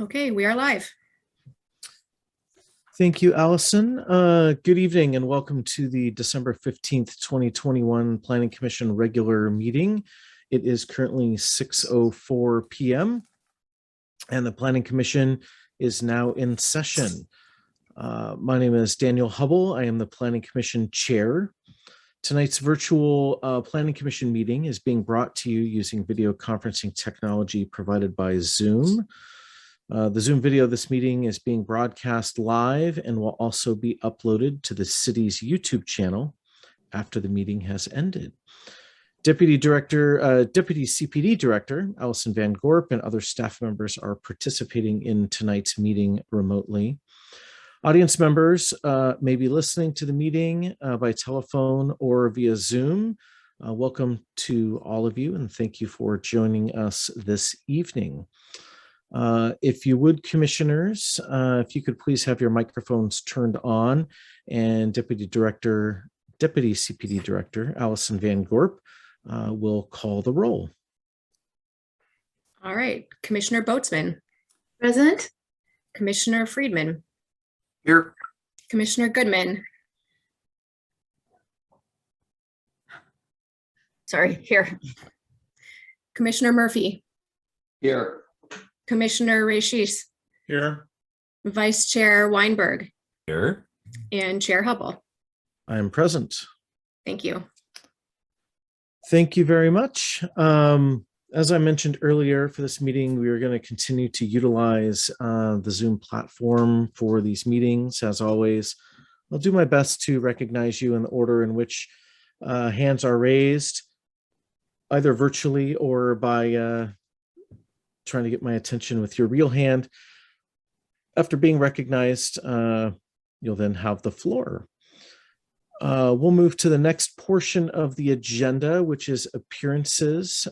Okay, we are live. Thank you, Allison. Good evening and welcome to the December 15th, 2021 Planning Commission regular meeting. It is currently 6:04 p.m. and the Planning Commission is now in session. My name is Daniel Hubble. I am the Planning Commission Chair. Tonight's virtual Planning Commission meeting is being brought to you using video conferencing technology provided by Zoom. The Zoom video of this meeting is being broadcast live and will also be uploaded to the city's YouTube channel after the meeting has ended. Deputy CPD Director Allison Van Gorp and other staff members are participating in tonight's meeting remotely. Audience members may be listening to the meeting by telephone or via Zoom. Welcome to all of you and thank you for joining us this evening. If you would, commissioners, if you could please have your microphones turned on, and Deputy CPD Director Allison Van Gorp will call the roll. All right, Commissioner Boatsman. Present. Commissioner Friedman. Here. Commissioner Goodman. Sorry, here. Commissioner Murphy. Here. Commissioner Rashis. Here. Vice Chair Weinberg. Here. And Chair Hubble. I am present. Thank you. Thank you very much. As I mentioned earlier, for this meeting, we are going to continue to utilize the Zoom platform for these meetings. As always, I'll do my best to recognize you in the order in which hands are raised, either virtually or by trying to get my attention with your real hand. After being recognized, you'll then have the floor. We'll move to the next portion of the agenda, which is appearances.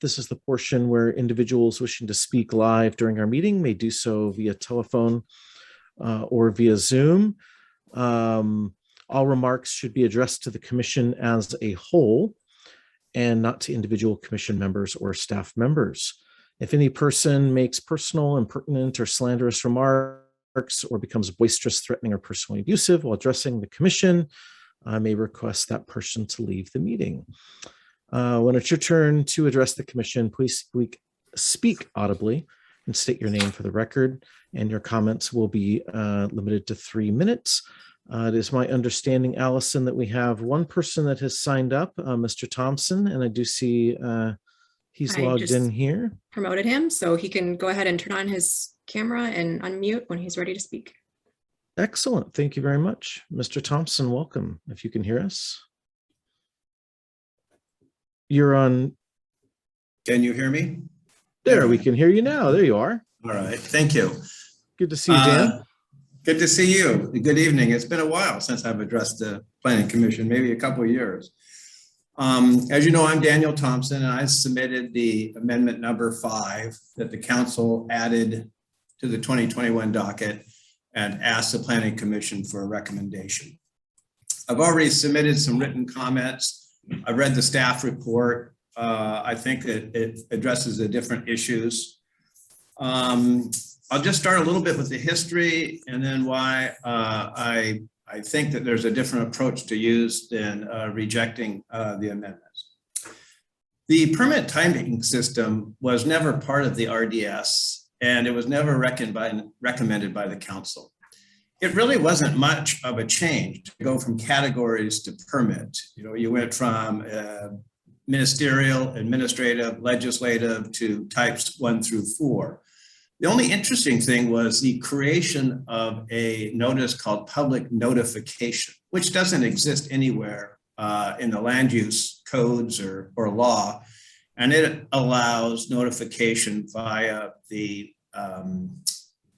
This is the portion where individuals wishing to speak live during our meeting may do so via telephone or via Zoom. All remarks should be addressed to the commission as a whole and not to individual commission members or staff members. If any person makes personal, impertinent, or slanderous remarks or becomes boisterous, threatening, or personally abusive while addressing the commission, I may request that person to leave the meeting. When it's your turn to address the commission, please speak audibly and state your name for the record, and your comments will be limited to 3 minutes. It is my understanding, Allison, that we have one person that has signed up, Mr. Thompson, and I do see he's logged in here. Promoted him, so he can go ahead and turn on his camera and unmute when he's ready to speak. Excellent. Thank you very much. Mr. Thompson, welcome. If you can hear us. You're on. Can you hear me? There, we can hear you now. There you are. All right. Thank you. Good to see you, Dan. Good to see you. Good evening. It's been a while since I've addressed the Planning Commission, maybe a couple of years. As you know, I'm Daniel Thompson, and I submitted the amendment number 5 that the council added to the 2021 docket and asked the Planning Commission for a recommendation. I've already submitted some written comments. I read the staff report. I think that it addresses the different issues. I'll just start a little bit with the history and then why I think that there's a different approach to use than rejecting the amendments. The permit timing system was never part of the RDS, and it was never recommended by the council. It really wasn't much of a change to go from categories to permit. You know, you went from ministerial, administrative, legislative to types 1 through 4. The only interesting thing was the creation of a notice called public notification, which doesn't exist anywhere in the land use codes or law. And it allows notification via the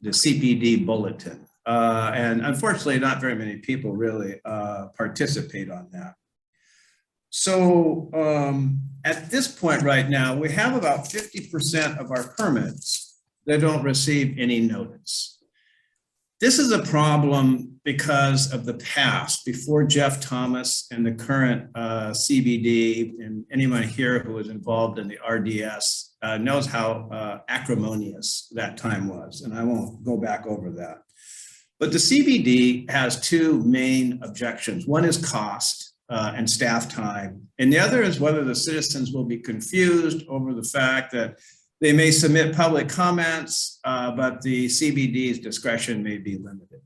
CPD bulletin. And unfortunately, not very many people really participate on that. So at this point right now, we have about 50% of our permits that don't receive any notice. This is a problem because of the past, before Jeff Thomas and the current CBD, and anyone here who was involved in the RDS knows how acrimonious that time was, and I won't go back over that. But the CBD has two main objections. One is cost and staff time, and the other is whether the citizens will be confused over the fact that they may submit public comments, but the CBD's discretion may be limited.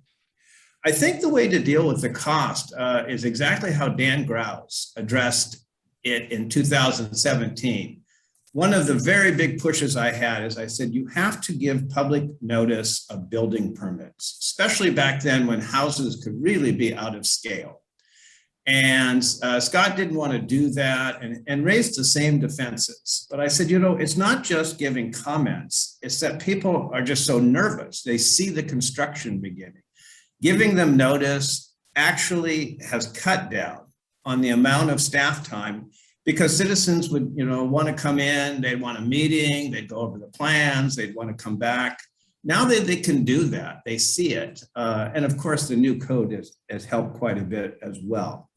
I think the way to deal with the cost is exactly how Dan Grouse addressed it in 2017. One of the very big pushes I had is I said, you have to give public notice of building permits, especially back then when houses could really be out of scale. And Scott didn't want to do that and raised the same defenses. But I said, you know, it's not just giving comments, it's that people are just so nervous. They see the construction beginning. Giving them notice actually has cut down on the amount of staff time, because citizens would, you know, want to come in, they'd want a meeting, they'd go over the plans, they'd want to come back. Now they can do that, they see it. And of course, the new code has helped quite a bit as well.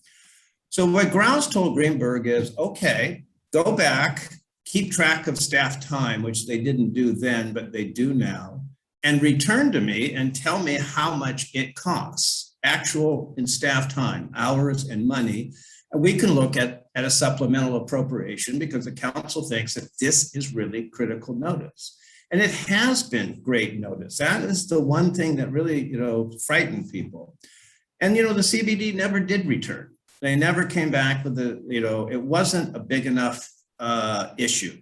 So what Grouse told Greenberg is, okay, go back, keep track of staff time, which they didn't do then, but they do now, and return to me and tell me how much it costs, actual in staff time, hours and money. And we can look at a supplemental appropriation, because the council thinks that this is really critical notice. And it has been great notice. That is the one thing that really, you know, frightened people. And, you know, the CBD never did return. They never came back with the, you know, it wasn't a big enough issue.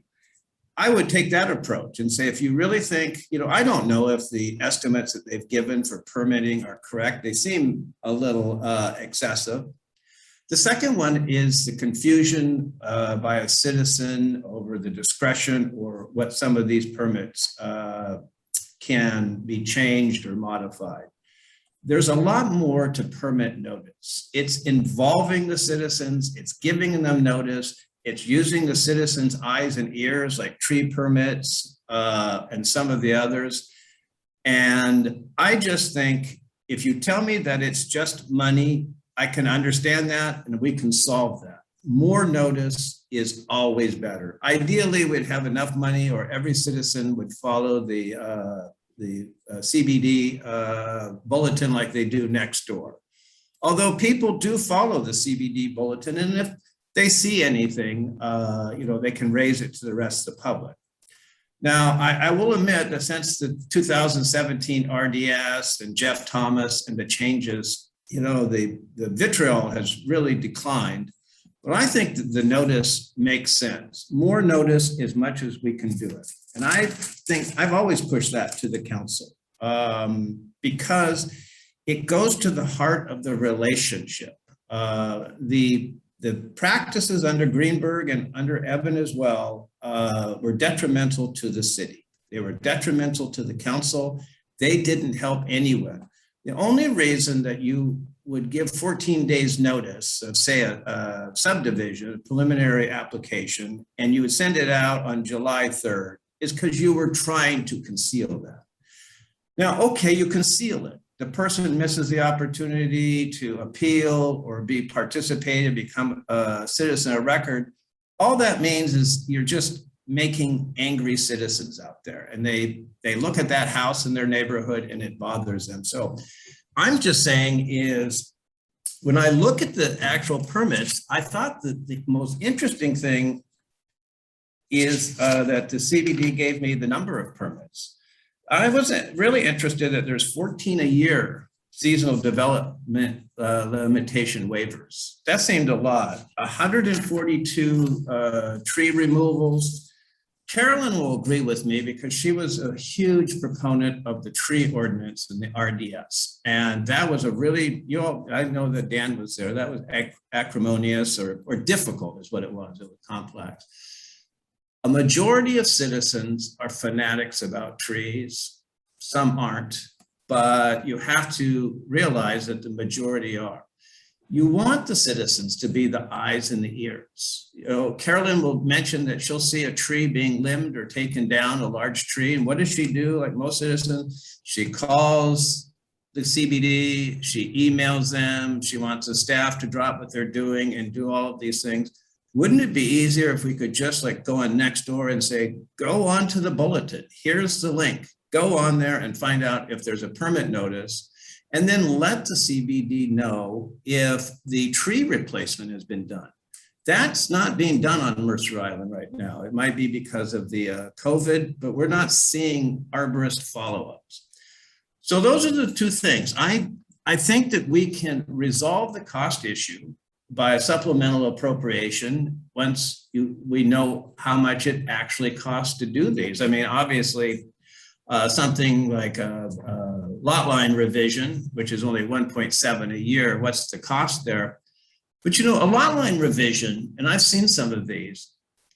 I would take that approach and say, if you really think, you know, I don't know if the estimates that they've given for permitting are correct. They seem a little excessive. The second one is the confusion by a citizen over the discretion or what some of these permits can be changed or modified. There's a lot more to permit notice. It's involving the citizens, it's giving them notice, it's using the citizens' eyes and ears, like tree permits and some of the others. And I just think if you tell me that it's just money, I can understand that and we can solve that. More notice is always better. Ideally, we'd have enough money or every citizen would follow the CBD bulletin like they do next door. Although people do follow the CBD bulletin, and if they see anything, you know, they can raise it to the rest of the public. Now, I will admit that since the 2017 RDS and Jeff Thomas and the changes, you know, the vitriol has really declined. But I think that the notice makes sense. More notice as much as we can do it. And I think I've always pushed that to the council because it goes to the heart of the relationship. The practices under Greenberg and under Evan as well were detrimental to the city. They were detrimental to the council. They didn't help anyone. The only reason that you would give 14 days notice of, say, a subdivision, a preliminary application, and you would send it out on July 3rd is because you were trying to conceal that. Now, okay, you conceal it. The person misses the opportunity to appeal or be participated, become a citizen of record. All that means is you're just making angry citizens out there, and they look at that house in their neighborhood and it bothers them. So I'm just saying is when I look at the actual permits, I thought that the most interesting thing is that the CBD gave me the number of permits. I wasn't really interested that there's 14 a year seasonal development limitation waivers. That seemed a lot. 142 tree removals. Carolyn will agree with me because she was a huge proponent of the tree ordinance and the RDS. And that was a really, you know, I know that Dan was there. That was acrimonious or difficult is what it was. It was complex. A majority of citizens are fanatics about trees. Some aren't, but you have to realize that the majority are. You want the citizens to be the eyes and the ears. You know, Carolyn will mention that she'll see a tree being limbed or taken down, a large tree. And what does she do? Like most citizens, she calls the CBD, she emails them, she wants the staff to drop what they're doing and do all of these things. Wouldn't it be easier if we could just like go on Nextdoor and say, go on to the bulletin, here's the link, go on there and find out if there's a permit notice, and then let the CBD know if the tree replacement has been done. That's not being done on Mercer Island right now. It might be because of the COVID, but we're not seeing arborist follow-ups. So those are the two things. I think that we can resolve the cost issue by a supplemental appropriation once we know how much it actually costs to do these. I mean, obviously, something like a lot line revision, which is only 1.7 a year, what's the cost there? But you know, a lot line revision, and I've seen some of these,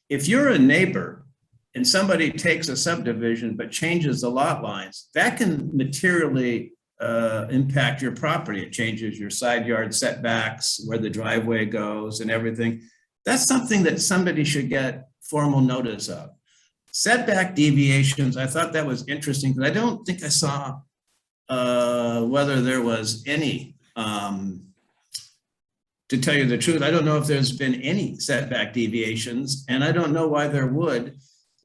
if you're a neighbor and somebody takes a subdivision but changes the lot lines, that can materially impact your property. It changes your side yard setbacks, where the driveway goes and everything. That's something that somebody should get formal notice of. Setback deviations, I thought that was interesting because I don't think I saw whether there was any, to tell you the truth, I don't know if there's been any setback deviations, and I don't know why there would.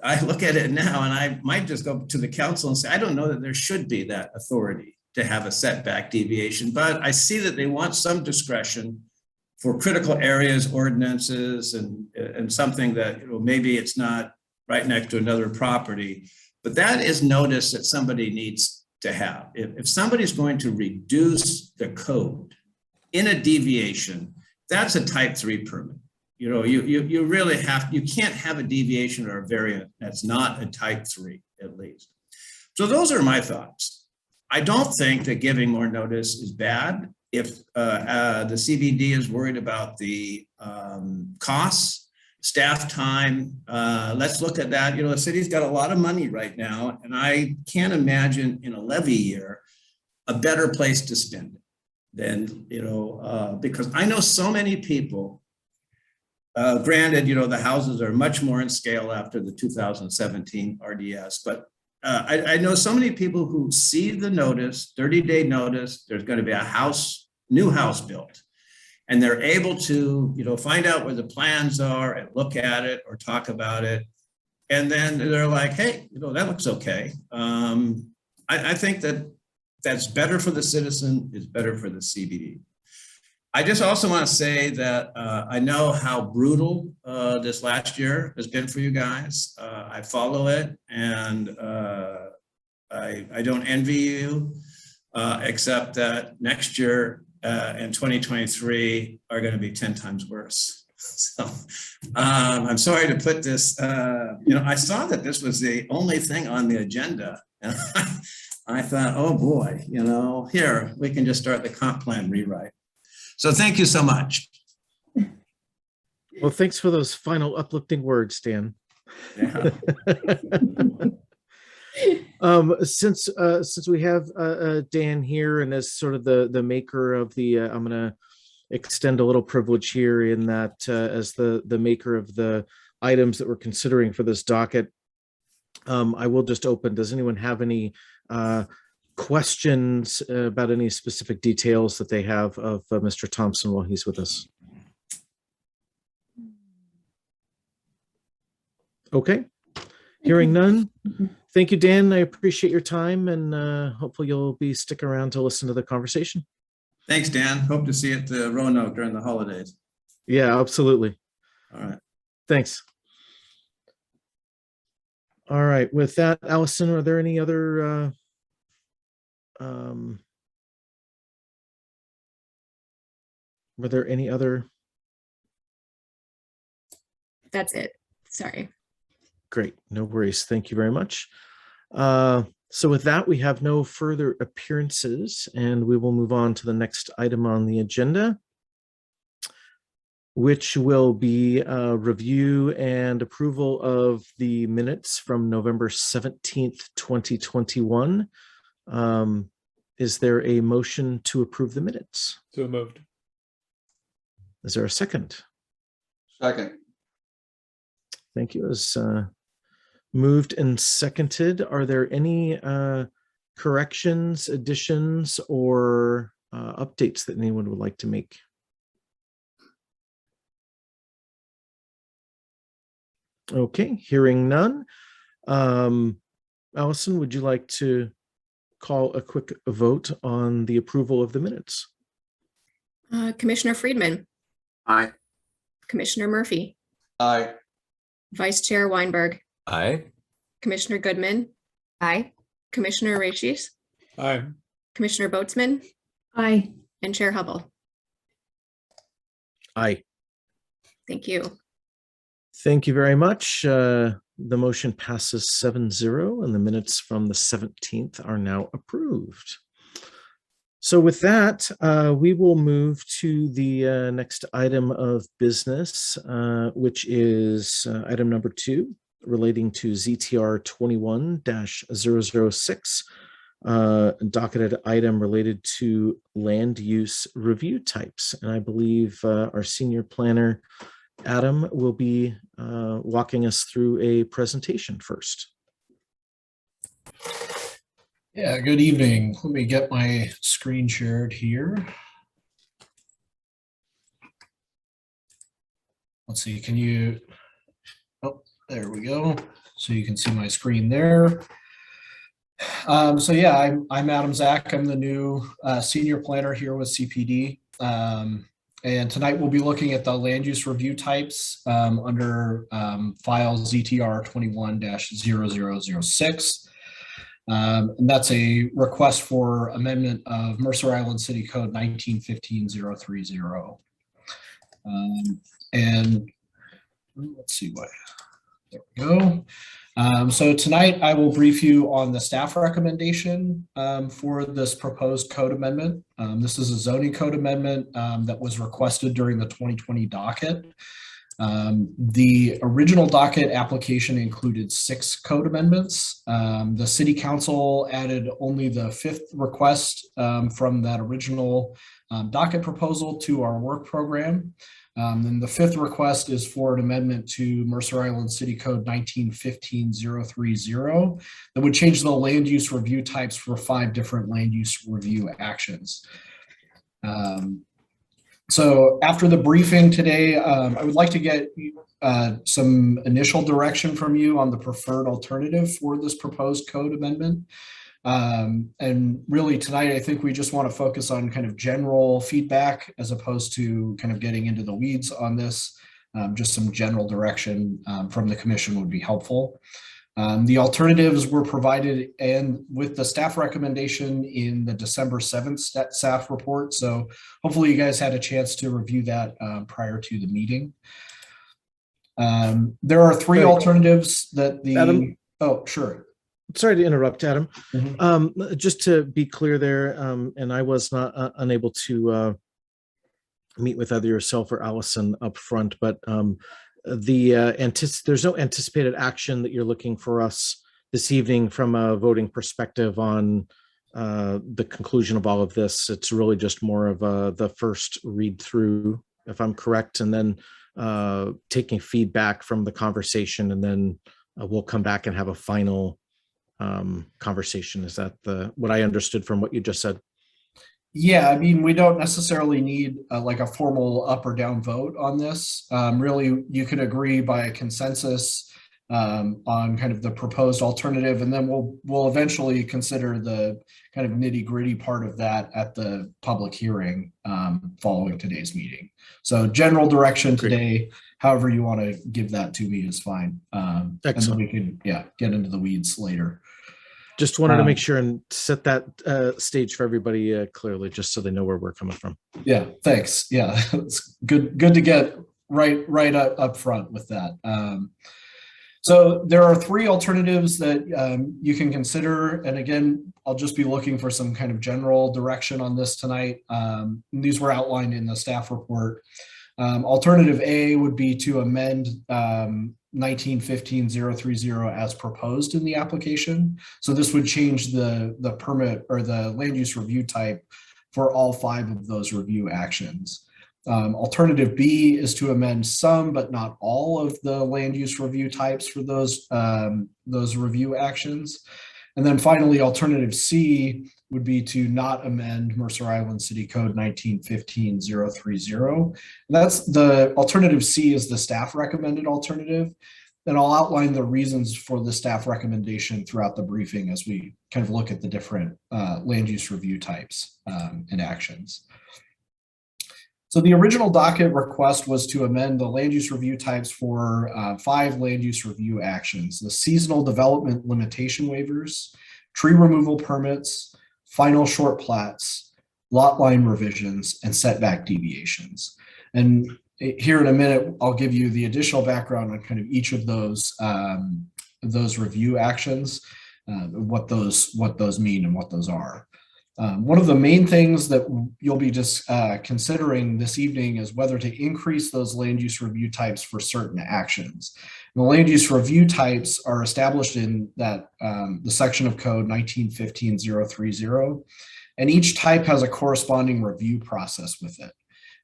I look at it now and I might just go to the council and say, I don't know that there should be that authority to have a setback deviation, but I see that they want some discretion for critical areas, ordinances, and something that, you know, maybe it's not right next to another property, but that is notice that somebody needs to have. If somebody's going to reduce the code in a deviation, that's a type 3 permit. You know, you really you can't have a deviation or a variant that's not a type 3 at least. So those are my thoughts. I don't think that giving more notice is bad. If the CBD is worried about the costs, staff time, let's look at that. You know, the city's got a lot of money right now, and I can't imagine in a levy year a better place to spend it than, you know, because I know so many people, granted, you know, the houses are much more in scale after the 2017 RDS, but I know so many people who see the notice, 30-day notice, there's going to be a new house built, and they're able to, you know, find out where the plans are and look at it or talk about it. And then they're like, hey, you know, that looks okay. I think that that's better for the citizen, is better for the CBD. I just also want to say that I know how brutal this last year has been for you guys. I follow it, and I don't envy you, except that next year and 2023 are going to be 10 times worse. So I'm sorry to put this, you know, I saw that this was the only thing on the agenda, and I thought, oh boy, you know, here, we can just start the comp plan rewrite. So thank you so much. Well, thanks for those final uplifting words, Dan. Yeah. Since we have Dan here, and as sort of the maker of the, I'm going to extend a little privilege here in that as the maker of the items that we're considering for this docket, I will just open. Does anyone have any questions about any specific details that they have of Mr. Thompson while he's with us? Okay, hearing none. Thank you, Dan. I appreciate your time, and hopefully you'll be sticking around to listen to the conversation. Thanks, Dan. Hope to see you at the Roanoke during the holidays. Yeah, absolutely. All right. Thanks. All right. With that, Allison, are there any other were there any other? That's it. Sorry. Great. No worries. Thank you very much. So with that, we have no further appearances, and we will move on to the next item on the agenda, which will be review and approval of the minutes from November 17th, 2021. Is there a motion to approve the minutes? So moved. Is there a second? Second. Thank you. As moved and seconded, are there any corrections, additions, or updates that anyone would like to make? Okay, hearing none. Allison, would you like to call a quick vote on the approval of the minutes? Commissioner Friedman, Aye. Commissioner Murphy, Aye. Vice Chair Weinberg, Aye. Commissioner Goodman, Aye. Commissioner Rachis, Aye. Commissioner Boatsman, Aye. and Chair Hubble. Aye. Thank you. Thank you very much. The motion passes 7-0 and the minutes from the 17th are now approved. So with that, we will move to the next item of business, which is item number 2, relating to ZTR 21-006, docketed item related to land use review types. And I believe our senior planner, Adam, will be walking us through a presentation first. Yeah, good evening. Let me get my screen shared here. Let's see, can you, oh, there we go. So you can see my screen there. So yeah, I'm Adam Zach. I'm the new senior planner here with CPD. And tonight we'll be looking at the land use review types under file ZTR 21-0006. And that's a request for amendment of Mercer Island City Code 1915-030. And let's see what, there we go. So tonight I will brief you on the staff recommendation for this proposed code amendment. This is a zoning code amendment that was requested during the 2020 docket. The original docket application included 6 code amendments. The city council added only the 5th request from that original docket proposal to our work program. And the 5th request is for an amendment to Mercer Island City Code 1915-030 that would change the land use review types for 5 different land use review actions. So after the briefing today, I would like to get some initial direction from you on the preferred alternative for this proposed code amendment. And really tonight, I think we just want to focus on kind of general feedback as opposed to kind of getting into the weeds on this. Just some general direction from the commission would be helpful. The alternatives were provided and with the staff recommendation in the December 7th staff report. So hopefully you guys had a chance to review that prior to the meeting. There are 3 alternatives that the, Adam? Oh, sure. Sorry to interrupt, Adam. Mm-hmm. Just to be clear there, and I was not unable to meet with either yourself or Allison up front, but there's no anticipated action that you're looking for us this evening from a voting perspective on the conclusion of all of this. It's really just more of the first read through, if I'm correct, and then taking feedback from the conversation, and then we'll come back and have a final conversation. Is that what I understood from what you just said? Yeah, I mean, we don't necessarily need like a formal up or down vote on this. Really, you could agree by consensus on kind of the proposed alternative, and then we'll eventually consider the kind of nitty-gritty part of that at the public hearing following today's meeting. So general direction today, however you want to give that to me is fine. And then we can, get into the weeds later. Just wanted to make sure and set that stage for everybody clearly, just so they know where we're coming from. Yeah, thanks. Yeah, it's good to get right up front with that. So there are 3 alternatives that you can consider. And again, I'll just be looking for some kind of general direction on this tonight. These were outlined in the staff report. Alternative A would be to amend 1915-030 as proposed in the application. So this would change the permit or the land use review type for all 5 of those review actions. Alternative B is to amend some but not all of the land use review types for those review actions. And then finally, alternative C would be to not amend Mercer Island City Code 1915-030. That's the alternative C is the staff recommended alternative. And I'll outline the reasons for the staff recommendation throughout the briefing as we kind of look at the different land use review types and actions. So the original docket request was to amend the land use review types for 5 land use review actions: the seasonal development limitation waivers, tree removal permits, final short plats, lot line revisions, and setback deviations. And here in a minute, I'll give you the additional background on kind of each of those review actions, what those mean and what those are. One of the main things that you'll be just considering this evening is whether to increase those land use review types for certain actions. And the land use review types are established in that the section of code 1915-030, and each type has a corresponding review process with it.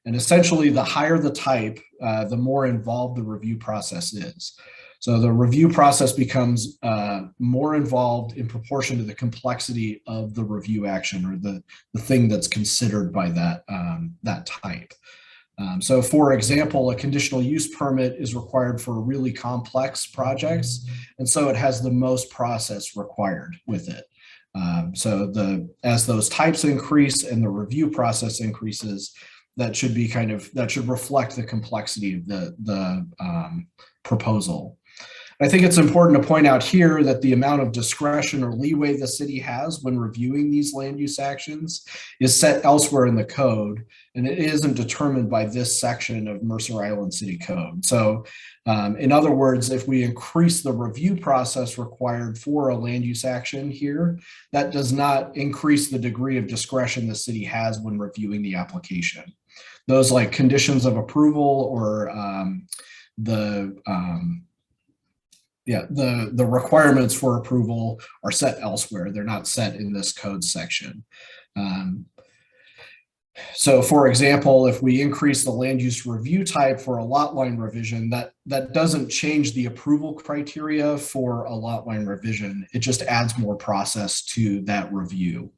And essentially, the higher the type, the more involved the review process is. So the review process becomes more involved in proportion to the complexity of the review action or the thing that's considered by that type. So for example, a conditional use permit is required for really complex projects, and so it has the most process required with it. So as those types increase and the review process increases, that should reflect the complexity of the proposal. I think it's important to point out here that the amount of discretion or leeway the city has when reviewing these land use actions is set elsewhere in the code, and it isn't determined by this section of Mercer Island City Code. So in other words, if we increase the review process required for a land use action here, that does not increase the degree of discretion the city has when reviewing the application. Those like conditions of approval or the requirements for approval are set elsewhere. They're not set in this code section. So for example, if we increase the land use review type for a lot line revision, that doesn't change the approval criteria for a lot line revision. It just adds more process to that review.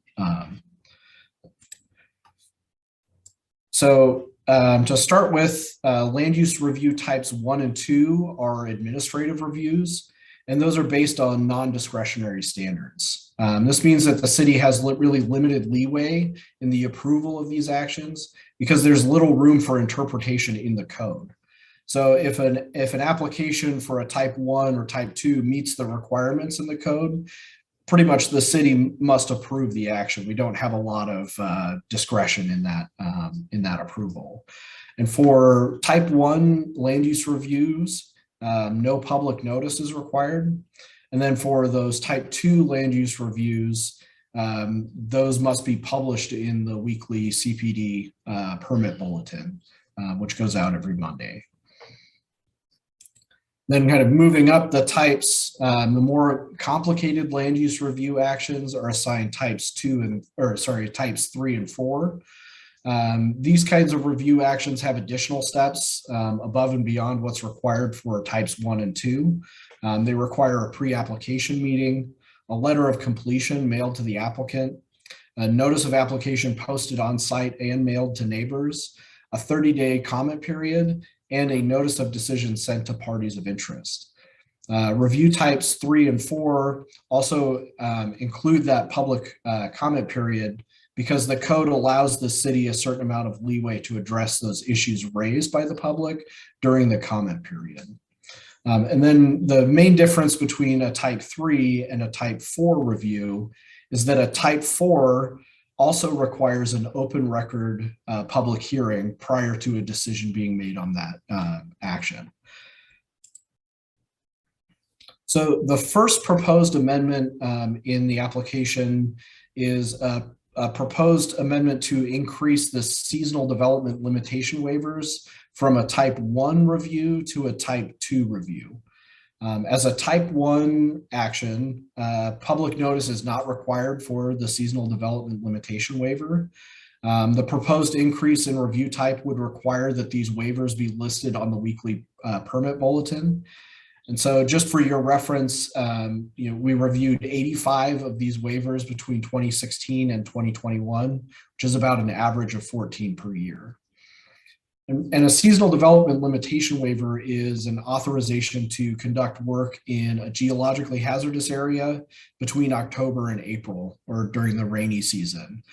So to start with, land use review types 1 and 2 are administrative reviews, and those are based on non-discretionary standards. This means that the city has really limited leeway in the approval of these actions because there's little room for interpretation in the code. So if an application for a type 1 or type 2 meets the requirements in the code, pretty much the city must approve the action. We don't have a lot of discretion in that approval. And for type 1 land use reviews, no public notice is required. And then for those type 2 land use reviews, those must be published in the weekly CPD permit bulletin, which goes out every Monday. Then kind of moving up the types, the more complicated land use review actions are assigned types 3 and 4. These kinds of review actions have additional steps above and beyond what's required for types 1 and 2. They require a pre-application meeting, a letter of completion mailed to the applicant, a notice of application posted on site and mailed to neighbors, a 30-day comment period, and a notice of decision sent to parties of interest. Review types 3 and 4 also include that public comment period because the code allows the city a certain amount of leeway to address those issues raised by the public during the comment period. And then the main difference between a type 3 and a type 4 review is that a type 4 also requires an open record public hearing prior to a decision being made on that action. So the first proposed amendment in the application is a proposed amendment to increase the seasonal development limitation waivers from a type 1 review to a type 2 review. As a type 1 action, public notice is not required for the seasonal development limitation waiver. The proposed increase in review type would require that these waivers be listed on the weekly permit bulletin. And so just for your reference, we reviewed 85 of these waivers between 2016 and 2021, which is about an average of 14 per year. And a seasonal development limitation waiver is an authorization to conduct work in a geologically hazardous area between October and April, or during the rainy season.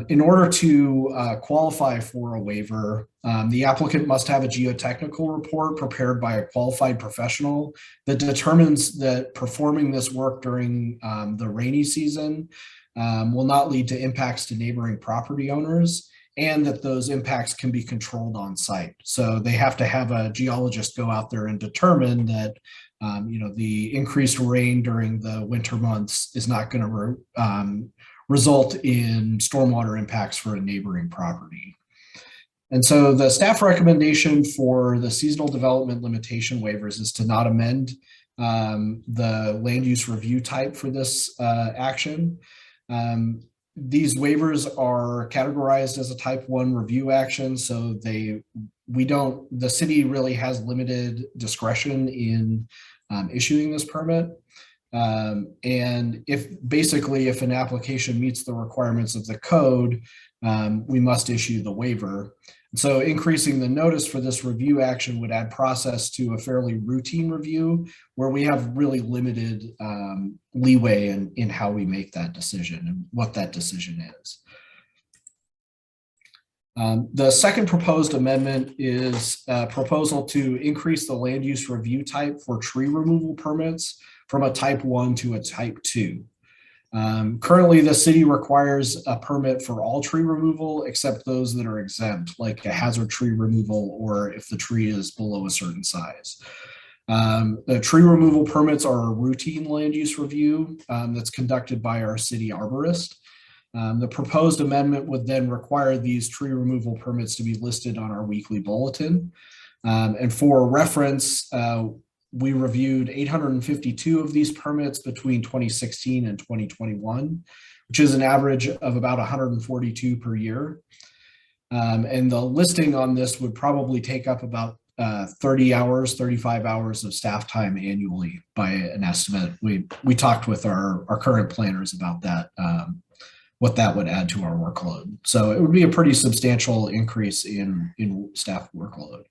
In order to qualify for a waiver, the applicant must have a geotechnical report prepared by a qualified professional that determines that performing this work during the rainy season will not lead to impacts to neighboring property owners, and that those impacts can be controlled on site. So they have to have a geologist go out there and determine that the increased rain during the winter months is not going to result in stormwater impacts for a neighboring property. And so the staff recommendation for the seasonal development limitation waivers is to not amend the land use review type for this action. These waivers are categorized as a type 1 review action, so the city really has limited discretion in issuing this permit. And if an application meets the requirements of the code, we must issue the waiver. So increasing the notice for this review action would add process to a fairly routine review where we have really limited leeway in how we make that decision and what that decision is. The second proposed amendment is a proposal to increase the land use review type for tree removal permits from a type 1 to a type 2. Currently, the city requires a permit for all tree removal except those that are exempt, like a hazard tree removal or if the tree is below a certain size. The tree removal permits are a routine land use review that's conducted by our city arborist. The proposed amendment would then require these tree removal permits to be listed on our weekly bulletin. And for reference, we reviewed 852 of these permits between 2016 and 2021, which is an average of about 142 per year. And the listing on this would probably take up about 35 hours of staff time annually by an estimate. We talked with our current planners about that, what that would add to our workload. So it would be a pretty substantial increase in staff workload.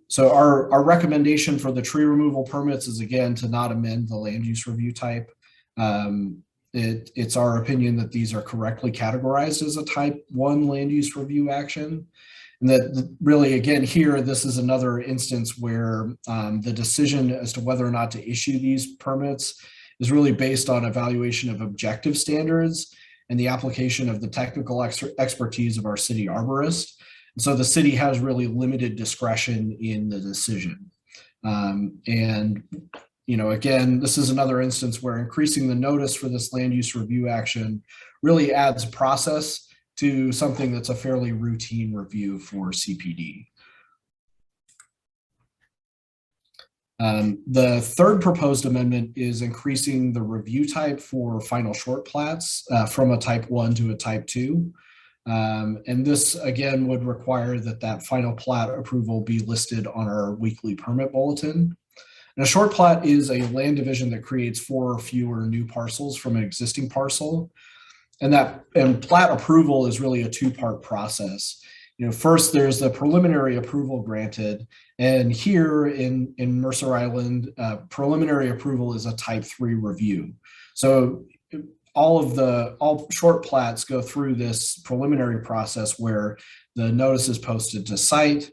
So our recommendation for the tree removal permits is, again, to not amend the land use review type. It's our opinion that these are correctly categorized as a type 1 land use review action. And that really, again, here, this is another instance where the decision as to whether or not to issue these permits is really based on evaluation of objective standards and the application of the technical expertise of our city arborist. So the city has really limited discretion in the decision. And, again, this is another instance where increasing the notice for this land use review action really adds process to something that's a fairly routine review for CPD. The third proposed amendment is increasing the review type for final short plats from a type 1 to a type 2. And this, again, would require that final plat approval be listed on our weekly permit bulletin. And a short plat is a land division that creates 4 or fewer new parcels from an existing parcel. And plat approval is really a 2-part process. First, there's the preliminary approval granted. And here in Mercer Island, preliminary approval is a type 3 review. So all short plats go through this preliminary process where the notice is posted to site.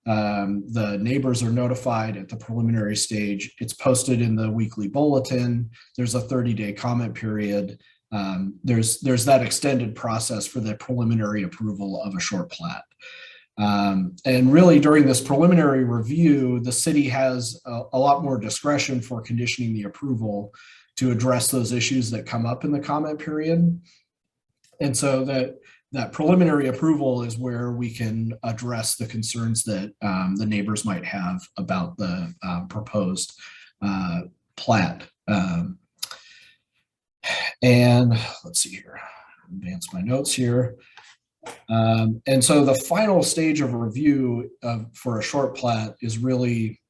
The neighbors are notified at the preliminary stage. It's posted in the weekly bulletin. There's a 30-day comment period. There's that extended process for the preliminary approval of a short plat. And really, during this preliminary review, the city has a lot more discretion for conditioning the approval to address those issues that come up in the comment period. And so that preliminary approval is where we can address the concerns that the neighbors might have about the proposed plat. And let's see here, advance my notes here. And so the final stage of review for a short plat is really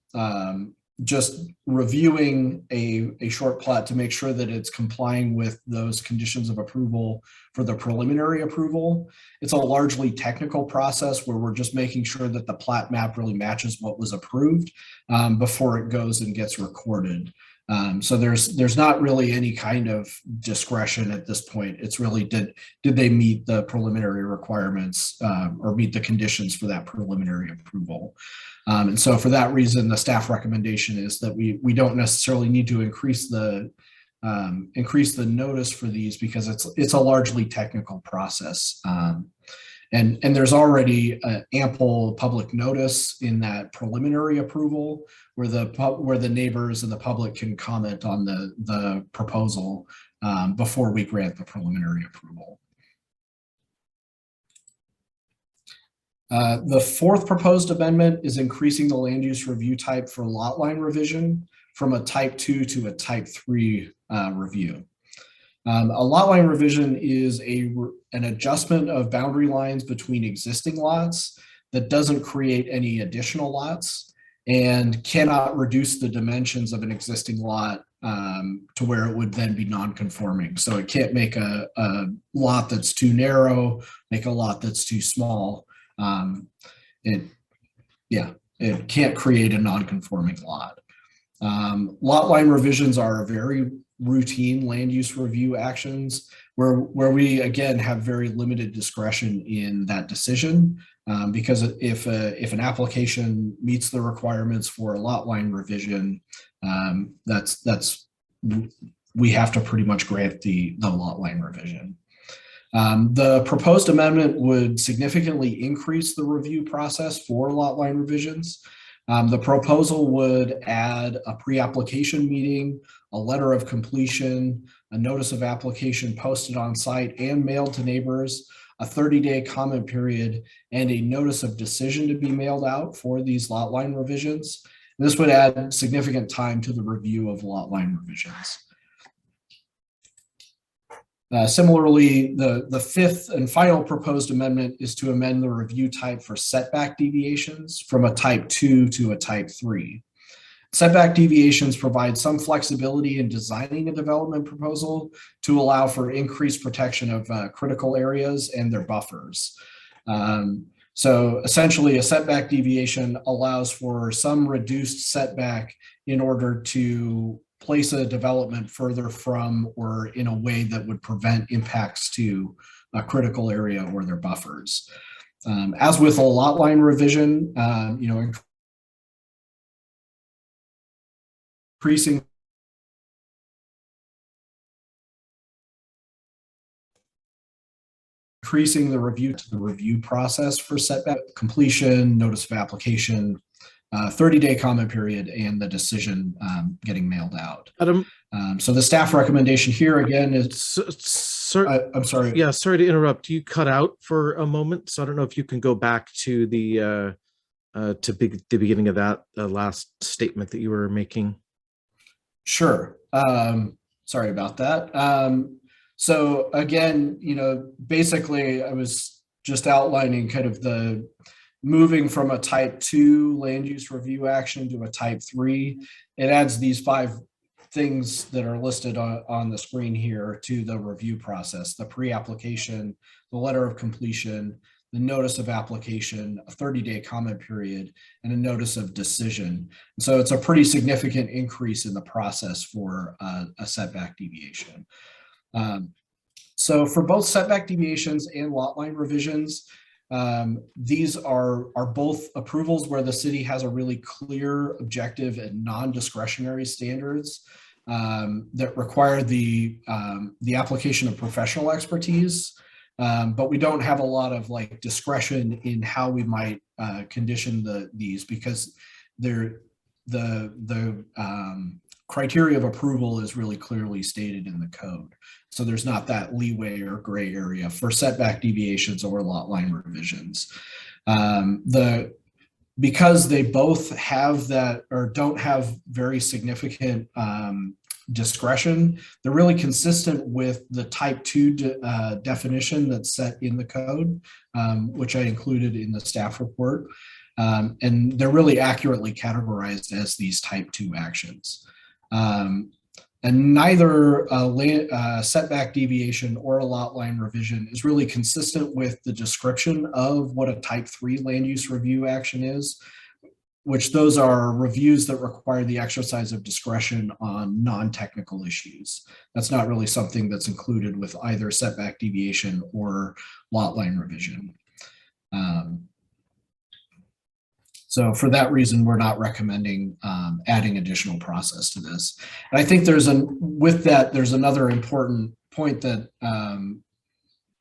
just reviewing a short plat to make sure that it's complying with those conditions of approval for the preliminary approval. It's a largely technical process where we're just making sure that the plat map really matches what was approved before it goes and gets recorded. So there's not really any kind of discretion at this point. It's really did they meet the preliminary requirements or meet the conditions for that preliminary approval. And so for that reason, the staff recommendation is that we don't necessarily need to increase the notice for these because it's a largely technical process. And there's already ample public notice in that preliminary approval where the neighbors and the public can comment on the proposal before we grant the preliminary approval. The fourth proposed amendment is increasing the land use review type for lot line revision from a type 2 to a type 3 review. A lot line revision is an adjustment of boundary lines between existing lots that doesn't create any additional lots and cannot reduce the dimensions of an existing lot to where it would then be non-conforming. So it can't make a lot that's too narrow, make a lot that's too small. It can't create a non-conforming lot. Lot line revisions are very routine land use review actions where we again have very limited discretion in that decision because if an application meets the requirements for a lot line revision, we have to pretty much grant the lot line revision. The proposed amendment would significantly increase the review process for lot line revisions. The proposal would add a pre-application meeting, a letter of completion, a notice of application posted on site and mailed to neighbors, a 30-day comment period, and a notice of decision to be mailed out for these lot line revisions. This would add significant time to the review of lot line revisions. Similarly, the fifth and final proposed amendment is to amend the review type for setback deviations from a type 2 to a type 3. Setback deviations provide some flexibility in designing a development proposal to allow for increased protection of critical areas and their buffers. So essentially, a setback deviation allows for some reduced setback in order to place a development further from or in a way that would prevent impacts to a critical area or their buffers. As with a lot line revision, increasing the review process for setback completion, notice of application, 30-day comment period, and the decision getting mailed out. Adam, so the staff recommendation here again is. I'm sorry. Yeah, sorry to interrupt. You cut out for a moment, so I don't know if you can go back to the beginning of that last statement that you were making. Sure. Sorry about that. So again, basically I was just outlining kind of the moving from a type 2 land use review action to a type 3. It adds these 5 things that are listed on the screen here to the review process: the pre-application, the letter of completion, the notice of application, a 30-day comment period, and a notice of decision. And so it's a pretty significant increase in the process for a setback deviation. So for both setback deviations and lot line revisions, these are both approvals where the city has a really clear, objective, and non-discretionary standards that require the application of professional expertise. But we don't have a lot of discretion in how we might condition these because the criteria of approval is really clearly stated in the code. So there's not that leeway or gray area for setback deviations or lot line revisions. Because they both have that or don't have very significant discretion, they're really consistent with the type 2 definition that's set in the code, which I included in the staff report. And they're really accurately categorized as these type 2 actions. And neither setback deviation or a lot line revision is really consistent with the description of what a type 3 land use review action is, which those are reviews that require the exercise of discretion on non-technical issues. That's not really something that's included with either setback deviation or lot line revision. So for that reason, we're not recommending adding additional process to this. And I think there's another important point that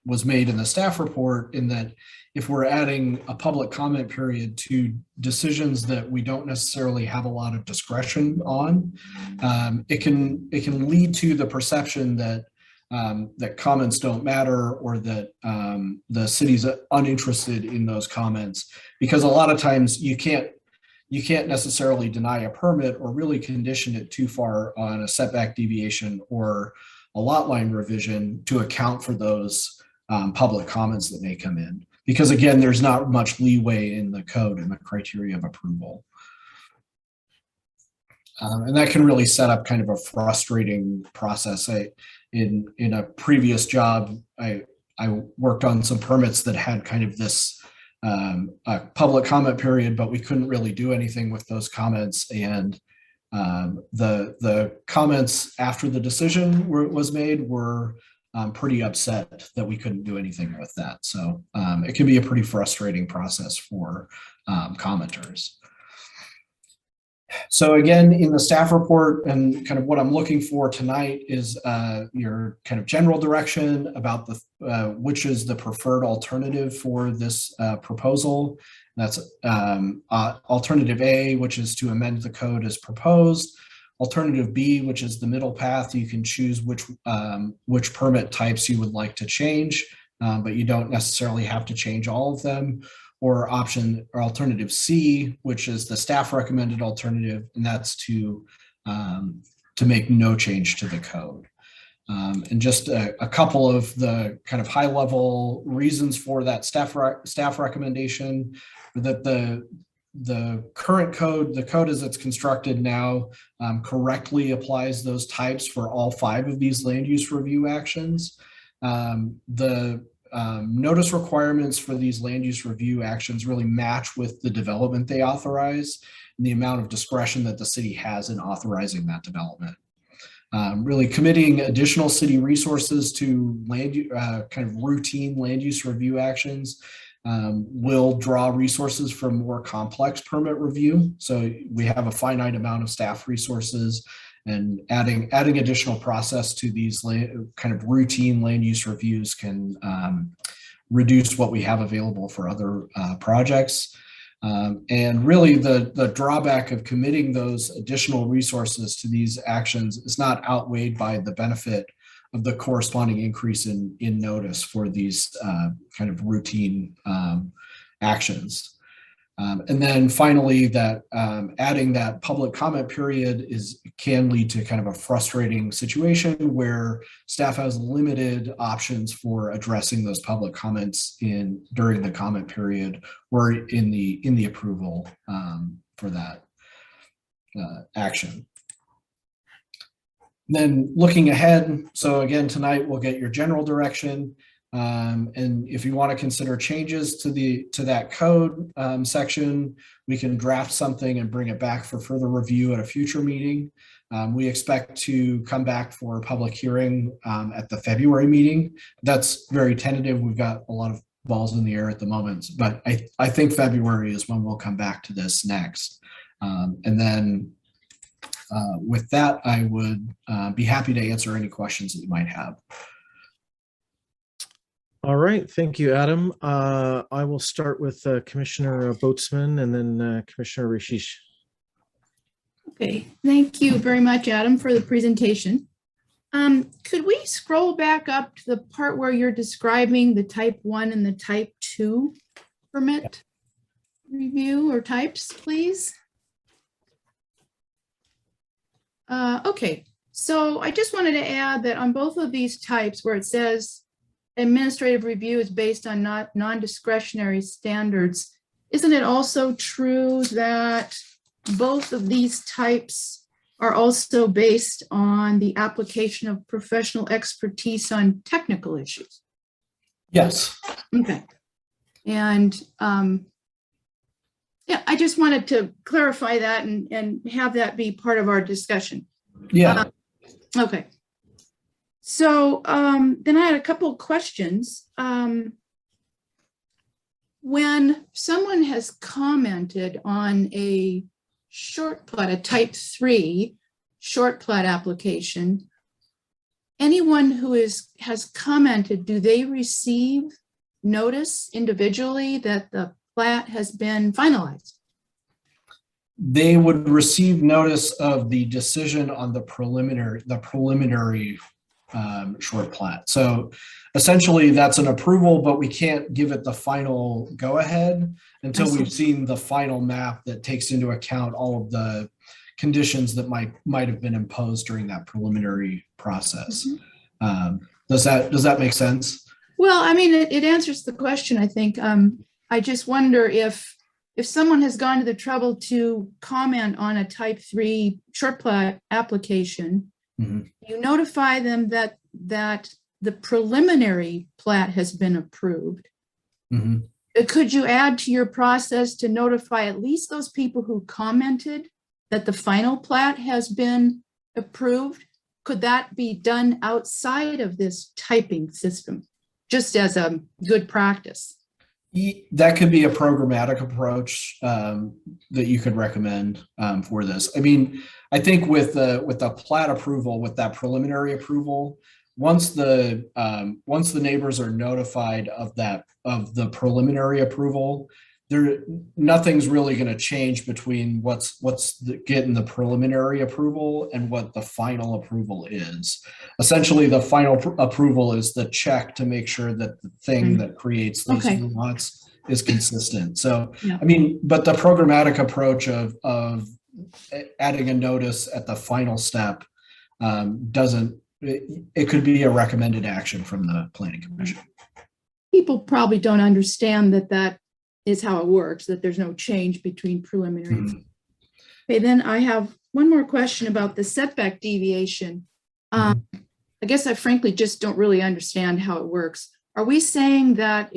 was made in the staff report, in that if we're adding a public comment period to decisions that we don't necessarily have a lot of discretion on, it can lead to the perception that that comments don't matter, or that the city's uninterested in those comments, because a lot of times you can't necessarily deny a permit or really condition it too far on a setback deviation or a lot line revision to account for those public comments that may come in, because again, there's not much leeway in the code and the criteria of approval. And that can really set up kind of a frustrating process. In a previous job, I worked on some permits that had kind of this public comment period, but we couldn't really do anything with those comments. And the comments after the decision was made were pretty upset that we couldn't do anything with that. So it can be a pretty frustrating process for commenters. So again, in the staff report, and kind of what I'm looking for tonight is your kind of general direction about the which is the preferred alternative for this proposal. That's alternative A, which is to amend the code as proposed. Alternative B, which is the middle path. You can choose which permit types you would like to change, but you don't necessarily have to change all of them. Or alternative C, which is the staff recommended alternative, and that's to make no change to the code. And just a couple of the kind of high level reasons for that staff recommendation, that the current code, the code as it's constructed now, correctly applies those types for all 5 of these land use review actions. The notice requirements for these land use review actions really match with the development they authorize and the amount of discretion that the city has in authorizing that development. Really committing additional city resources to kind of routine land use review actions will draw resources from more complex permit review. So we have a finite amount of staff resources, and adding additional process to these kind of routine land use reviews can reduce what we have available for other projects. And really the drawback of committing those additional resources to these actions is not outweighed by the benefit of the corresponding increase in notice for these kind of routine actions. And then finally, that adding that public comment period can lead to kind of a frustrating situation where staff has limited options for addressing those public comments during the comment period or in the approval for that action. Then looking ahead, so again, tonight we'll get your general direction. And if you want to consider changes to that code section, we can draft something and bring it back for further review at a future meeting. We expect to come back for a public hearing at the February meeting. That's very tentative. We've got a lot of balls in the air at the moment, but I think February is when we'll come back to this next. And then with that, I would be happy to answer any questions that you might have. All right, thank you, Adam. I will start with Commissioner Boatsman and then Commissioner Rashish. Okay, thank you very much, Adam, for the presentation. Could we scroll back up to the part where you're describing the type 1 and the type 2 permit review or types, please? Okay, so I just wanted to add that on both of these types where it says administrative review is based on non-discretionary standards, isn't it also true that both of these types are also based on the application of professional expertise on technical issues? Yes. Okay. And yeah, I just wanted to clarify that and have that be part of our discussion. Yeah. Okay. So then I had a couple of questions. When someone has commented on a short plat, a type 3 short plat application, anyone who has commented, do they receive notice individually that the plat has been finalized? They would receive notice of the decision on the preliminary short plat. So essentially that's an approval, but we can't give it the final go ahead until we've seen the final map that takes into account all of the conditions that might have been imposed during that preliminary process. Does that make sense? Well, I mean, it answers the question, I think. I just wonder if someone has gone to the trouble to comment on a type 3 short plat application, you notify them that the preliminary plat has been approved. Could you add to your process to notify at least those people who commented that the final plat has been approved? Could that be done outside of this typing system, just as a good practice? That could be a programmatic approach that you could recommend for this. I mean, I think with the plat approval, with that preliminary approval, once the neighbors are notified of the preliminary approval, nothing's really going to change between what's getting the preliminary approval and what the final approval is. Essentially, the final approval is the check to make sure that the thing that creates those lots is consistent. So, I mean, but the programmatic approach of adding a notice at the final step it could be a recommended action from the Planning Commission. People probably don't understand that is how it works, that there's no change between preliminary. Okay, then I have one more question about the setback deviation. I guess I frankly just don't really understand how it works. Are we saying that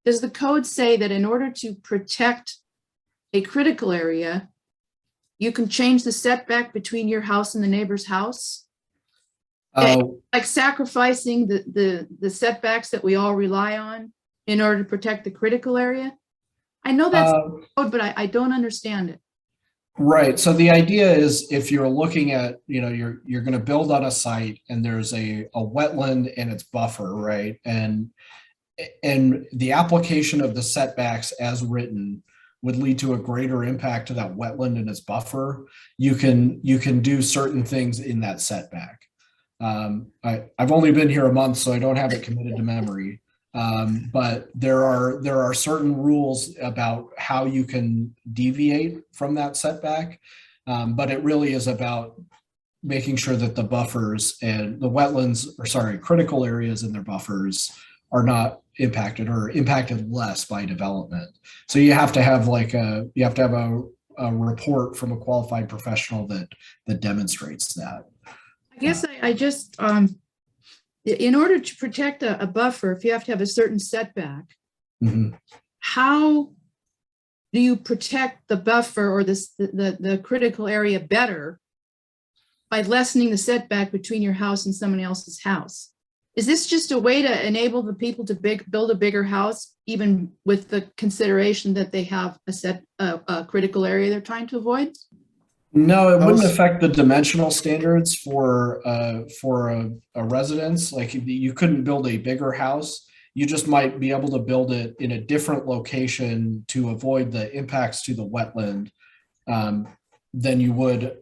does the code say that in order to protect a critical area, you can change the setback between your house and the neighbor's house? Like sacrificing the setbacks that we all rely on in order to protect the critical area? I know that's code, but I don't understand it. Right. So the idea is if you're looking at, you're going to build on a site and there's a wetland and its buffer, right? And the application of the setbacks as written would lead to a greater impact to that wetland and its buffer. You can do certain things in that setback. I've only been here a month, so I don't have it committed to memory. But there are certain rules about how you can deviate from that setback. But it really is about making sure that the buffers and the wetlands, critical areas in their buffers are not impacted or impacted less by development. So you have to have a report from a qualified professional that demonstrates that. I guess I just, in order to protect a buffer, if you have to have a certain setback, how do you protect the buffer or the critical area better by lessening the setback between your house and someone else's house? Is this just a way to enable the people to build a bigger house, even with the consideration that they have a critical area they're trying to avoid? No, it wouldn't affect the dimensional standards for a residence. Like you couldn't build a bigger house. You just might be able to build it in a different location to avoid the impacts to the wetland than you would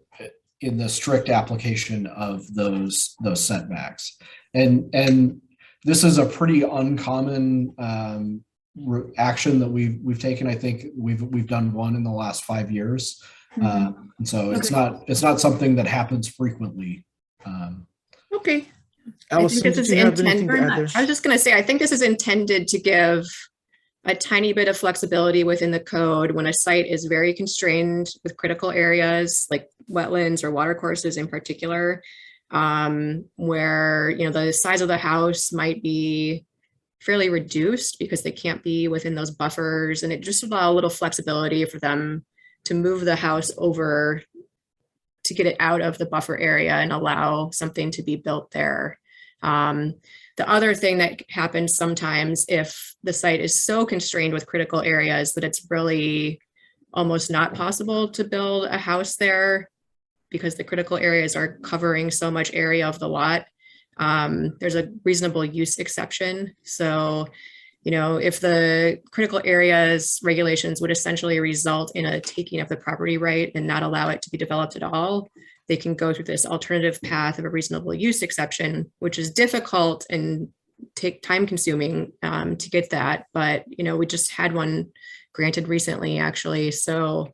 in the strict application of those setbacks. And this is a pretty uncommon action that we've taken. I think we've done one in the last 5 years. And so it's not something that happens frequently. Allison, did you have anything to add there? I was just going to say, I think this is intended to give a tiny bit of flexibility within the code when a site is very constrained with critical areas like wetlands or watercourses in particular, where, you know, the size of the house might be fairly reduced because they can't be within those buffers, and it just allow a little flexibility for them to move the house over to get it out of the buffer area and allow something to be built there. The other thing that happens sometimes if the site is so constrained with critical areas that it's really almost not possible to build a house there because the critical areas are covering so much area of the lot, there's a reasonable use exception. So, you know, if the critical areas regulations would essentially result in a taking of the property right and not allow it to be developed at all, they can go through this alternative path of a reasonable use exception, which is difficult and take time consuming to get that. But, you know, we just had one granted recently, actually. So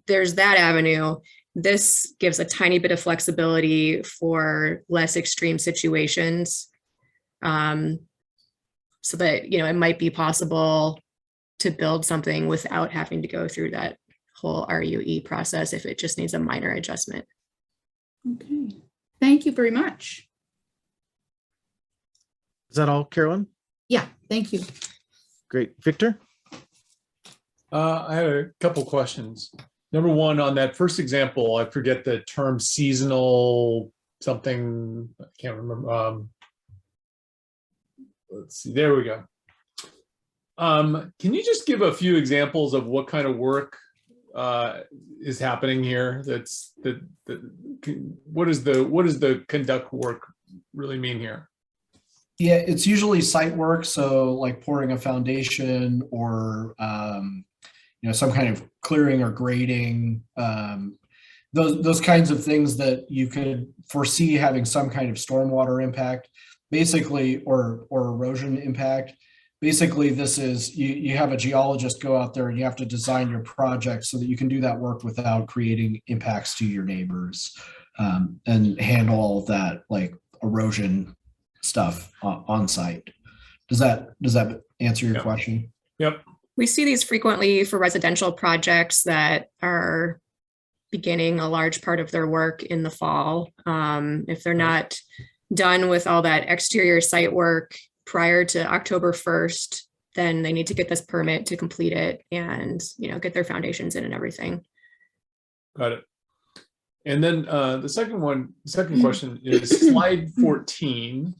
there's that avenue. This gives a tiny bit of flexibility for less extreme situations. So that, you know, it might be possible to build something without having to go through that whole RUE process if it just needs a minor adjustment. Okay, thank you very much. Is that all, Carolyn? Yeah, thank you. Great. Victor? I had a couple questions. Number one, on that first example, I forget the term seasonal something, I can't remember. Let's see, there we go. Can you just give a few examples of what kind of work is happening here? What does the conduct work really mean here? Yeah, it's usually site work. So like pouring a foundation or, you know, some kind of clearing or grading, those kinds of things that you could foresee having some kind of stormwater impact, basically, or erosion impact. Basically, this is, you have a geologist go out there and you have to design your project so that you can do that work without creating impacts to your neighbors, and handle all of that like erosion stuff on site. Does that answer your question? Yep. We see these frequently for residential projects that are beginning a large part of their work in the fall. If they're not done with all that exterior site work prior to October 1st, then they need to get this permit to complete it and, you know, get their foundations in and everything. Got it. And then the second question is slide 14.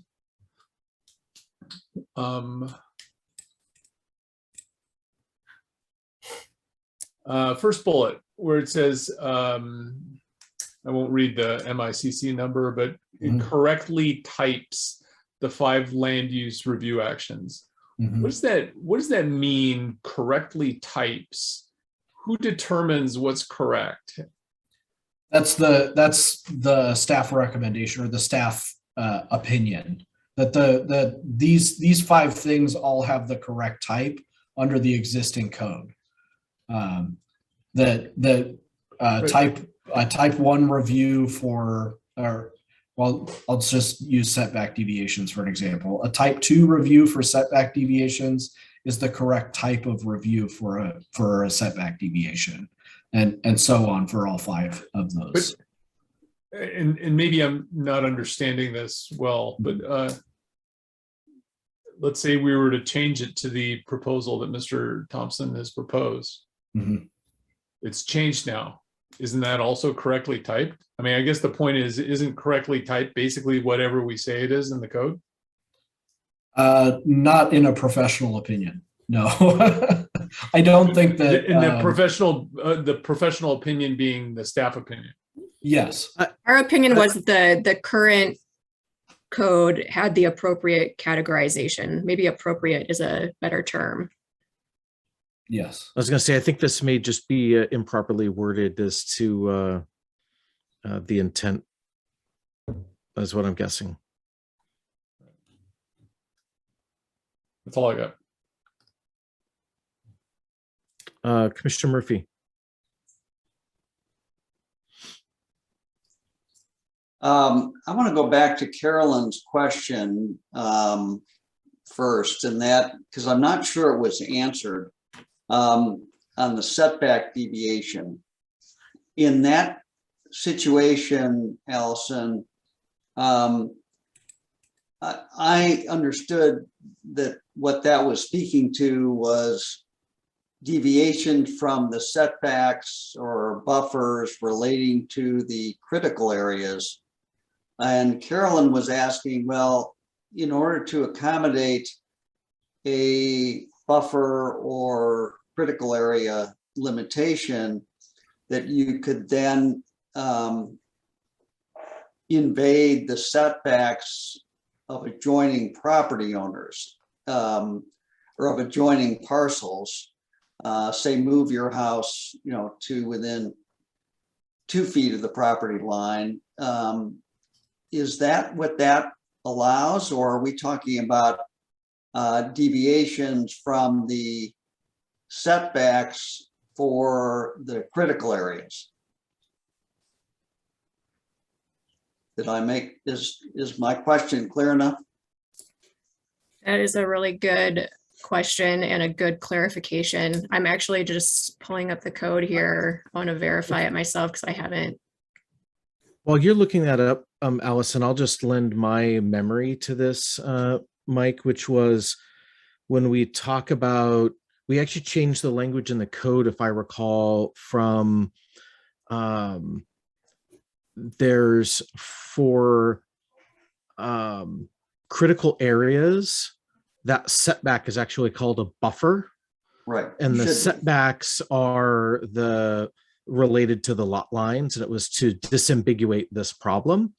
First bullet where it says, I won't read the MICC number, but it correctly types the 5 land use review actions. What does that mean? Correctly types? Who determines what's correct? That's the staff recommendation or the staff opinion that these 5 things all have the correct type under the existing code. Type 1 review for, well, I'll just use setback deviations for an example. A type 2 review for setback deviations is the correct type of review for a setback deviation, and so on for all 5 of those. And maybe I'm not understanding this well, but let's say we were to change it to the proposal that Mr. Thompson has proposed. It's changed now. Isn't that also correctly typed? I mean, I guess the point is, isn't correctly typed basically whatever we say it is in the code? Not in a professional opinion. No, I don't think that. In the professional opinion being the staff opinion. Yes. Our opinion was that the current code had the appropriate categorization. Maybe appropriate is a better term. Yes. I was going to say, I think this may just be improperly worded as to the intent. That's what I'm guessing. That's all I got. Commissioner Murphy. I want to go back to Carolyn's question. first, and that, because I'm not sure it was answered, on the setback deviation. In that situation, Allison, I understood that what that was speaking to was deviation from the setbacks or buffers relating to the critical areas. And Carolyn was asking, well, in order to accommodate a buffer or critical area limitation, that you could then invade the setbacks of adjoining property owners or of adjoining parcels, say move your house, to within 2 feet of the property line. Is that what that allows, or are we talking about deviations from the setbacks for the critical areas? Did I make, is my question clear enough? That is a really good question and a good clarification. I'm actually just pulling up the code here. I want to verify it myself because I haven't. While you're looking that up, Allison, I'll just lend my memory to this, Mike, which was when we talk about, we actually changed the language in the code, if I recall, from there's for critical areas, that setback is actually called a buffer. Right. And the Should be. setbacks are the related to the lot lines, and it was to disambiguate this problem.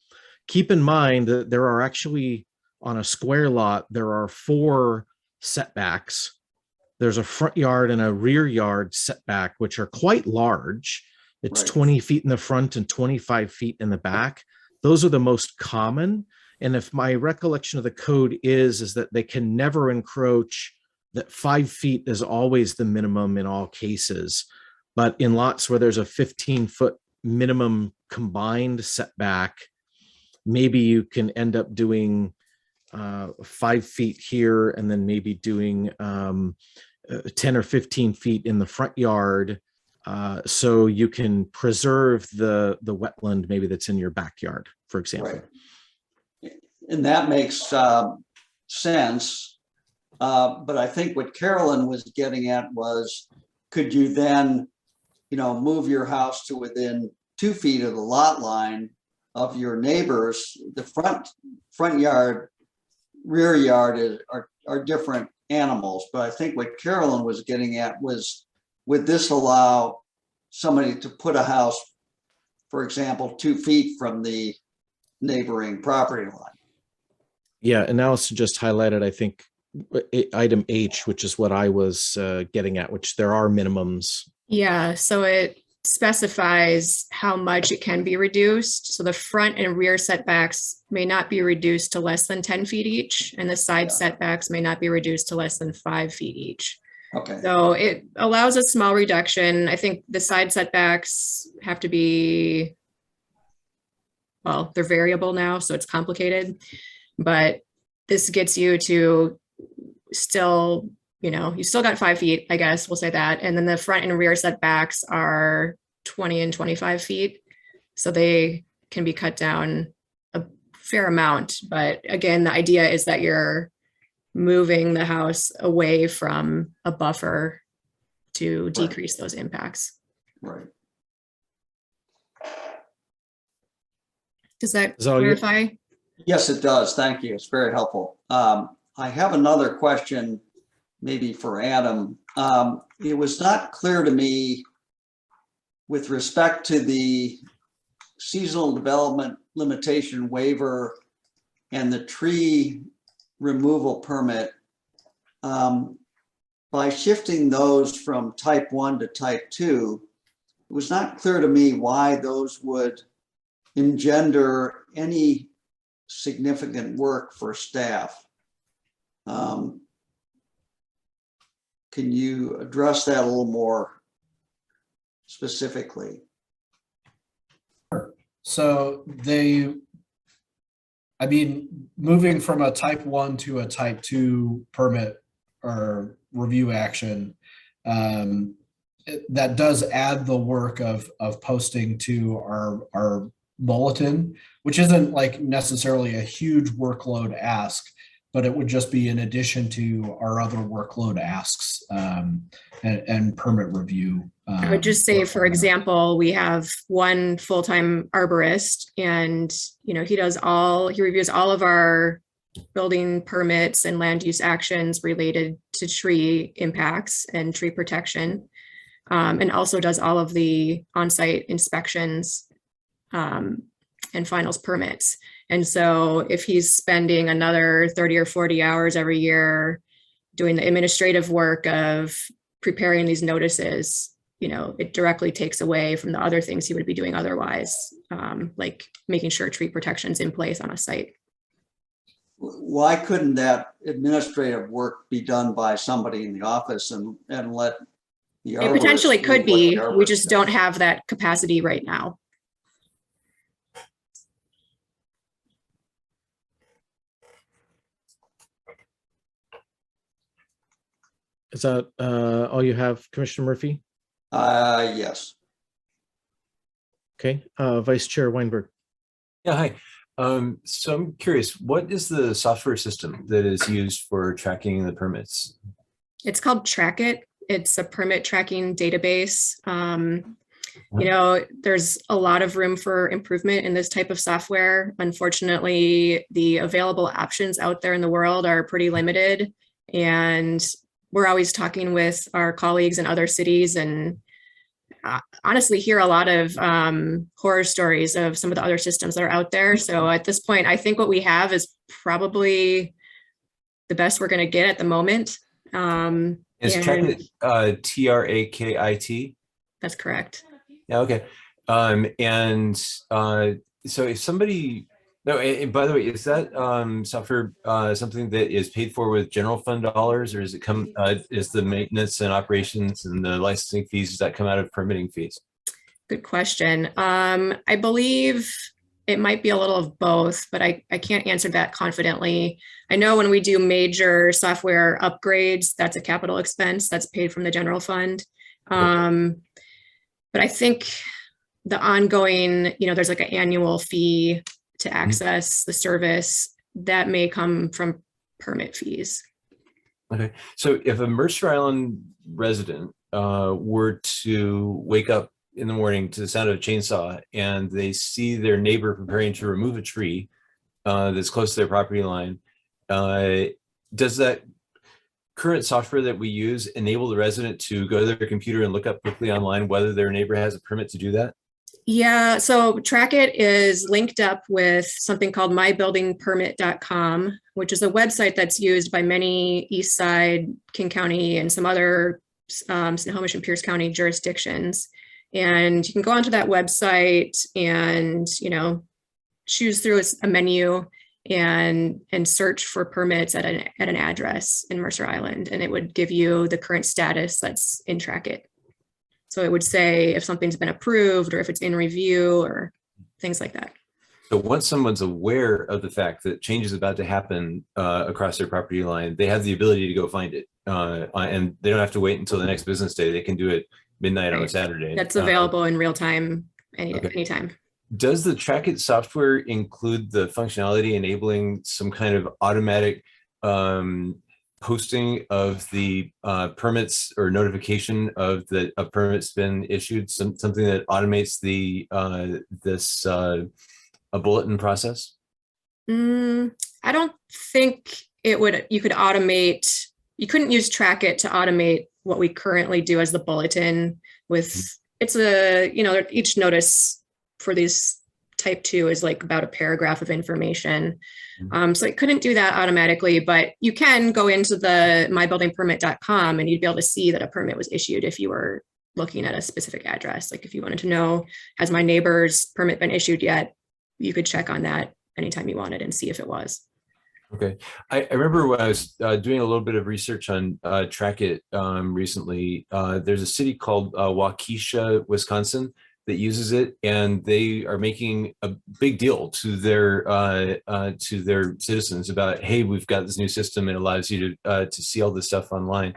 Keep in mind that there are actually, on a square lot, there are 4 setbacks. There's a front yard and a rear yard setback, which are quite large. It's Right. 20 feet in the front and 25 feet in the back. Those are the most common. And if my recollection of the code is that they can never encroach, that 5 feet is always the minimum in all cases. But in lots where there's a 15-foot minimum combined setback, maybe you can end up doing 5 feet here and then maybe doing 10 or 15 feet in the front yard. So you can preserve the wetland maybe that's in your backyard, for example. Right. And that makes sense. But I think what Carolyn was getting at was, could you then, move your house to within 2 feet of the lot line of your neighbors? The front yard, rear yard are different animals. But I think what Carolyn was getting at was, would this allow somebody to put a house, for example, 2 feet from the neighboring property line? Yeah, and Allison just highlighted, I think, item H, which is what I was getting at, which there are minimums. Yeah, so it specifies how much it can be reduced. So the front and rear setbacks may not be reduced to less than 10 feet each, and the side setbacks may not be reduced to less than 5 feet each. Okay. So it allows a small reduction. I think the side setbacks have to be, well, they're variable now, so it's complicated. But this gets you to still, you still got 5 feet, I guess we'll say that. And then the front and rear setbacks are 20 and 25 feet. So they can be cut down a fair amount. But again, the idea is that you're moving the house away from a buffer to decrease those impacts. Right. Does that Is that all you- clarify? Yes, it does. Thank you. It's very helpful. I have another question, maybe for Adam. It was not clear to me with respect to the seasonal development limitation waiver and the tree removal permit, by shifting those from type 1 to type 2, it was not clear to me why those would engender any significant work for staff. Can you address that a little more specifically? So I mean, moving from a type 1 to a type 2 permit or review action, that does add the work of posting to our bulletin, which isn't like necessarily a huge workload ask, but it would just be in addition to our other workload asks and permit review. I would just say, for example, we have one full-time arborist, and he reviews all of our building permits and land use actions related to tree impacts and tree protection, and also does all of the on-site inspections and finals permits. And so if he's spending another 30 or 40 hours every year doing the administrative work of preparing these notices, it directly takes away from the other things he would be doing otherwise, like making sure tree protection's in place on a site. Why couldn't that administrative work be done by somebody in the office and let the It potentially arborist could do what be. the arborist We just does? don't have that capacity right now. Is that all you have, Commissioner Murphy? Yes. Okay, Vice Chair Weinberg. Yeah, hi. So I'm curious, what is the software system that is used for tracking the permits? It's called Track It. It's a permit tracking database. There's a lot of room for improvement in this type of software. Unfortunately, the available options out there in the world are pretty limited, and we're always talking with our colleagues in other cities and honestly hear a lot of horror stories of some of the other systems that are out there. So at this point, I think what we have is probably the best we're going to get at the moment. Is Trackit TRAKIT? That's correct. Yeah, okay. So if somebody, no, and by the way, is that software something that is paid for with general fund dollars, or is it is the maintenance and operations and the licensing fees, does that come out of permitting fees? Good question. I believe it might be a little of both, but I can't answer that confidently. I know when we do major software upgrades, that's a capital expense that's paid from the general fund. But I think the ongoing, there's like an annual fee to access the service that may come from permit fees. Okay, so if a Mercer Island resident were to wake up in the morning to the sound of a chainsaw and they see their neighbor preparing to remove a tree that's close to their property line, does that current software that we use enable the resident to go to their computer and look up quickly online whether their neighbor has a permit to do that? Yeah, so Track It is linked up with something called mybuildingpermit.com, which is a website that's used by many East Side, King County, and some other Snohomish and Pierce County jurisdictions. And you can go onto that website and, choose through a menu and search for permits at an address in Mercer Island, and it would give you the current status that's in Track It. So it would say if something's been approved or if it's in review or things like that. So once someone's aware of the fact that change is about to happen across their property line, they have the ability to go find it, and they don't have to wait until the next business day. They can do it midnight on a Saturday. That's available in real time, anytime. Does the Track It software include the functionality enabling some kind of automatic posting of the permits or notification of a permit's been issued, something that automates the a bulletin process? I don't think it would. You could automate. You couldn't use Track It to automate what we currently do as the bulletin. It's each notice for these type 2 is like about a paragraph of information. So it couldn't do that automatically, but you can go into the mybuildingpermit.com and you'd be able to see that a permit was issued if you were looking at a specific address. Like if you wanted to know, has my neighbor's permit been issued yet? You could check on that anytime you wanted and see if it was. Okay. I remember when I was doing a little bit of research on Track It recently, there's a city called Waukesha, Wisconsin, that uses it, and they are making a big deal to their citizens about, hey, we've got this new system. It allows you to see all this stuff online.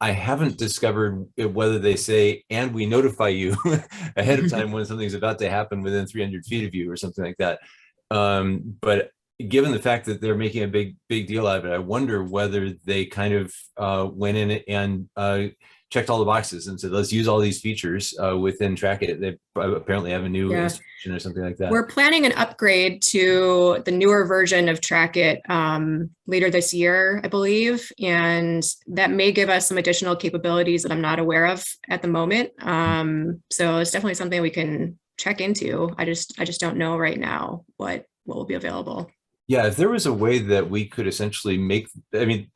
I haven't discovered whether they say, and we notify you ahead of time when something's about to happen within 300 feet of you or something like that. But given the fact that they're making a big deal out of it, I wonder whether they kind of went in and checked all the boxes and said, let's use all these features within Track It. They apparently have a new installation or something like that. We're planning an upgrade to the newer version of Track It later this year, I believe. And that may give us some additional capabilities that I'm not aware of at the moment. So it's definitely something we can check into. I just don't know right now what will be available. Yeah, if there was a way that we could essentially make, I mean,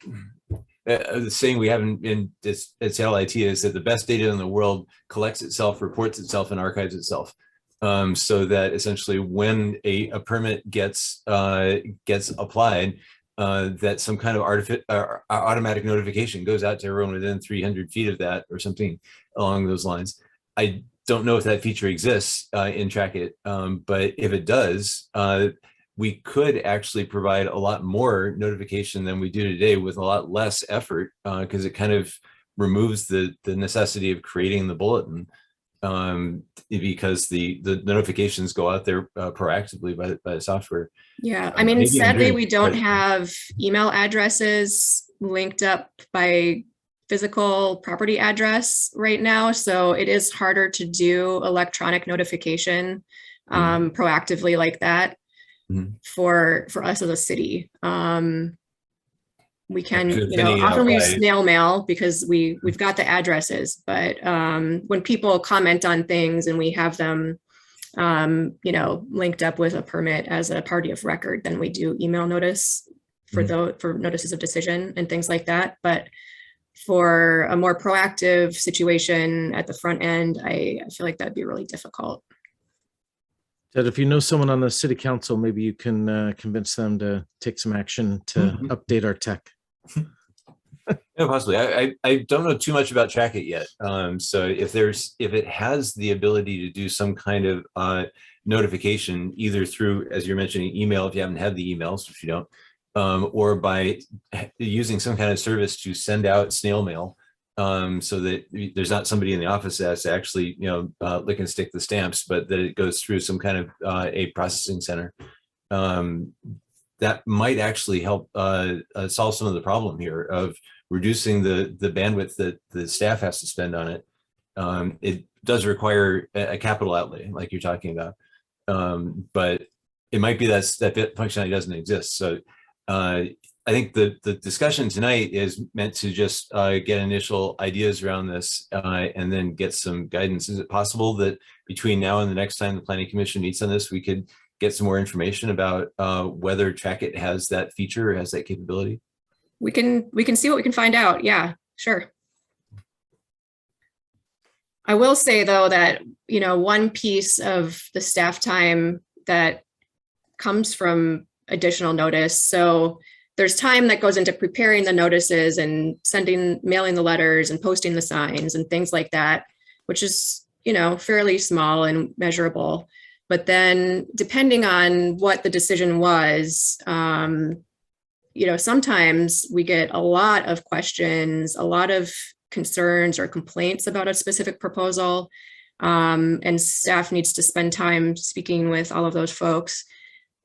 the saying we have in this at Seattle IT is that the best data in the world collects itself, reports itself, and archives itself. So that essentially when a permit gets applied, that some kind of automatic notification goes out to everyone within 300 feet of that or something along those lines. I don't know if that feature exists in Track It, but if it does, we could actually provide a lot more notification than we do today with a lot less effort, because it kind of removes the necessity of creating the bulletin, because the notifications go out there proactively by the software. Yeah, I mean, sadly, we don't have email addresses linked up by physical property address right now, so it is harder to do electronic notification proactively like that. For us as a city. We can, often we use snail mail because we've got the addresses, but when people comment on things and we have them, linked up with a permit as a party of record, then we do email notice for notices of decision and things like that. But for a more proactive situation at the front end, I feel like that'd be really difficult. That if you know someone on the city council, maybe you can convince them to take some action to update our tech. Yeah, possibly. I don't know too much about Track It yet. So if it has the ability to do some kind of notification, either through, as you're mentioning, email, if you haven't had the emails, which you don't, or by using some kind of service to send out snail mail, so that there's not somebody in the office that has to actually, lick and stick the stamps, but that it goes through some kind of a processing center. That might actually help solve some of the problem here of reducing the bandwidth that the staff has to spend on it. It does require a capital outlay, like you're talking about, but it might be that functionality doesn't exist. So I think the discussion tonight is meant to just get initial ideas around this and then get some guidance. Is it possible that between now and the next time the Planning Commission meets on this, we could get some more information about whether Track It has that feature or has that capability? We can see what we can find out. Yeah, sure. I will say though that, one piece of the staff time that comes from additional notice. So there's time that goes into preparing the notices and mailing the letters and posting the signs and things like that, which is, fairly small and measurable. But then depending on what the decision was, sometimes we get a lot of questions, a lot of concerns or complaints about a specific proposal. And staff needs to spend time speaking with all of those folks.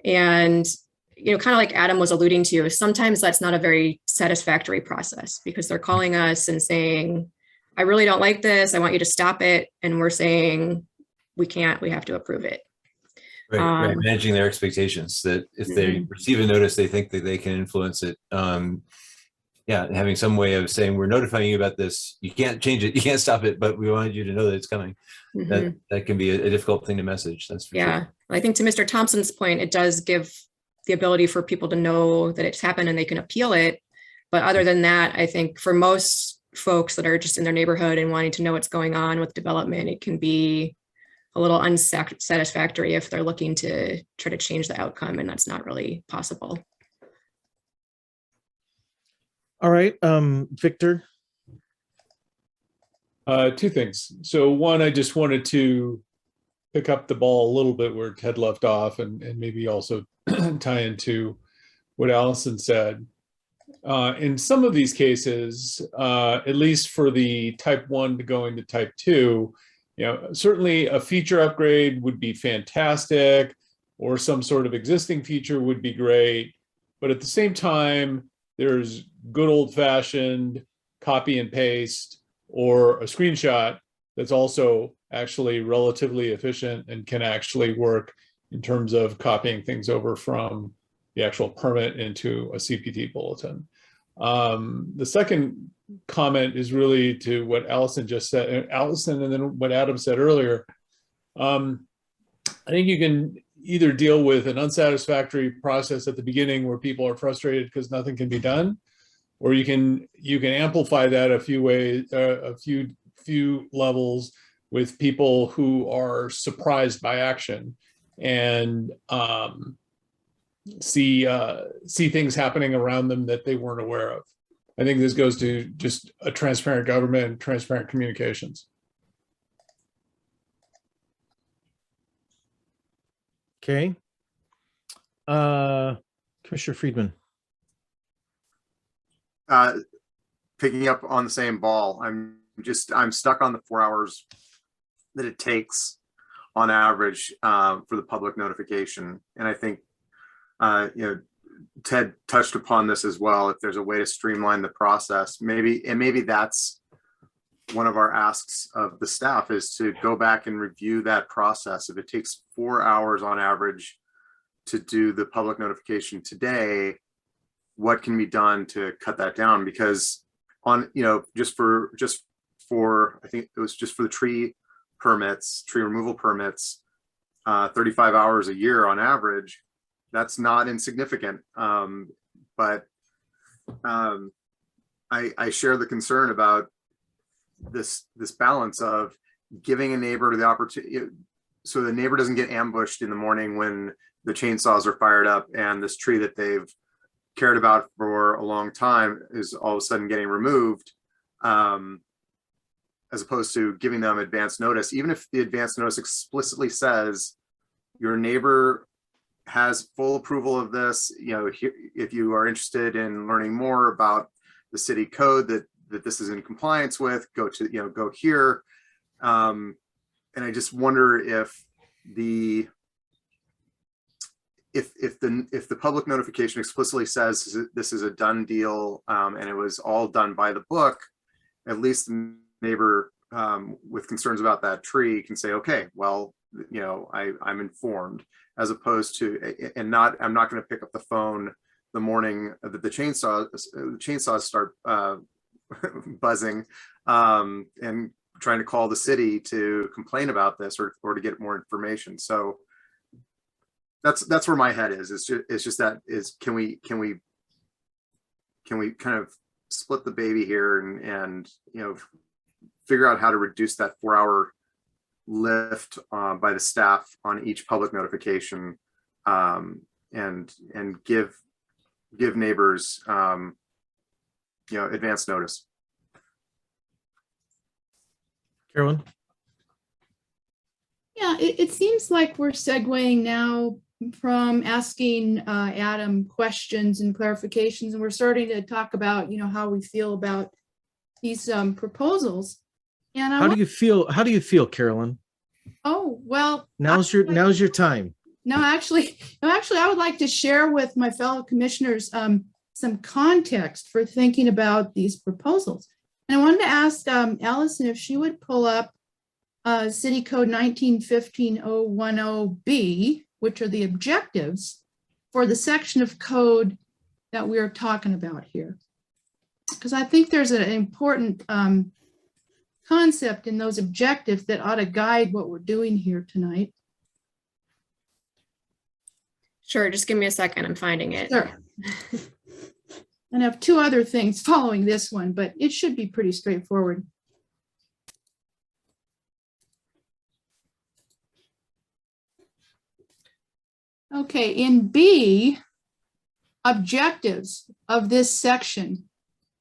And kind of like Adam was alluding to, sometimes that's not a very satisfactory process because they're calling us and saying, I really don't like this. I want you to stop it. And we're saying, we can't, we have to approve it. Right. Managing their expectations that if they receive a notice, they think that they can influence it. Having some way of saying, we're notifying you about this. You can't change it. You can't stop it, but we wanted you to know that it's coming. That can be a difficult thing to message. That's for sure. I think to Mr. Thompson's point, it does give the ability for people to know that it's happened and they can appeal it. But other than that, I think for most folks that are just in their neighborhood and wanting to know what's going on with development, it can be a little unsatisfactory if they're looking to try to change the outcome, and that's not really possible. All right, Victor. Two things. So one, I just wanted to pick up the ball a little bit where Ted left off and maybe also tie into what Allison said. In some of these cases, at least for the type 1 to go into type 2, certainly a feature upgrade would be fantastic, or some sort of existing feature would be great. But at the same time, there's good old-fashioned copy and paste or a screenshot that's also actually relatively efficient and can actually work in terms of copying things over from the actual permit into a CPT bulletin. The second comment is really to what Allison just said, Allison, and then what Adam said earlier. I think you can either deal with an unsatisfactory process at the beginning where people are frustrated because nothing can be done, or you can amplify that a few ways, a few levels, with people who are surprised by action and see things happening around them that they weren't aware of. I think this goes to just a transparent government and transparent communications. Okay. Commissioner Friedman. Picking up on the same ball, I'm stuck on the 4 hours that it takes on average for the public notification. And I think, Ted touched upon this as well. If there's a way to streamline the process, maybe that's one of our asks of the staff, is to go back and review that process. If it takes 4 hours on average to do the public notification today, what can be done to cut that down? Because on, just for I think it was just for the tree removal permits, 35 hours a year on average. That's not insignificant. But I share the concern about this balance of giving a neighbor the opportunity, so the neighbor doesn't get ambushed in the morning when the chainsaws are fired up and this tree that they've cared about for a long time is all of a sudden getting removed, as opposed to giving them advance notice. Even if the advance notice explicitly says your neighbor has full approval of this, if you are interested in learning more about the city code that this is in compliance with, go here. And I just wonder if the public notification explicitly says this is a done deal, and it was all done by the book, at least the neighbor with concerns about that tree can say, okay, well, I'm informed, as opposed to, I'm not going to pick up the phone the morning that the chainsaws start buzzing, and trying to call the city to complain about this or to get more information. So that's where my head is. It's just that can we kind of split the baby here and figure out how to reduce that 4 hour lift by the staff on each public notification, and give neighbors advance notice. Carolyn. Yeah, it seems like we're segueing now from asking Adam questions and clarifications, and we're starting to talk about, how we feel about these proposals. And How do you feel, Carolyn? Oh, well. Now's your time. No, actually, I would like to share with my fellow commissioners some context for thinking about these proposals. And I wanted to ask Allison if she would pull up City Code 1915-010B, which are the objectives for the section of code that we're talking about here. Because I think there's an important concept in those objectives that ought to guide what we're doing here tonight. Sure, just give me a second. I'm finding it. Sure. And I have two other things following this one, but it should be pretty straightforward. Okay, in B, objectives of this section,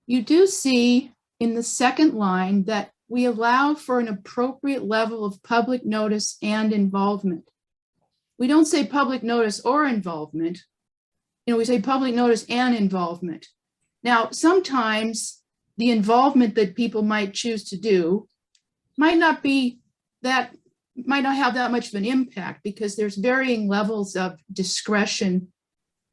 you do see in the second line that we allow for an appropriate level of public notice and involvement. We don't say public notice or involvement. We say public notice and involvement. Now, sometimes the involvement that people might choose to do might not have that much of an impact because there's varying levels of discretion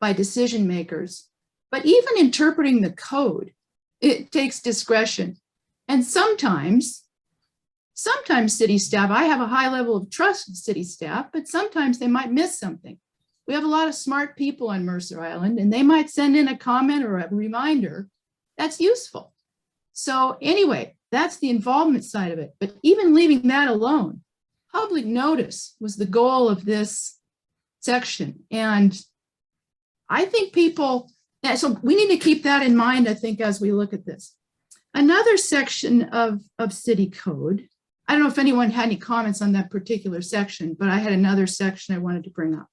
by decision makers. But even interpreting the code, it takes discretion. And sometimes city staff, I have a high level of trust in city staff, but sometimes they might miss something. We have a lot of smart people on Mercer Island, and they might send in a comment or a reminder that's useful. So anyway, that's the involvement side of it. But even leaving that alone, public notice was the goal of this section. And I think so we need to keep that in mind, I think, as we look at this. Another section of city code, I don't know if anyone had any comments on that particular section, but I had another section I wanted to bring up.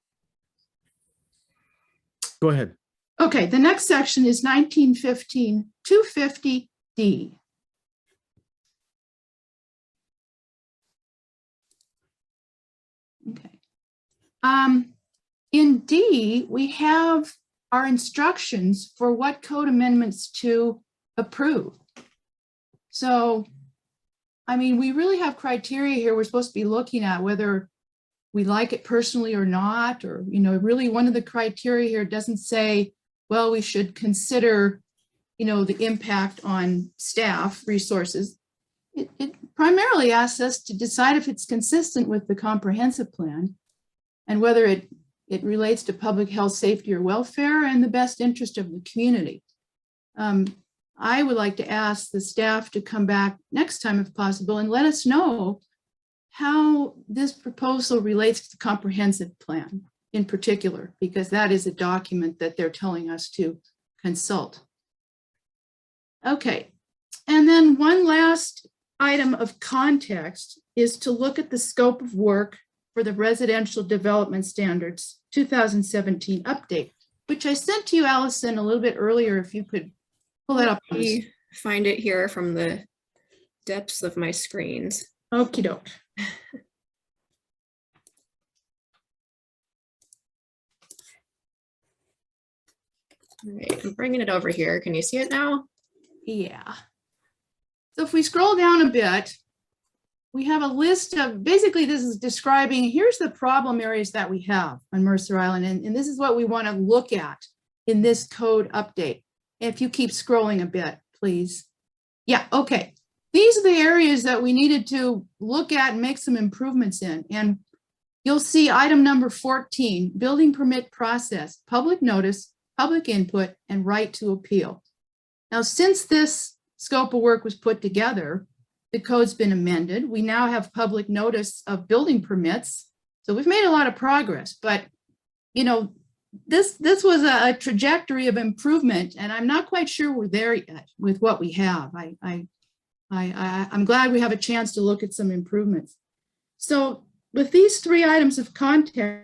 Go ahead. Okay, the next section is 1915 250D. Okay. In D, we have our instructions for what code amendments to approve. So, I mean, we really have criteria here we're supposed to be looking at, whether we like it personally or not, or, really one of the criteria here doesn't say, well, we should consider, the impact on staff resources. It primarily asks us to decide if it's consistent with the comprehensive plan and whether it relates to public health, safety, or welfare and the best interest of the community. I would like to ask the staff to come back next time if possible and let us know how this proposal relates to the comprehensive plan in particular, because that is a document that they're telling us to consult. Okay, and then one last item of context is to look at the scope of work for the Residential Development Standards 2017 update, which I sent to you, Allison, a little bit earlier, if you could pull that up. Let me find it here from the depths of my screens. Okie doke. All right, I'm bringing it over here. Can you see it now? Yeah. So if we scroll down a bit, we have a list of, basically this is describing, here's the problem areas that we have on Mercer Island. And this is what we want to look at in this code update. If you keep scrolling a bit, please. Yeah, okay. These are the areas that we needed to look at and make some improvements in. And you'll see item number 14, building permit process, public notice, public input, and right to appeal. Now, since this scope of work was put together, the code's been amended. We now have public notice of building permits. So we've made a lot of progress, but this was a trajectory of improvement, and I'm not quite sure we're there yet with what we have. I'm glad we have a chance to look at some improvements. So with these three items of context,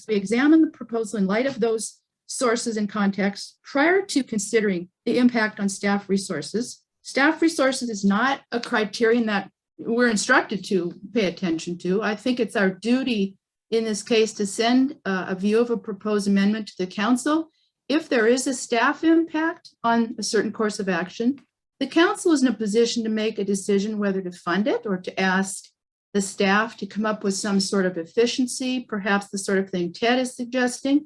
we examine the proposal in light of those sources and contexts prior to considering the impact on staff resources. Staff resources is not a criterion that we're instructed to pay attention to. I think it's our duty in this case to send a view of a proposed amendment to the council. If there is a staff impact on a certain course of action, the council is in a position to make a decision whether to fund it or to ask the staff to come up with some sort of efficiency, perhaps the sort of thing Ted is suggesting.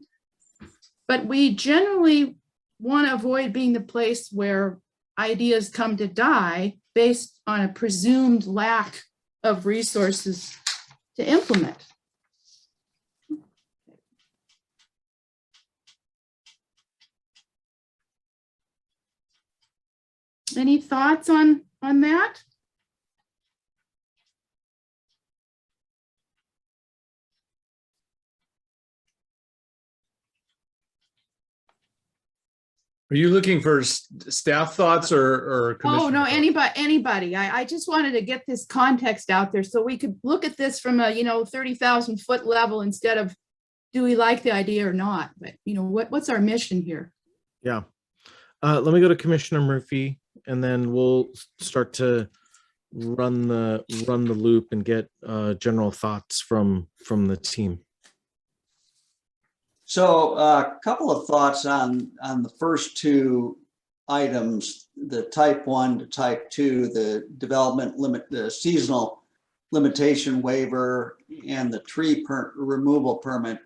But we generally want to avoid being the place where ideas come to die based on a presumed lack of resources to implement. Any thoughts on that? Are you looking for staff thoughts or Oh, no, commissioner thoughts? anybody. I just wanted to get this context out there so we could look at this from a, 30,000 foot level instead of, do we like the idea or not? But, what's our mission here? Yeah. Let me go to Commissioner Murphy, and then we'll start to run the loop and get general thoughts from the team. So a couple of thoughts on the first two items, the type 1 to type 2, the development limit, the seasonal limitation waiver, and the tree removal permit.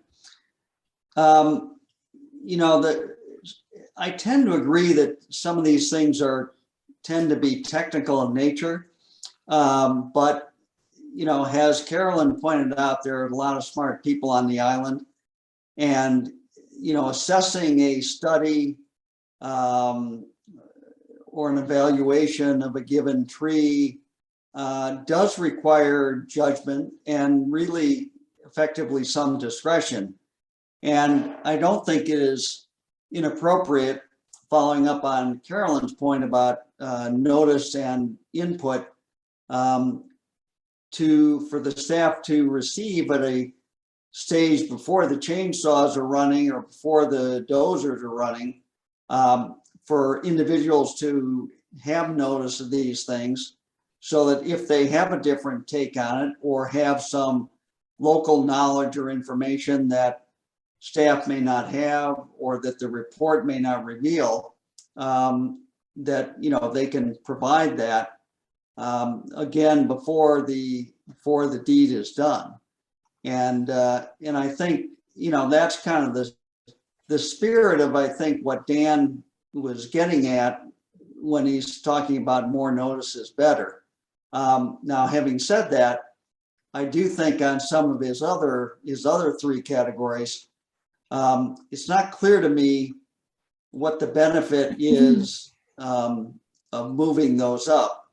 You know, I tend to agree that some of these things tend to be technical in nature. But, you know, as Carolyn pointed out, there are a lot of smart people on the island. And, you know, assessing a study or an evaluation of a given tree does require judgment and really effectively some discretion. And I don't think it is inappropriate, following up on Carolyn's point about notice and input, for the staff to receive at a stage before the chainsaws are running or before the dozers are running, for individuals to have notice of these things, so that if they have a different take on it or have some local knowledge or information that staff may not have, or that the report may not reveal, that, you know, they can provide that again before the deed is done. And I think, you know, that's kind of the spirit of, I think, what Dan was getting at when he's talking about more notice is better. Now, having said that, I do think on some of his other three categories, it's not clear to me what the benefit is of moving those up.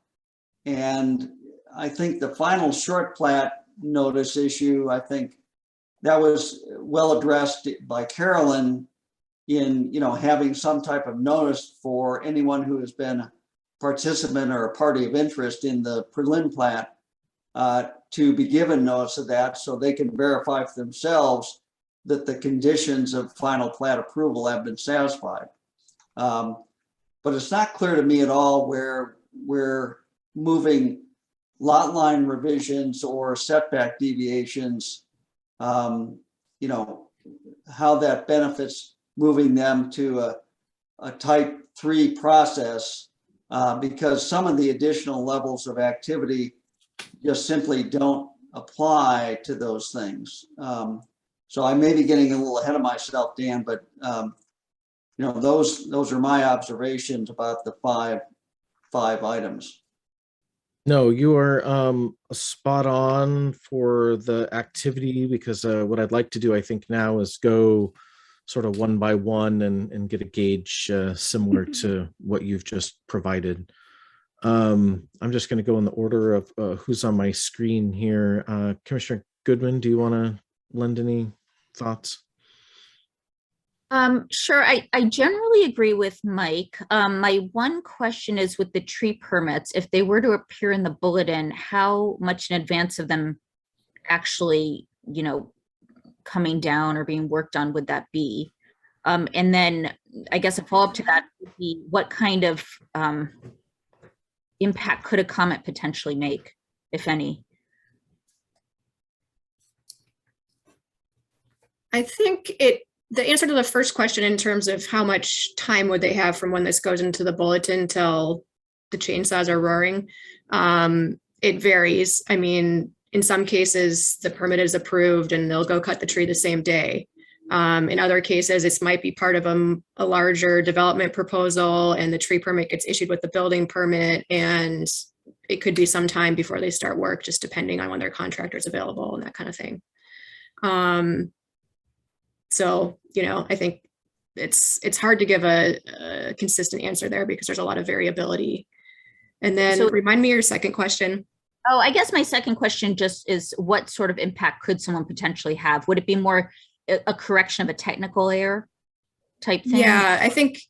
And I think the final short plat notice issue, I think that was well addressed by Carolyn in, you know, having some type of notice for anyone who has been a participant or a party of interest in the prelim plat to be given notice of that, so they can verify for themselves that the conditions of final plat approval have been satisfied. But it's not clear to me at all where we're moving lot line revisions or setback deviations, you know, how that benefits moving them to a type 3 process, because some of the additional levels of activity just simply don't apply to those things. So I may be getting a little ahead of myself, Dan, but you know, those are my observations about the five items. No, you are spot on for the activity, because what I'd like to do, I think, now is go sort of one by one and get a gauge similar to what you've just provided. I'm just going to go in the order of who's on my screen here. Commissioner Goodman, do you want to lend any thoughts? Sure. I generally agree with Mike. My one question is with the tree permits, if they were to appear in the bulletin, how much in advance of them actually, you know, coming down or being worked on would that be? And then I guess a follow-up to that would be, what kind of impact could a comment potentially make, if any? I think the answer to the first question in terms of how much time would they have from when this goes into the bulletin till the chainsaws are roaring, it varies. I mean, in some cases, the permit is approved and they'll go cut the tree the same day. In other cases, it might be part of a larger development proposal, and the tree permit gets issued with the building permit, and it could be some time before they start work, just depending on when their contractor's available and that kind of thing. So, you know, I think it's hard to give a consistent answer there because there's a lot of variability. And then remind me your second question. Oh, I guess my second question just is, what sort of impact could someone potentially have? Would it be more a correction of a technical error type thing? Yeah, I think,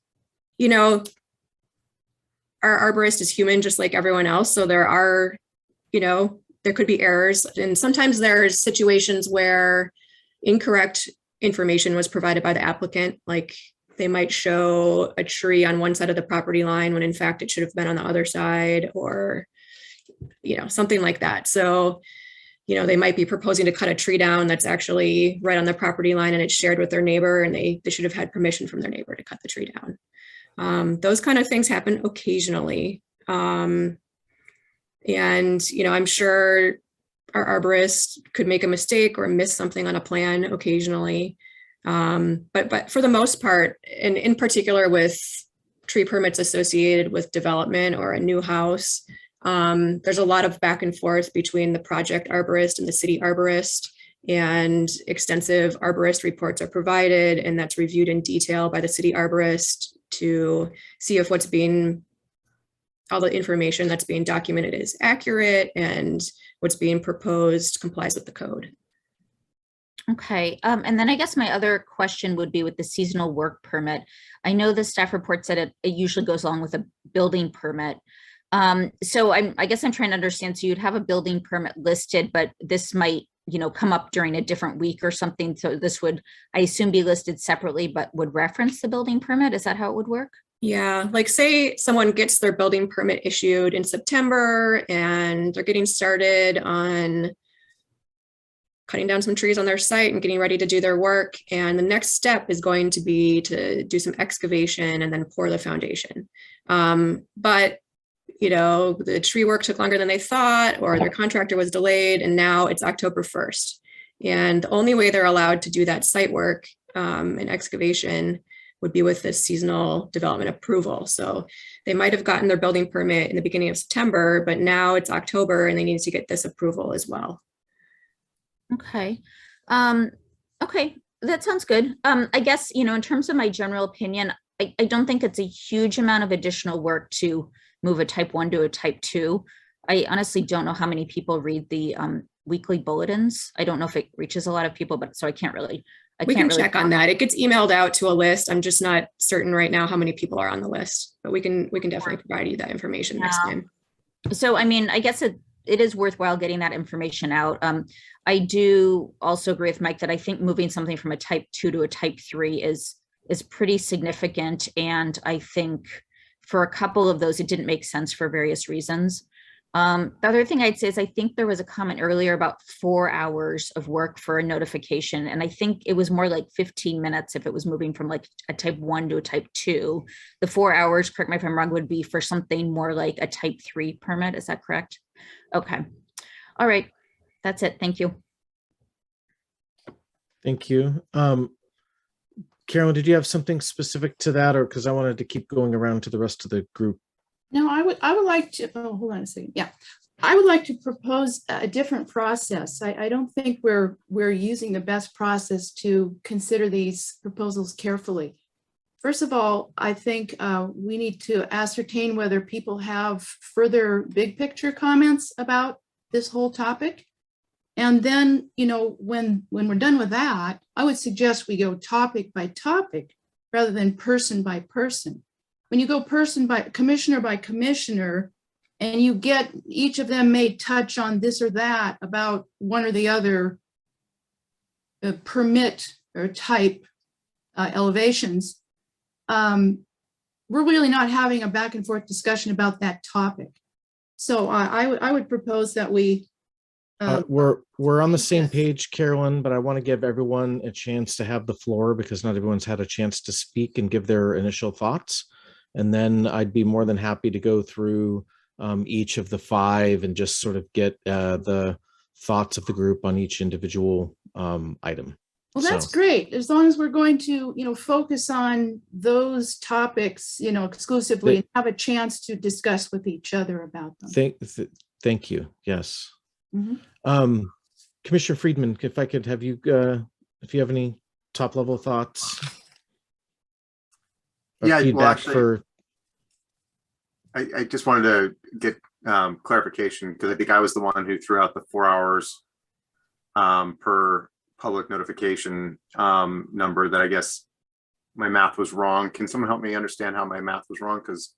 you know, our arborist is human just like everyone else. So there are, you know, there could be errors. And sometimes there's situations where incorrect information was provided by the applicant. Like they might show a tree on one side of the property line when in fact it should have been on the other side, or, something like that. So, they might be proposing to cut a tree down that's actually right on the property line and it's shared with their neighbor, and they should have had permission from their neighbor to cut the tree down. Those kind of things happen occasionally. And, I'm sure our arborist could make a mistake or miss something on a plan occasionally. But for the most part, and in particular with tree permits associated with development or a new house, there's a lot of back and forth between the project arborist and the city arborist, and extensive arborist reports are provided, and that's reviewed in detail by the city arborist to see if all the information that's being documented is accurate and what's being proposed complies with the code. Okay, and then I guess my other question would be with the seasonal work permit. I know the staff report said it usually goes along with a building permit. So I guess I'm trying to understand. So you'd have a building permit listed, but this might, come up during a different week or something. So this would, I assume, be listed separately, but would reference the building permit. Is that how it would work? Yeah, like say someone gets their building permit issued in September and they're getting started on cutting down some trees on their site and getting ready to do their work. And the next step is going to be to do some excavation and then pour the foundation. But the tree work took longer than they thought, or their contractor was delayed, and now it's October 1st. And the only way they're allowed to do that site work and excavation would be with this seasonal development approval. So they might have gotten their building permit in the beginning of September, but now it's October and they need to get this approval as well. Okay. Okay, that sounds good. I guess, in terms of my general opinion, I don't think it's a huge amount of additional work to move a type 1 to a type 2. I honestly don't know how many people read the weekly bulletins. I don't know if it reaches a lot of people, but so I can't really. We can check on that. It gets emailed out to a list. I'm just not certain right now how many people are on the list, but we can definitely provide you that information next time. So, I guess it is worthwhile getting that information out. I do also agree with Mike that I think moving something from a type 2 to a type 3 is pretty significant. And I think for a couple of those, it didn't make sense for various reasons. The other thing I'd say is I think there was a comment earlier about 4 hours of work for a notification. And I think it was more like 15 minutes if it was moving from like a type 1 to a type 2. The 4 hours, correct me if I'm wrong, would be for something more like a type 3 permit. Is that correct? Okay. All right. That's it. Thank you. Thank you. Carolyn, did you have something specific to that, or because I wanted to keep going around to the rest of the group? No, I would like to, hold on a second. Yeah, I would like to propose a different process. I don't think we're using the best process to consider these proposals carefully. First of all, I think we need to ascertain whether people have further big picture comments about this whole topic. And then, when we're done with that, I would suggest we go topic by topic rather than person by person. When you go commissioner by commissioner, and you get each of them may touch on this or that about one or the other permit or type elevations, we're really not having a back and forth discussion about that topic. So I would propose that we we're on the same page, Carolyn, but I want to give everyone a chance to have the floor because not everyone's had a chance to speak and give their initial thoughts. And then I'd be more than happy to go through each of the 5 and just sort of get the thoughts of the group on each individual item. Well, that's great. As long as we're going to, focus on those topics, exclusively and have a chance to discuss with each other about them. Thank you. Yes. Mm-hmm. Commissioner Friedman, if I could have you, if you have any top level thoughts. Yeah, feedback well, actually, for. I just wanted to get clarification because I think I was the one who threw out the 4 hours per public notification number that I guess my math was wrong. Can someone help me understand how my math was wrong? Because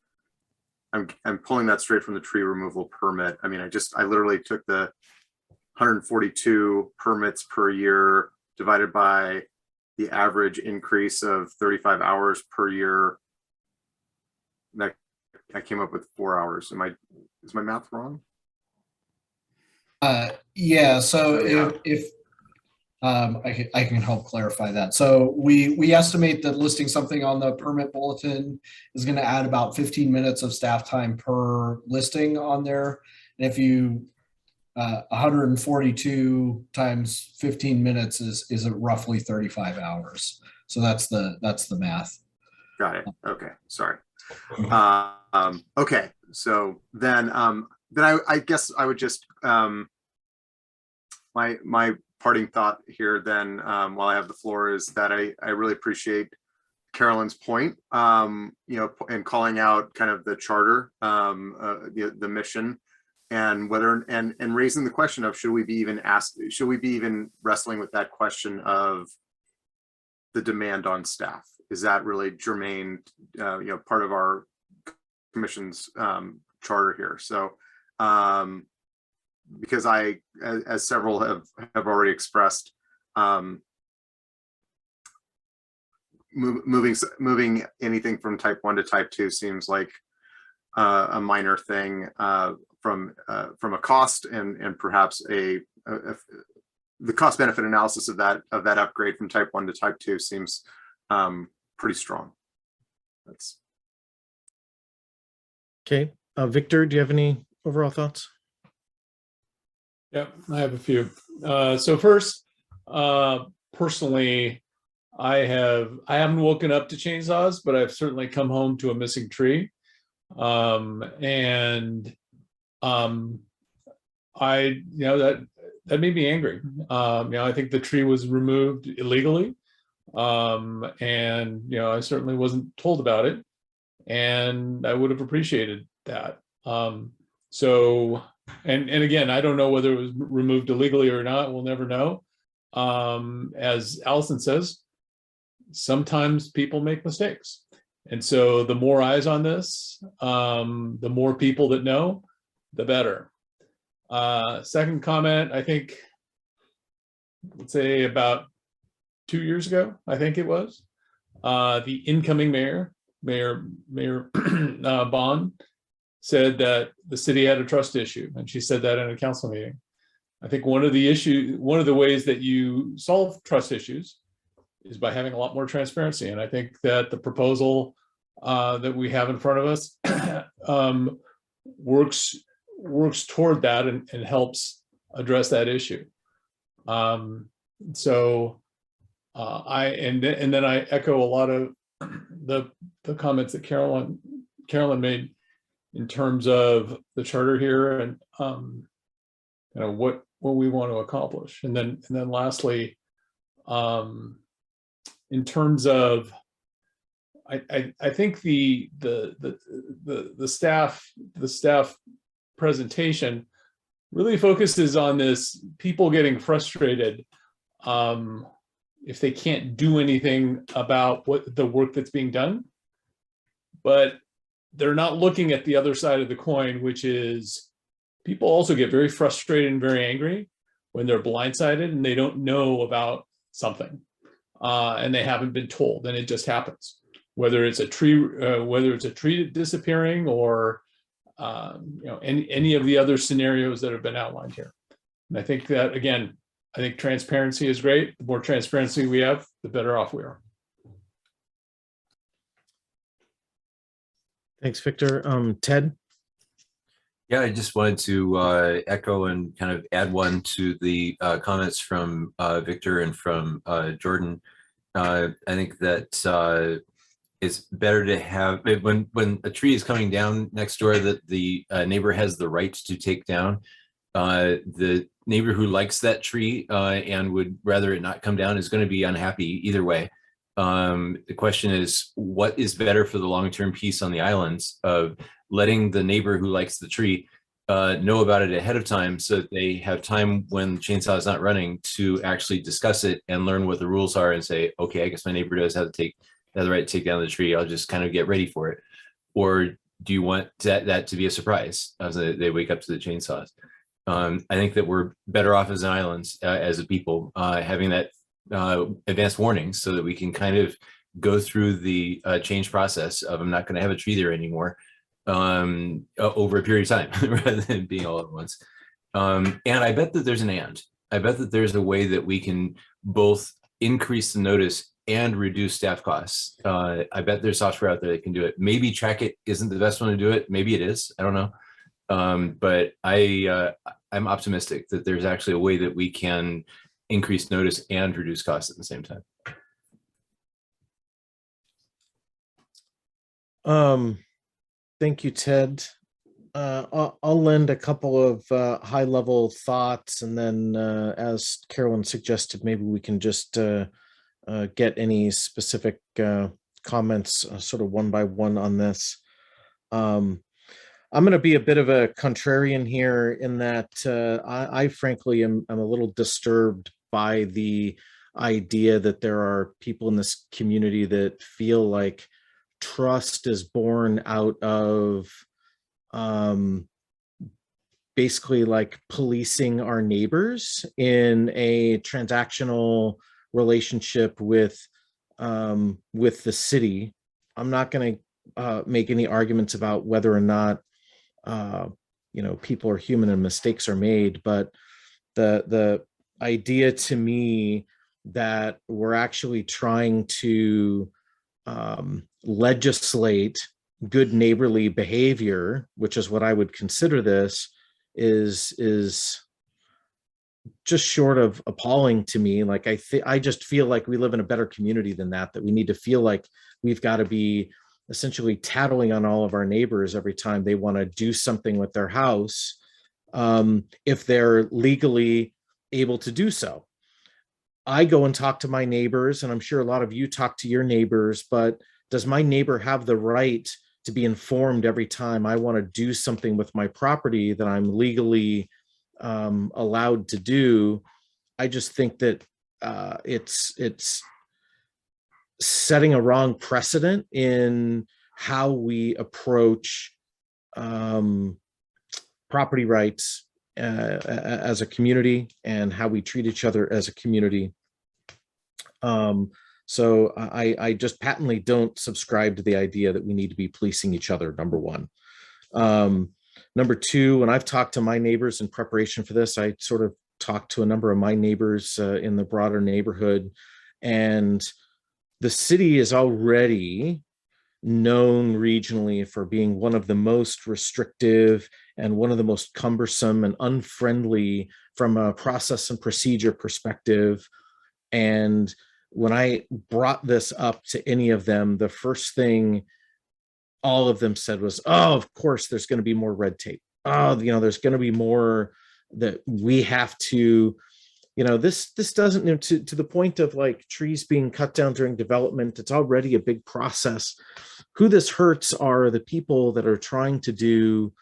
I'm pulling that straight from the tree removal permit. I mean, I literally took the 142 permits per year divided by the average increase of 35 hours per year. That I came up with 4 hours. Is my math wrong? Yeah, so Yeah. if I can help clarify that. So we estimate that listing something on the permit bulletin is going to add about 15 minutes of staff time per listing on there. And if you 142 times 15 minutes is roughly 35 hours. So that's the math. Got it. Okay, sorry. Okay, so then I guess I would just my parting thought here then, while I have the floor, is that I really appreciate Carolyn's point, you know, and calling out kind of the charter, the mission, and whether and raising the question of should we be even wrestling with that question of the demand on staff? Is that really germane, you know, part of our commission's charter here? So because as several have already expressed, moving anything from type 1 to type 2 seems like a minor thing from a cost and perhaps the cost benefit analysis of that upgrade from type 1 to type 2 seems pretty strong. That's Okay. Victor, do you have any overall thoughts? Yeah, I have a few. So first, personally, I haven't woken up to chainsaws, but I've certainly come home to a missing tree. I that made me angry. I think the tree was removed illegally. I certainly wasn't told about it, and I would have appreciated that. And again, I don't know whether it was removed illegally or not. We'll never know. As Allison says, sometimes people make mistakes. And so the more eyes on this, the more people that know, the better. Second comment, I think, let's say about 2 years ago, I think it was, the incoming mayor Bond, said that the city had a trust issue, and she said that in a council meeting. I think one of the ways that you solve trust issues is by having a lot more transparency, and I think that the proposal that we have in front of us works toward that and helps address that issue. Then I echo a lot of the comments that Carolyn made in terms of the charter here and what we want to accomplish. And then lastly, in terms of I think the staff presentation really focuses on this people getting frustrated if they can't do anything about what the work that's being done, but they're not looking at the other side of the coin, which is people also get very frustrated and very angry when they're blindsided and they don't know about something and they haven't been told, and it just happens. Whether it's a tree disappearing or any of the other scenarios that have been outlined here. And I think that, again, I think transparency is great. The more transparency we have, the better off we are. Thanks, Victor. Ted? Yeah, I just wanted to echo and kind of add one to the comments from Victor and from Jordan. I think that it's better to have, when a tree is coming down next door that the neighbor has the right to take down, the neighbor who likes that tree and would rather it not come down is going to be unhappy either way. The question is, what is better for the long-term peace on the islands of letting the neighbor who likes the tree know about it ahead of time so that they have time when the chainsaw is not running to actually discuss it and learn what the rules are and say, okay, I guess my neighbor does have the right to take down the tree. I'll just kind of get ready for it. Or do you want that to be a surprise as they wake up to the chainsaws? I think that we're better off as an island, as a people, having that advanced warnings so that we can kind of go through the change process of I'm not going to have a tree there anymore over a period of time rather than being all at once. And I bet that there's I bet that there's a way that we can both increase the notice and reduce staff costs. I bet there's software out there that can do it. Maybe Track It isn't the best one to do it. Maybe it is. I don't know. But I'm optimistic that there's actually a way that we can increase notice and reduce costs at the same time. Thank you, Ted. I'll lend a couple of high-level thoughts, and then, as Carolyn suggested, maybe we can just get any specific comments sort of one by one on this. I'm going to be a bit of a contrarian here in that I frankly am a little disturbed by the idea that there are people in this community that feel like trust is born out of basically like policing our neighbors in a transactional relationship with the city. I'm not going to make any arguments about whether or not people are human and mistakes are made, but the idea to me that we're actually trying to legislate good neighborly behavior, which is what I would consider this, is just short of appalling to me. Like I just feel like we live in a better community than that we need to feel like we've got to be essentially tattling on all of our neighbors every time they want to do something with their house, if they're legally able to do so. I go and talk to my neighbors, and I'm sure a lot of you talk to your neighbors, but does my neighbor have the right to be informed every time I want to do something with my property that I'm legally allowed to do? I just think that it's setting a wrong precedent in how we approach property rights as a community and how we treat each other as a community. So I just patently don't subscribe to the idea that we need to be policing each other, number one. Number two, when I've talked to my neighbors in preparation for this, I sort of talked to a number of my neighbors in the broader neighborhood, and the city is already known regionally for being one of the most restrictive and one of the most cumbersome and unfriendly from a process and procedure perspective. And when I brought this up to any of them, the first thing all of them said was, oh, of course, there's going to be more red tape. Oh, there's going to be more that we have to, this doesn't, to the point of like trees being cut down during development. It's already a big process. Who this hurts are the people that are trying to do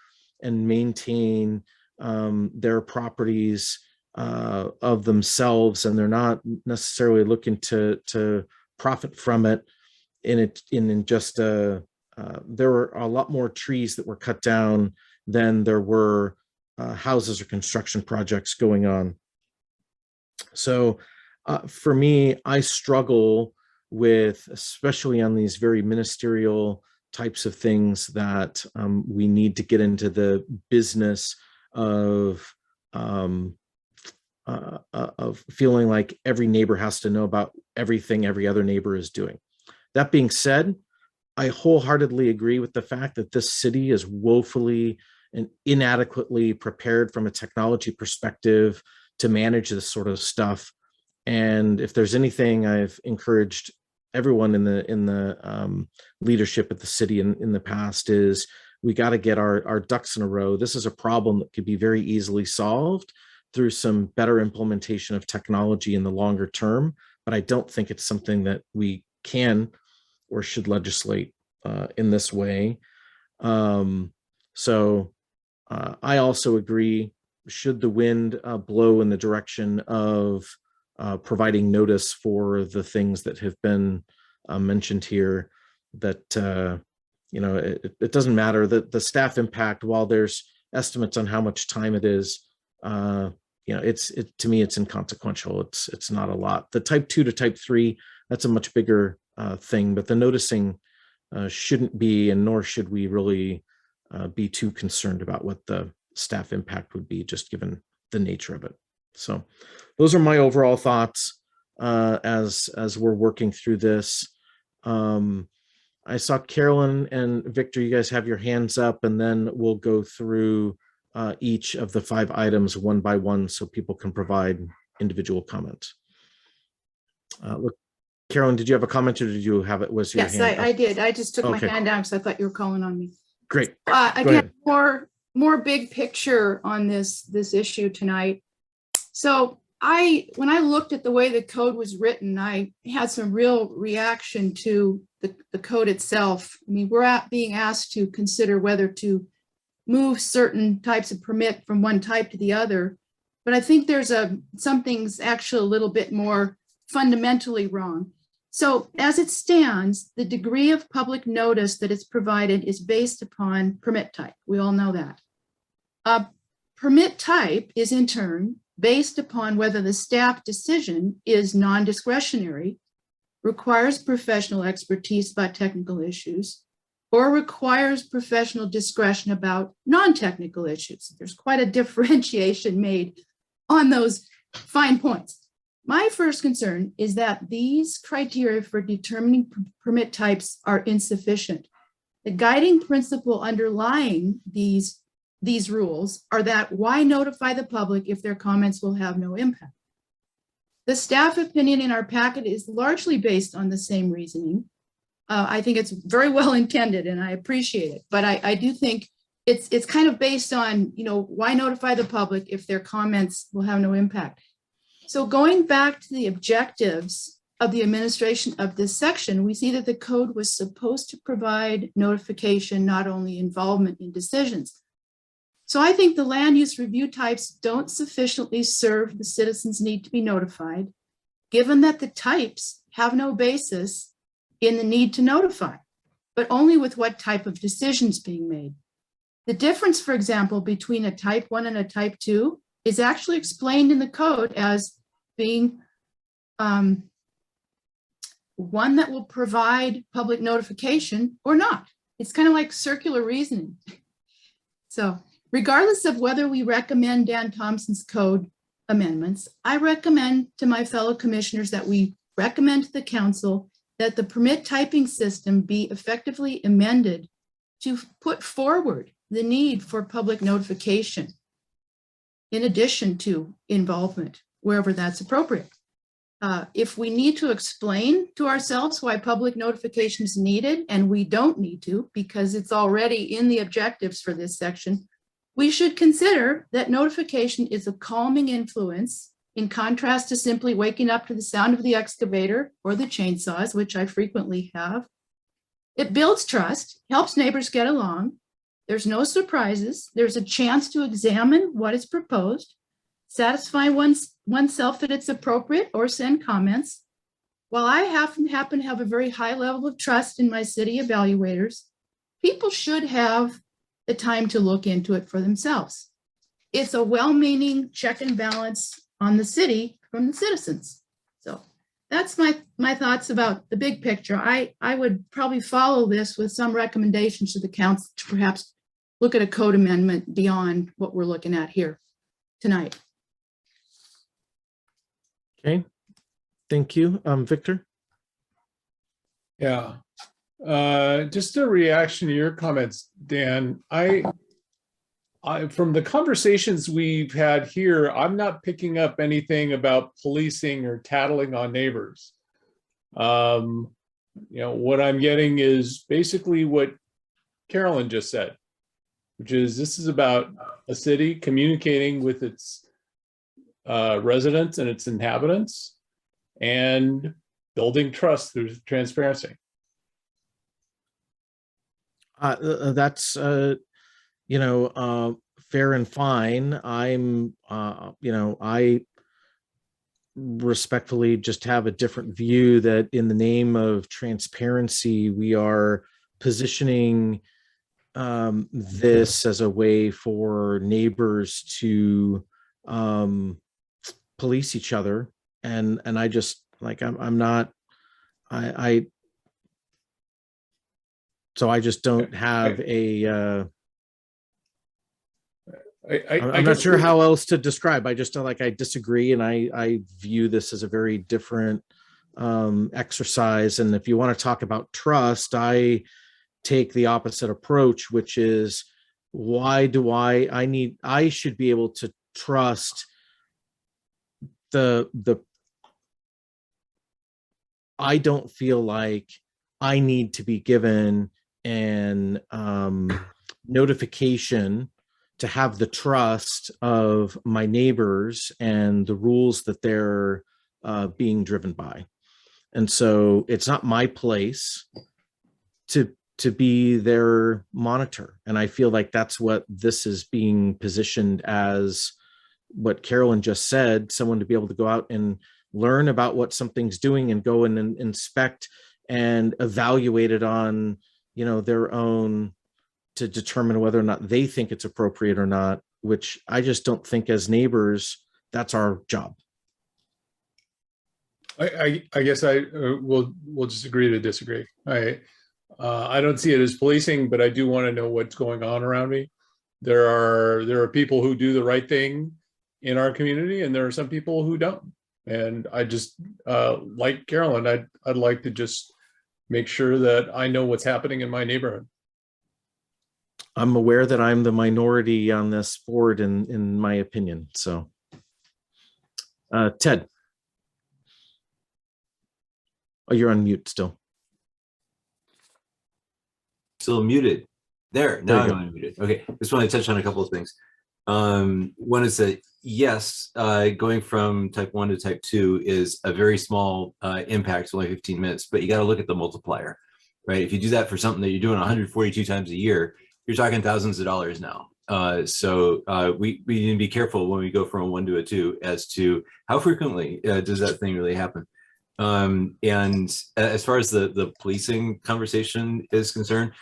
and maintain their properties of themselves, and they're not necessarily looking to profit from it. There were a lot more trees that were cut down than there were houses or construction projects going on. So for me, I struggle with, especially on these very ministerial types of things, that we need to get into the business of feeling like every neighbor has to know about everything every other neighbor is doing. That being said, I wholeheartedly agree with the fact that this city is woefully and inadequately prepared from a technology perspective to manage this sort of stuff. And if there's anything I've encouraged everyone in the leadership at the city in the past is we got to get our ducks in a row. This is a problem that could be very easily solved through some better implementation of technology in the longer term, but I don't think it's something that we can or should legislate in this way. So I also agree, should the wind blow in the direction of providing notice for the things that have been mentioned here, that it doesn't matter that the staff impact, while there's estimates on how much time it is, to me, it's inconsequential. It's not a lot. The type 2 to type 3, that's a much bigger thing, but the noticing shouldn't be, and nor should we really be too concerned about what the staff impact would be, just given the nature of it. So those are my overall thoughts as we're working through this. I saw Carolyn and Victor, you guys have your hands up, and then we'll go through each of the 5 items one by one so people can provide individual comments. Look, Carolyn, did you have a comment, or did you have it? Was your Yes, hand I up? did. I just took my Okay. hand down because I thought you were calling on me. Great. Again, more big picture on this issue tonight. So when I looked at the way the code was written, I had some real reaction to the code itself. I mean, we're being asked to consider whether to move certain types of permit from one type to the other. But I think there's something's actually a little bit more fundamentally wrong. So as it stands, the degree of public notice that is provided is based upon permit type. We all know that. Permit type is in turn based upon whether the staff decision is non-discretionary, requires professional expertise about technical issues, or requires professional discretion about non-technical issues. There's quite a differentiation made on those fine points. My first concern is that these criteria for determining permit types are insufficient. The guiding principle underlying these rules are that why notify the public if their comments will have no impact? The staff opinion in our packet is largely based on the same reasoning. I think it's very well intended and I appreciate it, but I do think it's kind of based on, why notify the public if their comments will have no impact? So going back to the objectives of the administration of this section, we see that the code was supposed to provide notification, not only involvement in decisions. So I think the land use review types don't sufficiently serve the citizens' need to be notified, given that the types have no basis in the need to notify, but only with what type of decisions being made. The difference, for example, between a type 1 and a type 2 is actually explained in the code as being one that will provide public notification or not. It's kind of like circular reasoning. So regardless of whether we recommend Dan Thompson's code amendments, I recommend to my fellow commissioners that we recommend to the council that the permit typing system be effectively amended to put forward the need for public notification in addition to involvement wherever that's appropriate. If we need to explain to ourselves why public notification is needed, and we don't need to because it's already in the objectives for this section, we should consider that notification is a calming influence in contrast to simply waking up to the sound of the excavator or the chainsaws, which I frequently have. It builds trust, helps neighbors get along. There's no surprises. There's a chance to examine what is proposed, satisfy oneself that it's appropriate, or send comments. While I happen to have a very high level of trust in my city evaluators, people should have the time to look into it for themselves. It's a well-meaning check and balance on the city from the citizens. So that's my thoughts about the big picture. I would probably follow this with some recommendations to the council to perhaps look at a code amendment beyond what we're looking at here tonight. Okay, thank you. Victor? Yeah. Just a reaction to your comments, Dan. I from the conversations we've had here, I'm not picking up anything about policing or tattling on neighbors. What I'm getting is basically what Carolyn just said, which is this is about a city communicating with its residents and its inhabitants and building trust through transparency. That's fair and fine. I respectfully just have a different view that in the name of transparency, we are positioning this as a way for neighbors to police each other. And I just like, I'm not, I so I just don't have a, I'm not guess sure how else to describe. I just don't like, I disagree. And I view this as a very different exercise. And if you want to talk about trust, I take the opposite approach, which is why do I should be able to trust the I don't feel like I need to be given an notification to have the trust of my neighbors and the rules that they're being driven by. And so it's not my place to be their monitor. And I feel like that's what this is being positioned as, what Carolyn just said, someone to be able to go out and learn about what something's doing and go in and inspect and evaluate it on, their own, to determine whether or not they think it's appropriate or not, which I just don't think as neighbors, that's our job. I guess we'll just agree to disagree. I don't see it as policing, but I do want to know what's going on around me. There are people who do the right thing in our community, and there are some people who don't. And I just, like Carolyn, I'd like to just make sure that I know what's happening in my neighborhood. I'm aware that I'm the minority on this board in my opinion. So, Ted. Oh, you're on mute still. Still muted. There, There now you I'm unmuted. Okay, just want to touch on a couple of things. One is that yes, going from type 1 to type 2 is a very small impact, only 15 minutes, but you got to look at the multiplier, right? If you do that for something that you're doing 142 times a year, you're talking thousands of dollars now. So we need to be careful when we go from a 1 to a 2 as to how frequently does that thing really happen. And as far as the policing conversation is concerned,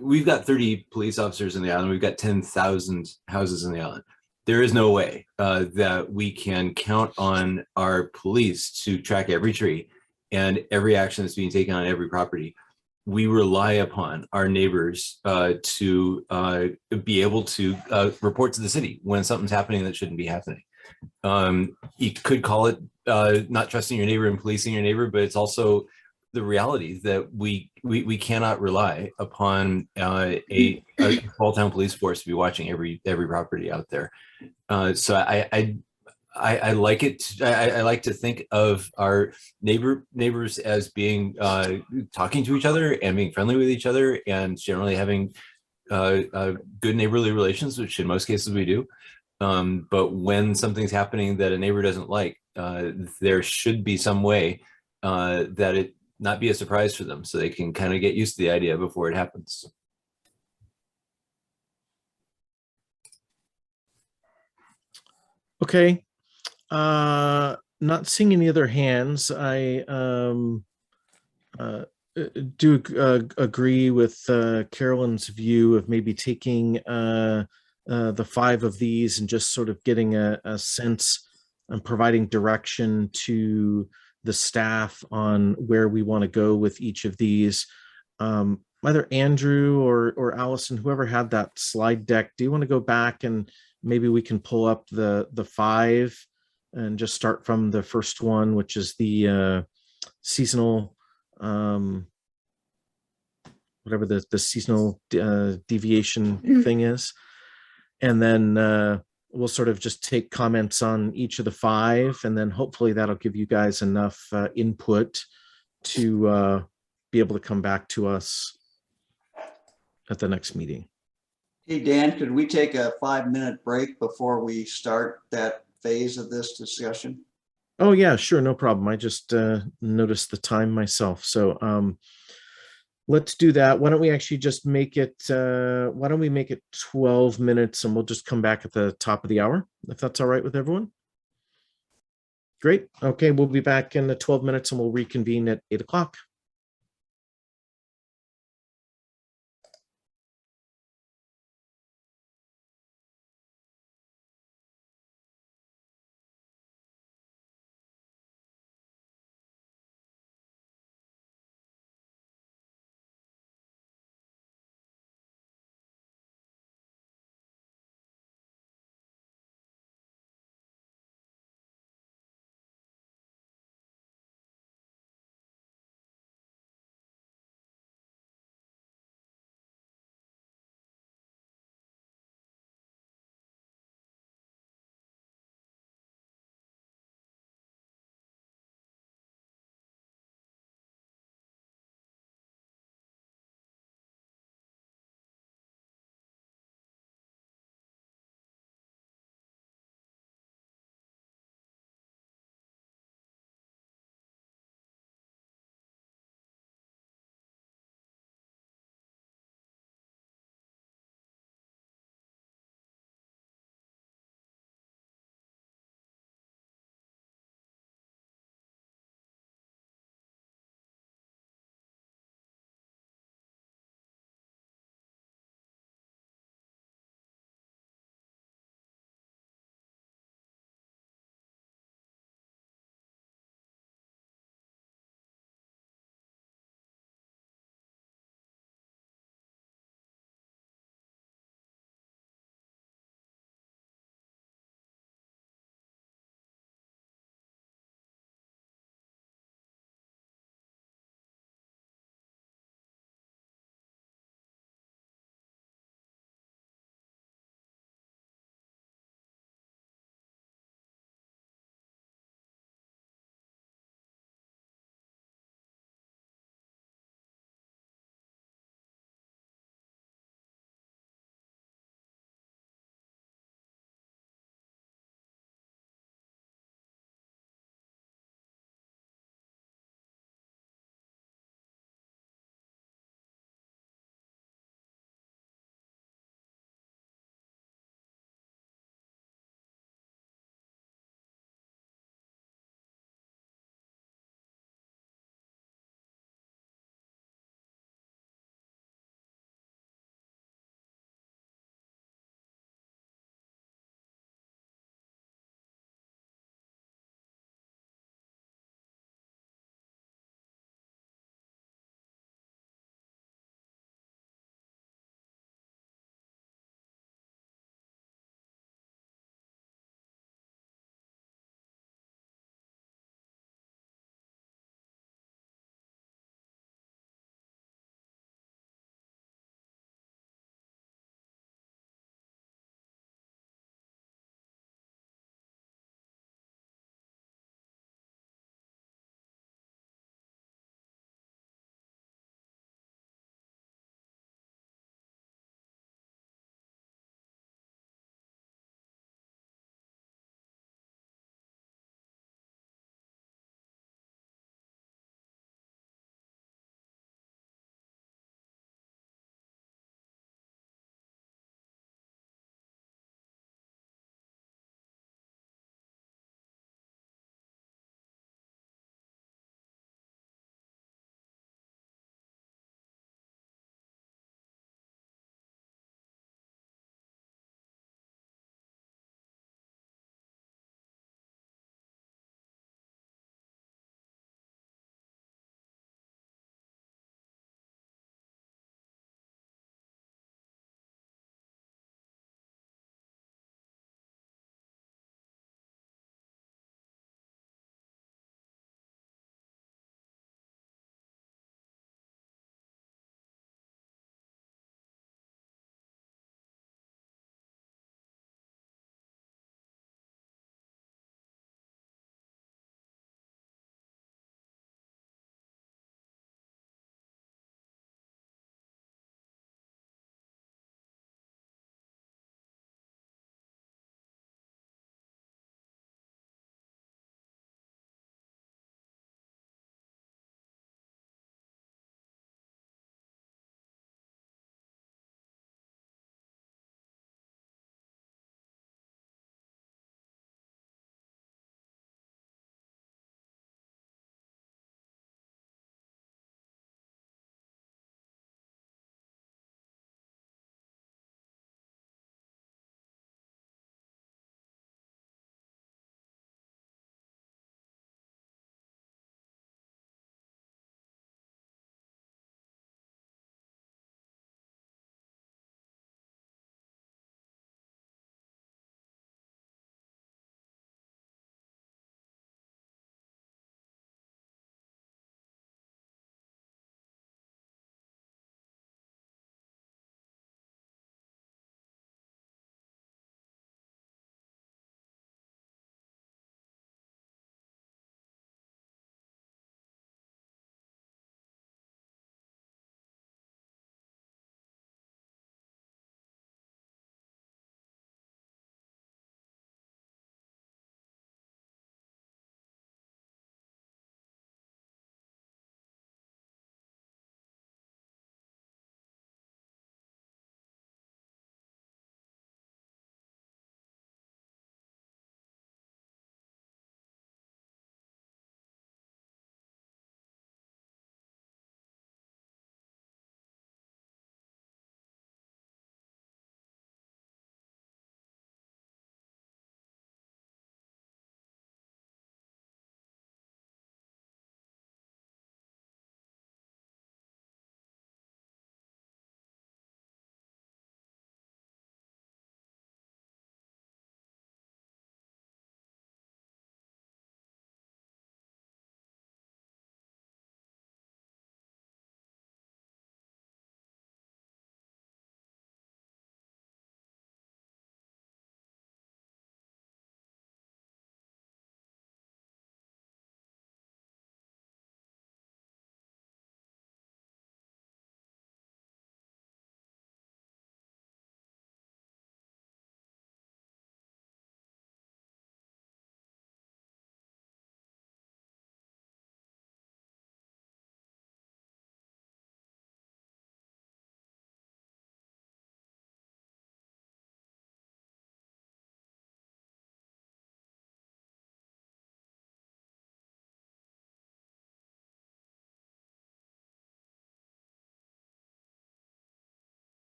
we've got 30 police officers in the island. We've got 10,000 houses in the island. There is no way that we can count on our police to track every tree and every action that's being taken on every property. We rely upon our neighbors to be able to report to the city when something's happening that shouldn't be happening. You could call it not trusting your neighbor and policing your neighbor, but it's also the reality that we cannot rely upon a small town police force to be watching every property out there. So I like it. I like to think of our neighbors as being talking to each other and being friendly with each other and generally having good neighborly relations, which in most cases we do. But when something's happening that a neighbor doesn't like, there should be some way that it not be a surprise for them so they can kind of get used to the idea before it happens. Okay. Not seeing any other hands. I do agree with Carolyn's view of maybe taking the 5 of these and just sort of getting a sense and providing direction to the staff on where we want to go with each of these. Either Andrew or Allison, whoever had that slide deck, do you want to go back and maybe we can pull up the 5 and just start from the first one, which is the seasonal, whatever the seasonal deviation thing is. And then we'll sort of just take comments on each of the 5, and then hopefully that'll give you guys enough input to be able to come back to us at the next meeting. Hey, Dan, could we take a 5-minute break before we start that phase of this discussion? Oh yeah, sure, no problem. I just noticed the time myself. So let's do that. Why don't we actually just make it, why don't we make it 12 minutes and we'll just come back at the top of the hour, if that's all right with everyone? Great. Okay, we'll be back in the 12 minutes and we'll reconvene at 8 o'clock.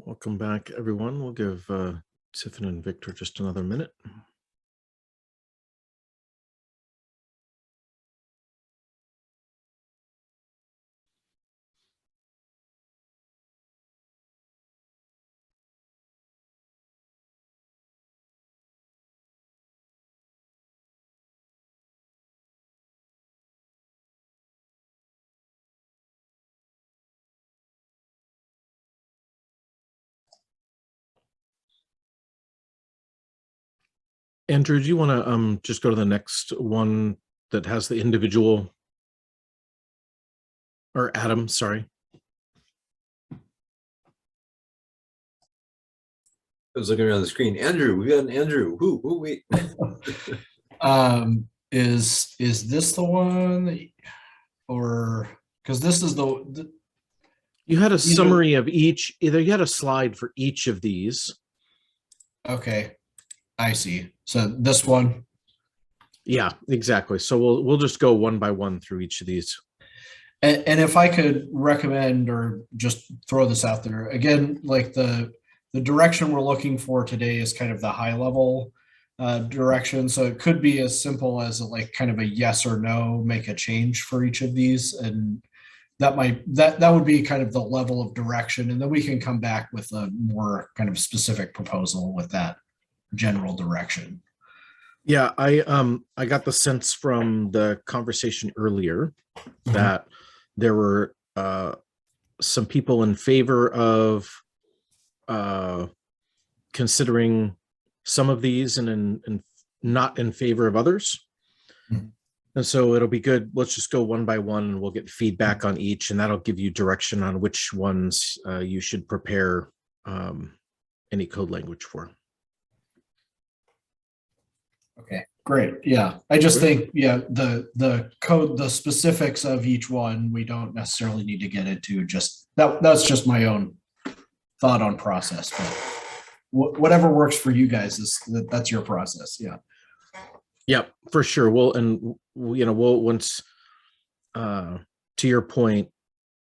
Welcome back, everyone. We'll give Tiffin and Victor just another minute. Andrew, do you want to just go to the next one that has the individual, or Adam, sorry. I was looking around the screen. Andrew, we got an Andrew. Who? Wait. Is this the one, or because this is the You had a Either- summary of each, either you had a slide for each of these. okay, I see. So this one, Yeah, exactly. So we'll just go one by one through each of these. and if I could recommend or just throw this out there again, like the direction we're looking for today is kind of the high level direction. So it could be as simple as like kind of a yes or no, make a change for each of these, and that would be kind of the level of direction, and then we can come back with a more kind of specific proposal with that general direction. Yeah, I got the sense from the conversation earlier that there were some people in favor of considering some of these and not in favor of others. Mhm. And so it'll be good. Let's just go one by one and we'll get feedback on each, and that'll give you direction on which ones you should prepare any code language for. Okay, great. Yeah, I just think, yeah, the code, the specifics of each one, we don't necessarily need to get into. Just that's just my own thought on process, but whatever works for you guys that's your process. Yeah. Yep, for sure. We'll once to your point,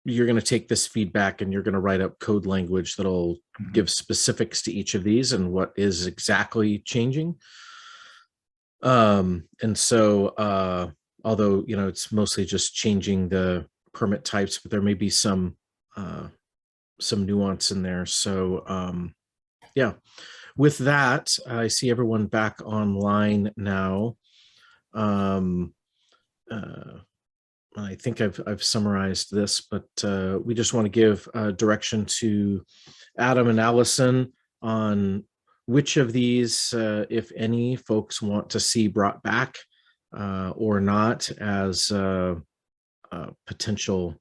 you're going to take this feedback and you're going to write up code language that'll give specifics to each of these and what is exactly changing. And so although it's mostly just changing the permit types, but there may be some nuance in there. So yeah, with that, I see everyone back online now. I think I've summarized this, but we just want to give direction to Adam and Allison on which of these, if any, folks want to see brought back or not as potential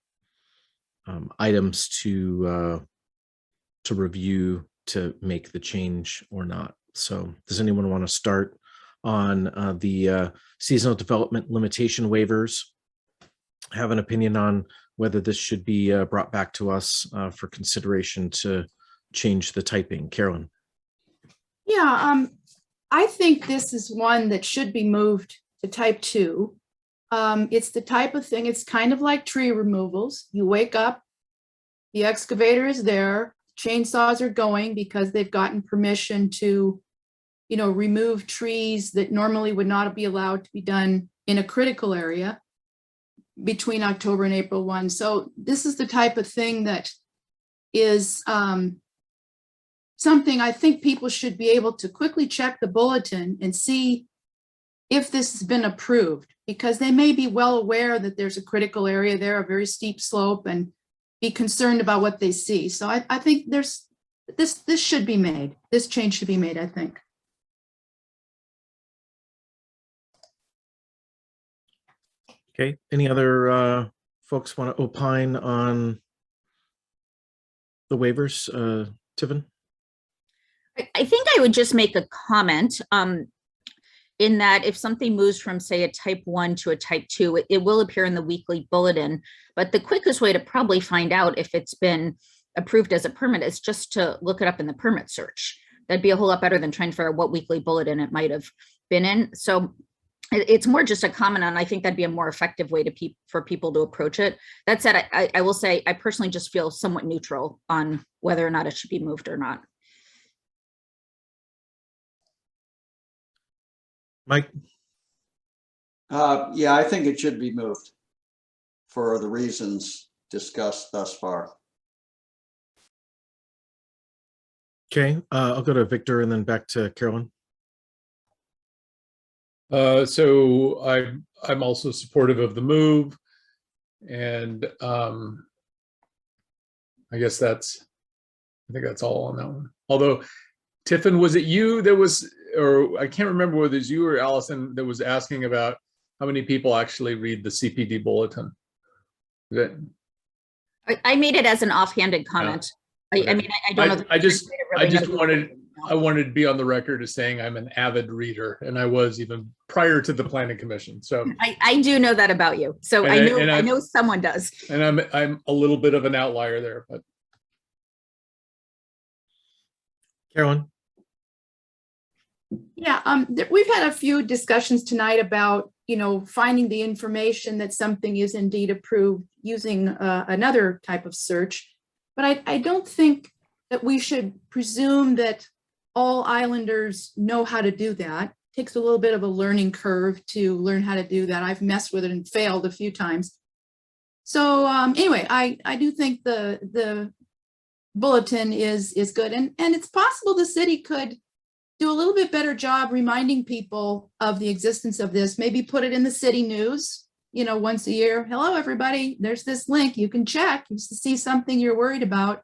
items to review to make the change or not. So does anyone want to start on the seasonal development limitation waivers? Have an opinion on whether this should be brought back to us for consideration to change the typing? Carolyn. Yeah, I think this is one that should be moved to type 2. It's the type of thing, it's kind of like tree removals. You wake up, the excavator is there, chainsaws are going because they've gotten permission to, remove trees that normally would not be allowed to be done in a critical area between October and April 1. So this is the type of thing that is something I think people should be able to quickly check the bulletin and see if this has been approved, because they may be well aware that there's a critical area there, a very steep slope, and be concerned about what they see. So I think this should be made. This change should be made, I think. Okay, any other folks want to opine on the waivers? Tiffin? I think I would just make a comment in that if something moves from, say, a type 1 to a type 2, it will appear in the weekly bulletin. But the quickest way to probably find out if it's been approved as a permit is just to look it up in the permit search. That'd be a whole lot better than trying to figure out what weekly bulletin it might have been in. So it's more just a comment on, I think that'd be a more effective way to for people to approach it. That said, I will say, I personally just feel somewhat neutral on whether or not it should be moved or not. Mike, Yeah, I think it should be moved for the reasons discussed thus far. okay, I'll go to Victor and then back to Carolyn. So I'm also supportive of the move, and I guess I think that's all on that one. Although, Tiffin, was it you that was, or I can't remember whether it was you or Allison that was asking about how many people actually read the CPD bulletin? I made it as an offhanded comment. Okay. I mean, I don't know. I just wanted to be on the record as saying I'm an avid reader, and I was even prior to the planning commission. So I do know that about you. So I know someone does. And I'm a little bit of an outlier there, but Carolyn. Yeah, we've had a few discussions tonight about, finding the information that something is indeed approved using another type of search. But I don't think that we should presume that all islanders know how to do that. It takes a little bit of a learning curve to learn how to do that. I've messed with it and failed a few times. So anyway, I do think the bulletin is good. And it's possible the city could do a little bit better job reminding people of the existence of this. Maybe put it in the city news, once a year. Hello, everybody. There's this link. You can check. You see something you're worried about.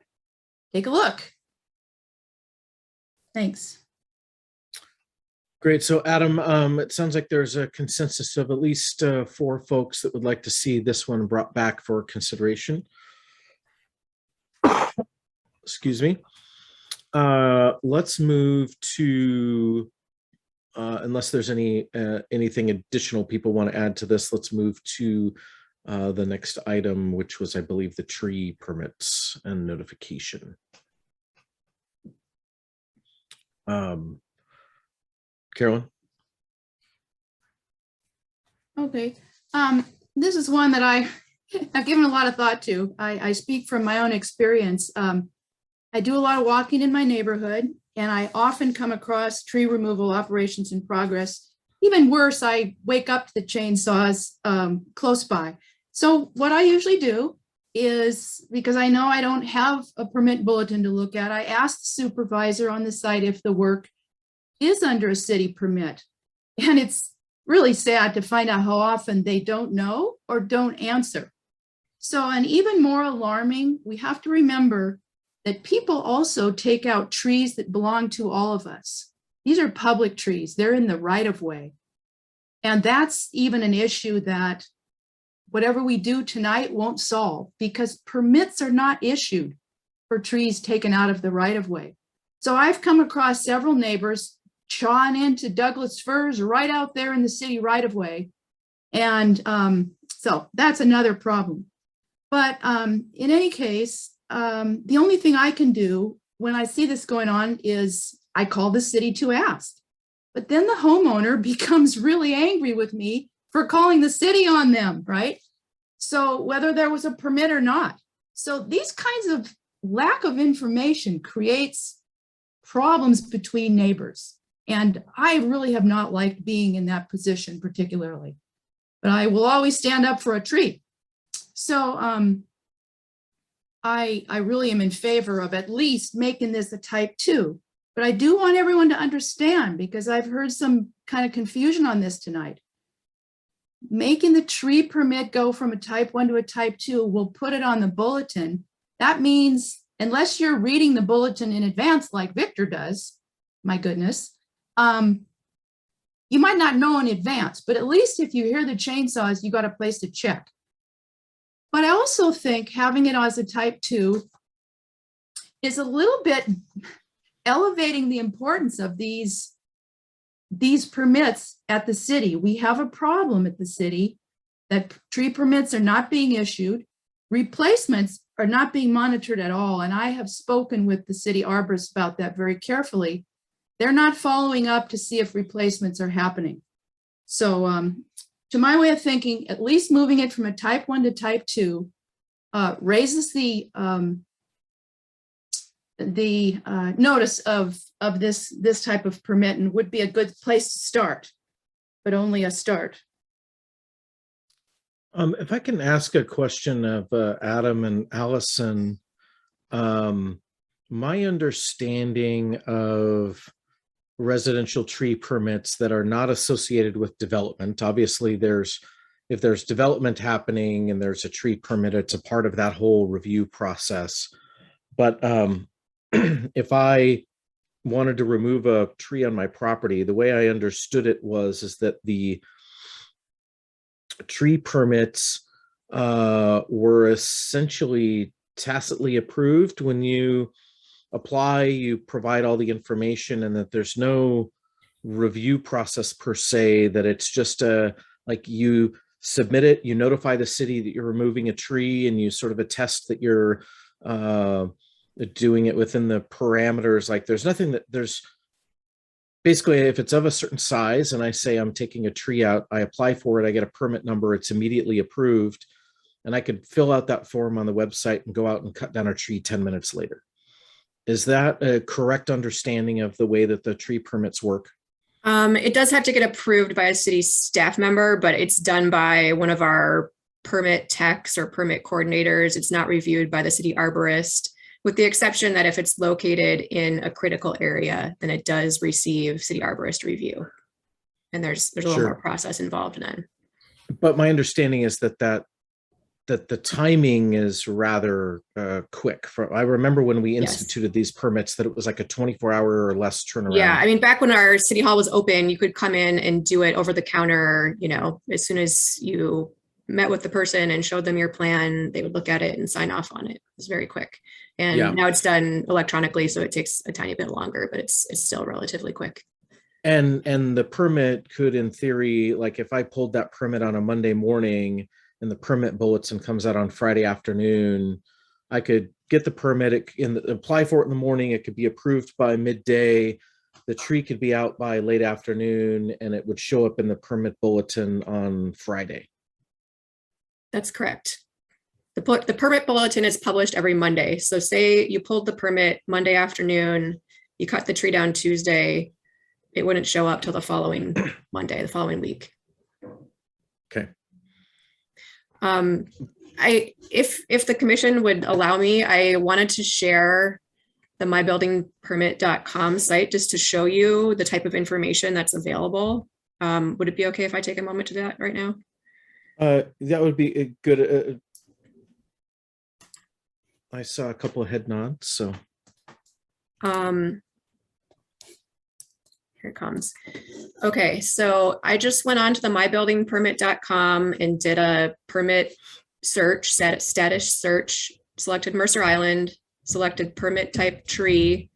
Take a look. Thanks. Great. So Adam, it sounds like there's a consensus of at least 4 folks that would like to see this one brought back for consideration. Excuse me. Let's move to, unless there's anything additional people want to add to this, let's move to the next item, which was, I believe, the tree permits and notification. Carolyn? Okay. This is one that I've given a lot of thought to. I speak from my own experience. I do a lot of walking in my neighborhood, and I often come across tree removal operations in progress. Even worse, I wake up to the chainsaws close by. So what I usually do is, because I know I don't have a permit bulletin to look at, I ask the supervisor on the site if the work is under a city permit. And it's really sad to find out how often they don't know or don't answer. So, and even more alarming, we have to remember that people also take out trees that belong to all of us. These are public trees. They're in the right of way. And that's even an issue that whatever we do tonight won't solve, because permits are not issued for trees taken out of the right of way. So I've come across several neighbors chawing into Douglas firs right out there in the city right of way. And so that's another problem. But in any case, the only thing I can do when I see this going on is I call the city to ask. But then the homeowner becomes really angry with me for calling the city on them, right? So whether there was a permit or not. So these kinds of lack of information creates problems between neighbors. And I really have not liked being in that position particularly. But I will always stand up for a tree. So I really am in favor of at least making this a type 2. But I do want everyone to understand, because I've heard some kind of confusion on this tonight. Making the tree permit go from a type 1 to a type 2 will put it on the bulletin. That means, unless you're reading the bulletin in advance like Victor does, my goodness, you might not know in advance, but at least if you hear the chainsaws, you got a place to check. But I also think having it as a type 2 is a little bit elevating the importance of these permits at the city. We have a problem at the city that tree permits are not being issued. Replacements are not being monitored at all. And I have spoken with the city arborist about that very carefully. They're not following up to see if replacements are happening. So to my way of thinking, at least moving it from a type 1 to type 2 raises the notice of this type of permit and would be a good place to start, but only a start. If I can ask a question of Adam and Allison, my understanding of residential tree permits that are not associated with development, obviously if there's development happening and there's a tree permit, it's a part of that whole review process. But if I wanted to remove a tree on my property, the way I understood it is that the tree permits were essentially tacitly approved. When you apply, you provide all the information, and that there's no review process per se, that it's just like you submit it, you notify the city that you're removing a tree, and you sort of attest that you're doing it within the parameters. Like there's nothing that basically, if it's of a certain size and I say I'm taking a tree out, I apply for it, I get a permit number, it's immediately approved, and I could fill out that form on the website and go out and cut down a tree 10 minutes later. Is that a correct understanding of the way that the tree permits work? It does have to get approved by a city staff member, but it's done by one of our permit techs or permit coordinators. It's not reviewed by the city arborist, with the exception that if it's located in a critical area, then it does receive city arborist review. And there's a little Sure. more process involved then. But my understanding is that the timing is rather quick. I remember when we Yes. instituted these permits that it was like a 24-hour or less turnaround. Yeah, I mean, back when our city hall was open, you could come in and do it over the counter, as soon as you met with the person and showed them your plan, they would look at it and sign off on it. It was very quick. And Yeah. now it's done electronically, so it takes a tiny bit longer, but it's still relatively quick. And the permit could, in theory, like if I pulled that permit on a Monday morning and the permit bulletin comes out on Friday afternoon, I could get the permit apply for it in the morning. It could be approved by midday. The tree could be out by late afternoon, and it would show up in the permit bulletin on Friday. That's correct. The permit bulletin is published every Monday. So say you pulled the permit Monday afternoon, you cut the tree down Tuesday, it wouldn't show up till the following Monday, the following week. Okay. If the commission would allow me, I wanted to share the mybuildingpermit.com site just to show you the type of information that's available. Would it be okay if I take a moment to do that right now? That would be a good. I saw a couple of head nods, so. Here it comes. Okay, so I just went on to the mybuildingpermit.com and did a permit search, status search, selected Mercer Island, selected permit type tree,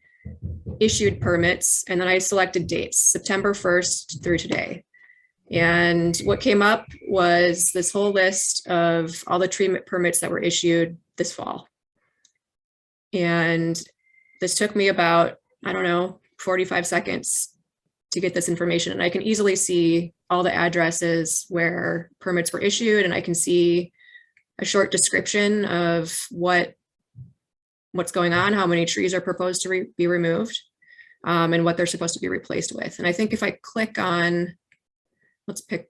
issued permits, and then I selected dates, September 1st through today. And what came up was this whole list of all the tree permits that were issued this fall. And this took me about, 45 seconds to get this information. And I can easily see all the addresses where permits were issued, and I can see a short description of what's going on, how many trees are proposed to be removed, and what they're supposed to be replaced with. And I think if I click on,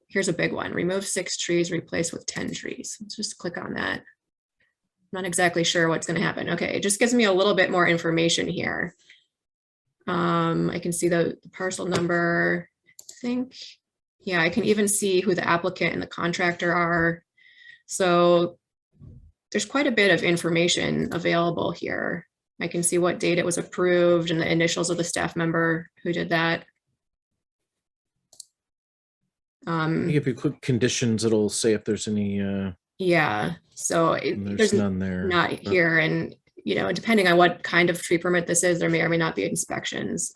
here's a big one, remove 6 trees, replace with 10 trees. Let's just click on that. I'm not exactly sure what's going to happen. Okay, it just gives me a little bit more information here. I can see the parcel number, I think. Yeah, I can even see who the applicant and the contractor are. So there's quite a bit of information available here. I can see what date it was approved and the initials of the staff member who did that. If you click conditions, it'll say if there's any. Yeah, so There's none there. Not here, and depending on what kind of tree permit this is, there may or may not be inspections.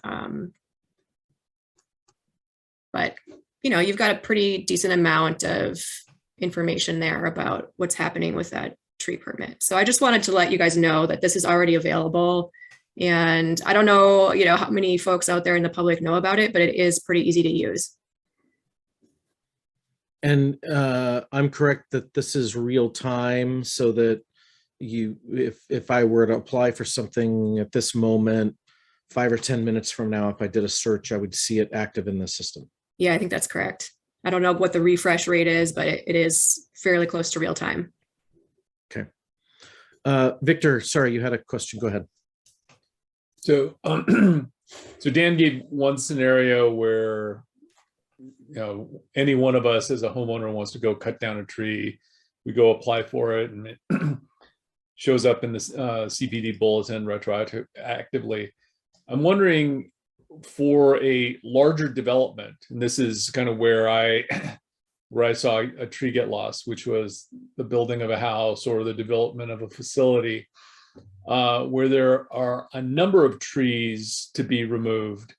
But you've got a pretty decent amount of information there about what's happening with that tree permit. So I just wanted to let you guys know that this is already available. And I don't know, how many folks out there in the public know about it, but it is pretty easy to use. And I'm correct that this is real time, so that if I were to apply for something at this moment, 5 or 10 minutes from now, if I did a search, I would see it active in the system. Yeah, I think that's correct. I don't know what the refresh rate is, but it is fairly close to real time. Okay. Victor, sorry, you had a question. Go ahead. So, so Dan gave one scenario where, any one of us as a homeowner wants to go cut down a tree. We go apply for it, and it shows up in the CPD bulletin retroactively. I'm wondering, for a larger development, and this is kind of where I saw a tree get lost, which was the building of a house or the development of a facility, where there are a number of trees to be removed.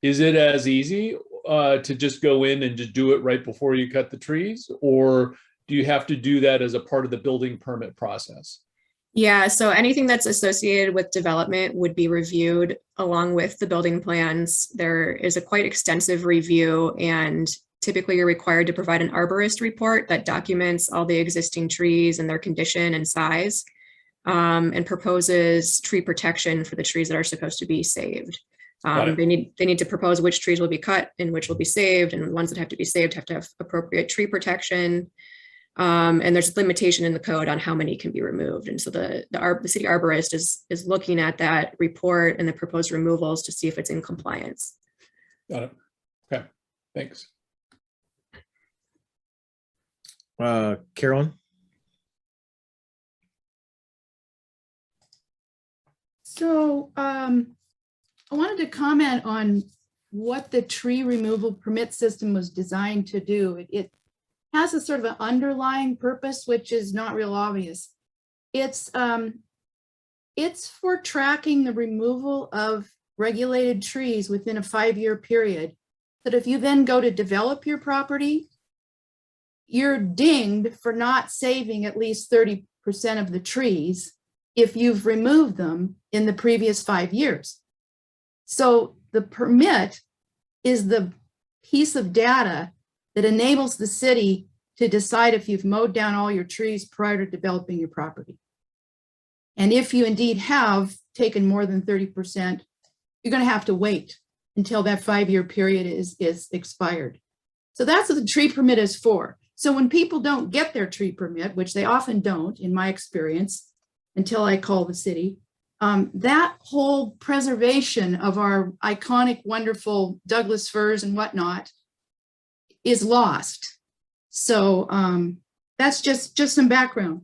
Is it as easy to just go in and just do it right before you cut the trees, or do you have to do that as a part of the building permit process? Yeah, so anything that's associated with development would be reviewed along with the building plans. There is a quite extensive review, and typically you're required to provide an arborist report that documents all the existing trees and their condition and size, and proposes tree protection for the trees that are supposed to be saved. They need to propose which trees will be cut and which will be saved, and the ones that have to be saved have to have appropriate tree protection. And there's a limitation in the code on how many can be removed. And so the city arborist is looking at that report and the proposed removals to see if it's in compliance. Got it. Okay, thanks. Carolyn? So I wanted to comment on what the tree removal permit system was designed to do. It has a sort of an underlying purpose, which is not real obvious. It's for tracking the removal of regulated trees within a 5-year period. That if you then go to develop your property, you're dinged for not saving at least 30% of the trees if you've removed them in the previous 5 years. So the permit is the piece of data that enables the city to decide if you've mowed down all your trees prior to developing your property. And if you indeed have taken more than 30%, you're going to have to wait until that 5-year period is expired. So that's what the tree permit is for. So when people don't get their tree permit, which they often don't, in my experience, until I call the city, that whole preservation of our iconic, wonderful Douglas firs and whatnot is lost. So that's just some background.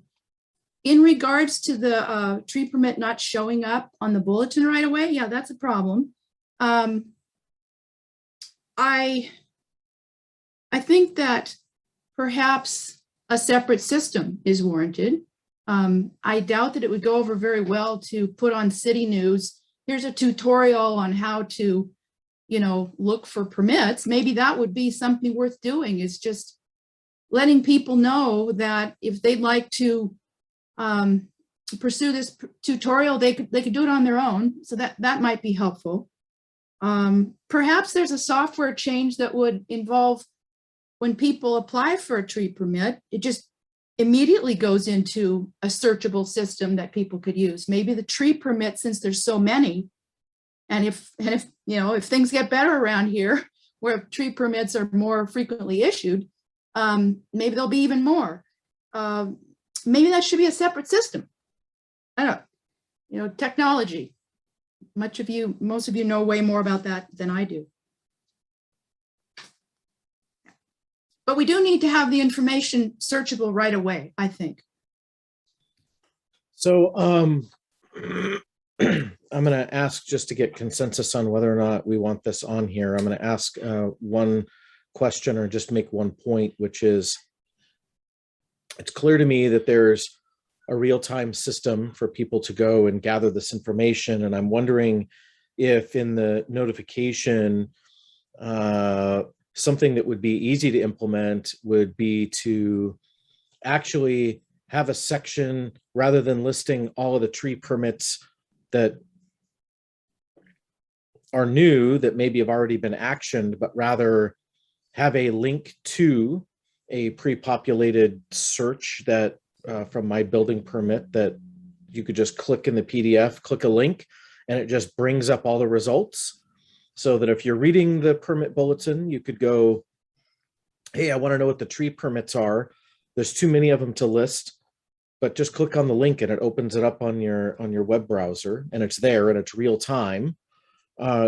In regards to the tree permit not showing up on the bulletin right away, yeah, that's a problem. I think that perhaps a separate system is warranted. I doubt that it would go over very well to put on city news. Here's a tutorial on how to, look for permits. Maybe that would be something worth doing, is just letting people know that if they'd like to pursue this tutorial, they could do it on their own. So that might be helpful. Perhaps there's a software change that would involve, when people apply for a tree permit, it just immediately goes into a searchable system that people could use. Maybe the tree permit, since there's so many, and if things get better around here, where tree permits are more frequently issued, maybe there'll be even more. Maybe that should be a separate system. I don't know, technology. Most of you know way more about that than I do. But we do need to have the information searchable right away, I think. So I'm going to ask, just to get consensus on whether or not we want this on here, I'm going to ask one question, or just make one point, which is, it's clear to me that there's a real-time system for people to go and gather this information. And I'm wondering if in the notification, something that would be easy to implement would be to actually have a section, rather than listing all of the tree permits that are new, that maybe have already been actioned, but rather have a link to a pre-populated search that from my building permit that you could just click in the PDF, click a link, and it just brings up all the results. So that if you're reading the permit bulletin, you could go, hey, I want to know what the tree permits are. There's too many of them to list, but just click on the link and it opens it up on your web browser, and it's there and it's real time.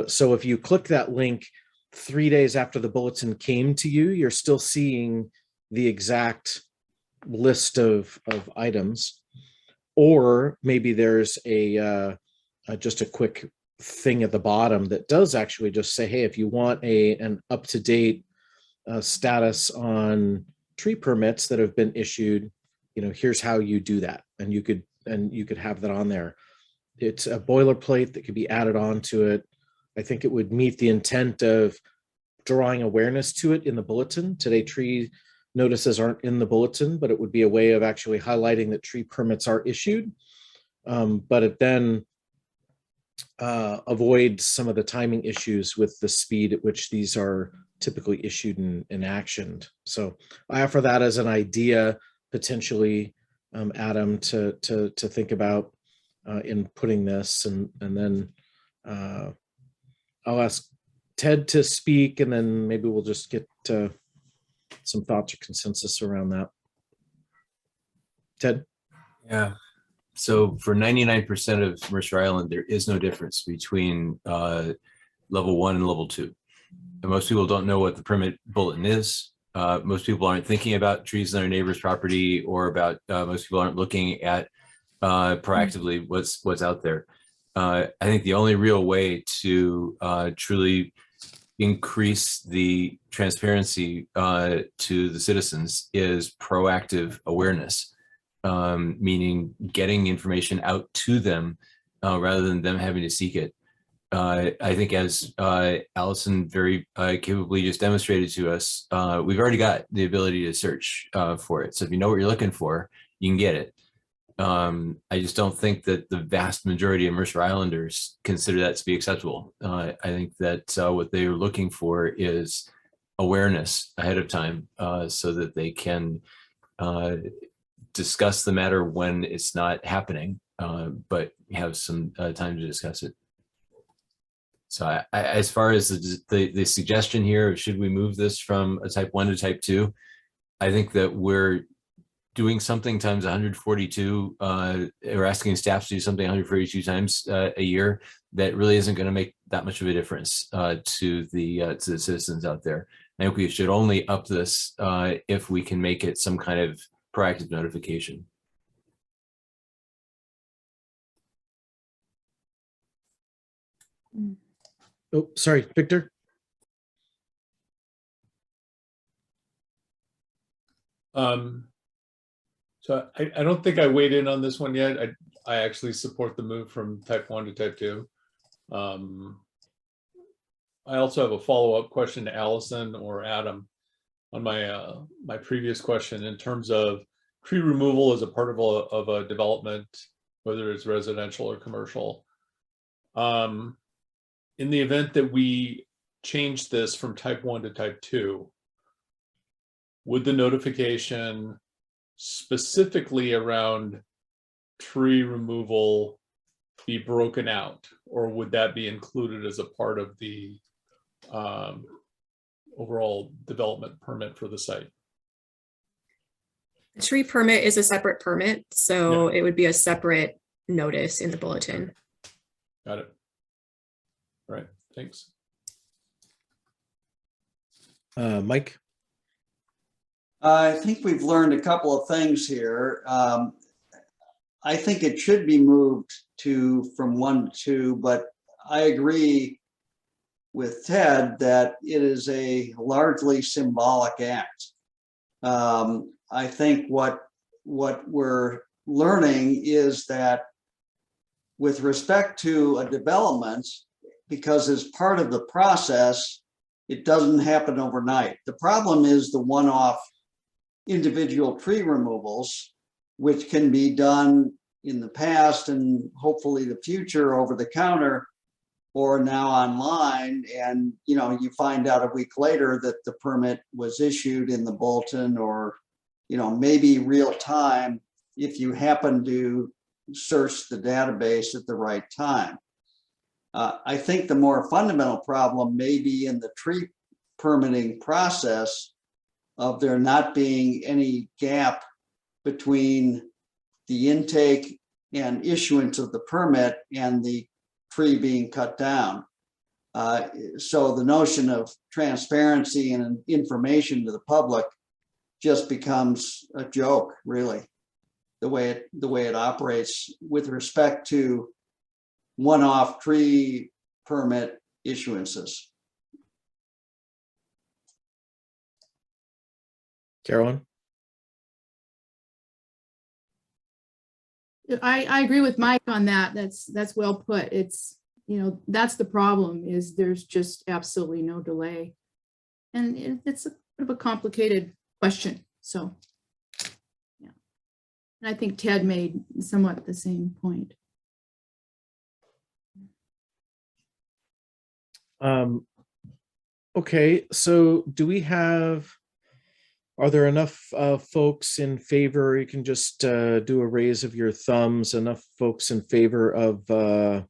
So if you click that link 3 days after the bulletin came to you, you're still seeing the exact list of items. Or maybe there's just a quick thing at the bottom that does actually just say, hey, if you want an up-to-date status on tree permits that have been issued, here's how you do that. And you could have that on there. It's a boilerplate that could be added on to it. I think it would meet the intent of drawing awareness to it in the bulletin. Today, tree notices aren't in the bulletin, but it would be a way of actually highlighting that tree permits are issued. But it then avoids some of the timing issues with the speed at which these are typically issued and actioned. So I offer that as an idea, potentially, Adam, to think about in putting this, and then I'll ask Ted to speak, and then maybe we'll just get some thoughts or consensus around that. Ted? Yeah. So for 99% of Mercer Island, there is no difference between level 1 and level 2. And most people don't know what the permit bulletin is. Most people aren't thinking about trees on their neighbor's property, or about most people aren't looking at proactively what's out there. I think the only real way to truly increase the transparency to the citizens is proactive awareness, meaning getting information out to them rather than them having to seek it. I think, as Allison very capably just demonstrated to us, we've already got the ability to search for it. So if you know what you're looking for, you can get it. I just don't think that the vast majority of Mercer Islanders consider that to be acceptable. I think that what they are looking for is awareness ahead of time, so that they can discuss the matter when it's not happening, but have some time to discuss it. So as far as the suggestion here, should we move this from a type 1 to type 2? I think that we're doing something times 142, or asking staff to do something 142 times a year that really isn't going to make that much of a difference to the citizens out there. I think we should only up this if we can make it some kind of proactive notification. Oh, sorry, Victor. So I don't think I weighed in on this one yet. I actually support the move from type 1 to type 2. I also have a follow-up question to Allison or Adam on my previous question in terms of tree removal as a part of a development, whether it's residential or commercial. In the event that we change this from type 1 to type 2, would the notification specifically around tree removal be broken out, or would that be included as a part of the overall development permit for the site? The tree permit is a separate permit, so Yeah. it would be a separate notice in the bulletin. Got it. All right, thanks. Mike? I think we've learned a couple of things here. I think it should be moved from 1 to 2, but I agree with Ted that it is a largely symbolic act. I think what we're learning is that with respect to a development, because as part of the process, it doesn't happen overnight. The problem is the one-off individual tree removals, which can be done in the past and hopefully the future over the counter, or now online, and you find out a week later that the permit was issued in the bulletin, or maybe real time if you happen to search the database at the right time. I think the more fundamental problem may be in the tree permitting process of there not being any gap between the intake and issuance of the permit and the tree being cut down. So the notion of transparency and information to the public just becomes a joke, really, the way it operates with respect to one-off tree permit issuances. Carolyn? I agree with Mike on that. That's well put. It's, that's the problem, is there's just absolutely no delay. And it's a bit of a complicated question. So, yeah. And I think Ted made somewhat the same point. Okay, so are there enough folks in favor? You can just do a raise of your thumbs. Enough folks in favor of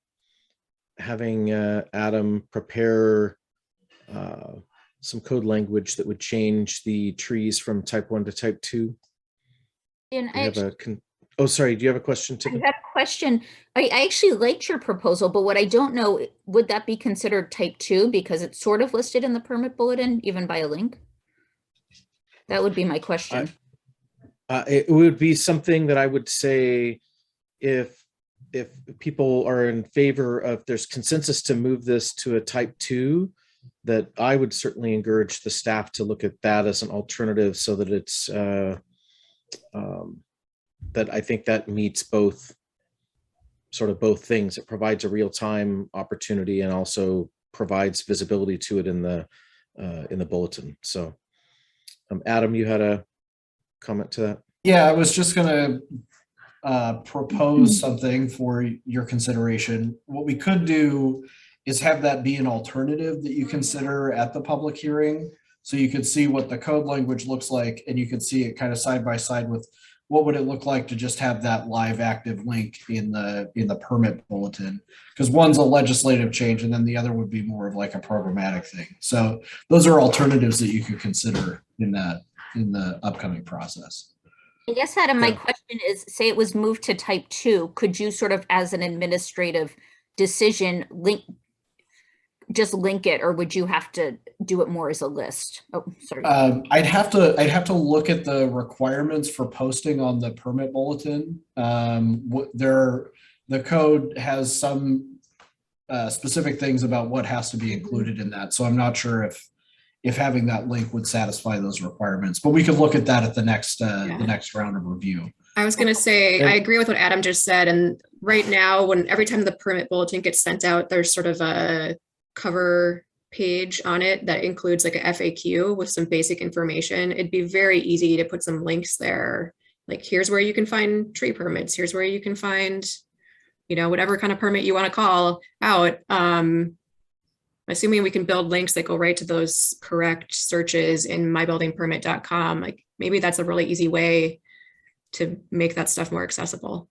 having Adam prepare some code language that would change the trees from type 1 to type 2? And Do you have oh, sorry. Do you have a question, I Tiffany? had a question. I actually liked your proposal, but what I don't know, would that be considered type 2 because it's sort of listed in the permit bulletin, even by a link? That would be my question. It would be something that I would say if people are in favor of, there's consensus to move this to a type 2, that I would certainly encourage the staff to look at that as an alternative, so that it's that I think that meets both things. It provides a real-time opportunity and also provides visibility to it in the bulletin. So Adam, you had a comment to that? Yeah, I was just going to propose something for your consideration. What we could do is have that be an alternative that you consider at the public hearing. So you could see what the code language looks like, and you could see it kind of side by side with what would it look like to just have that live active link in the permit bulletin, because one's a legislative change and then the other would be more of like a programmatic thing. So those are alternatives that you could consider in the upcoming process. I guess, Adam, my Yeah. question is, say it was moved to type 2, could you sort of, as an administrative decision, just link it, or would you have to do it more as a list? Oh, sorry. I'd have to look at the requirements for posting on the permit bulletin. The code has some specific things about what has to be included in that. So I'm not sure if having that link would satisfy those requirements, but we could look at that at the next round of review. I was going to say, I agree with what Adam just said. And right now, every time the permit bulletin gets sent out, there's sort of a cover page on it that includes like a FAQ with some basic information. It'd be very easy to put some links there. Like, here's where you can find tree permits. Here's where you can find, whatever kind of permit you want to call out. Assuming we can build links that go right to those correct searches in mybuildingpermit.com. Like, maybe that's a really easy way to make that stuff more accessible.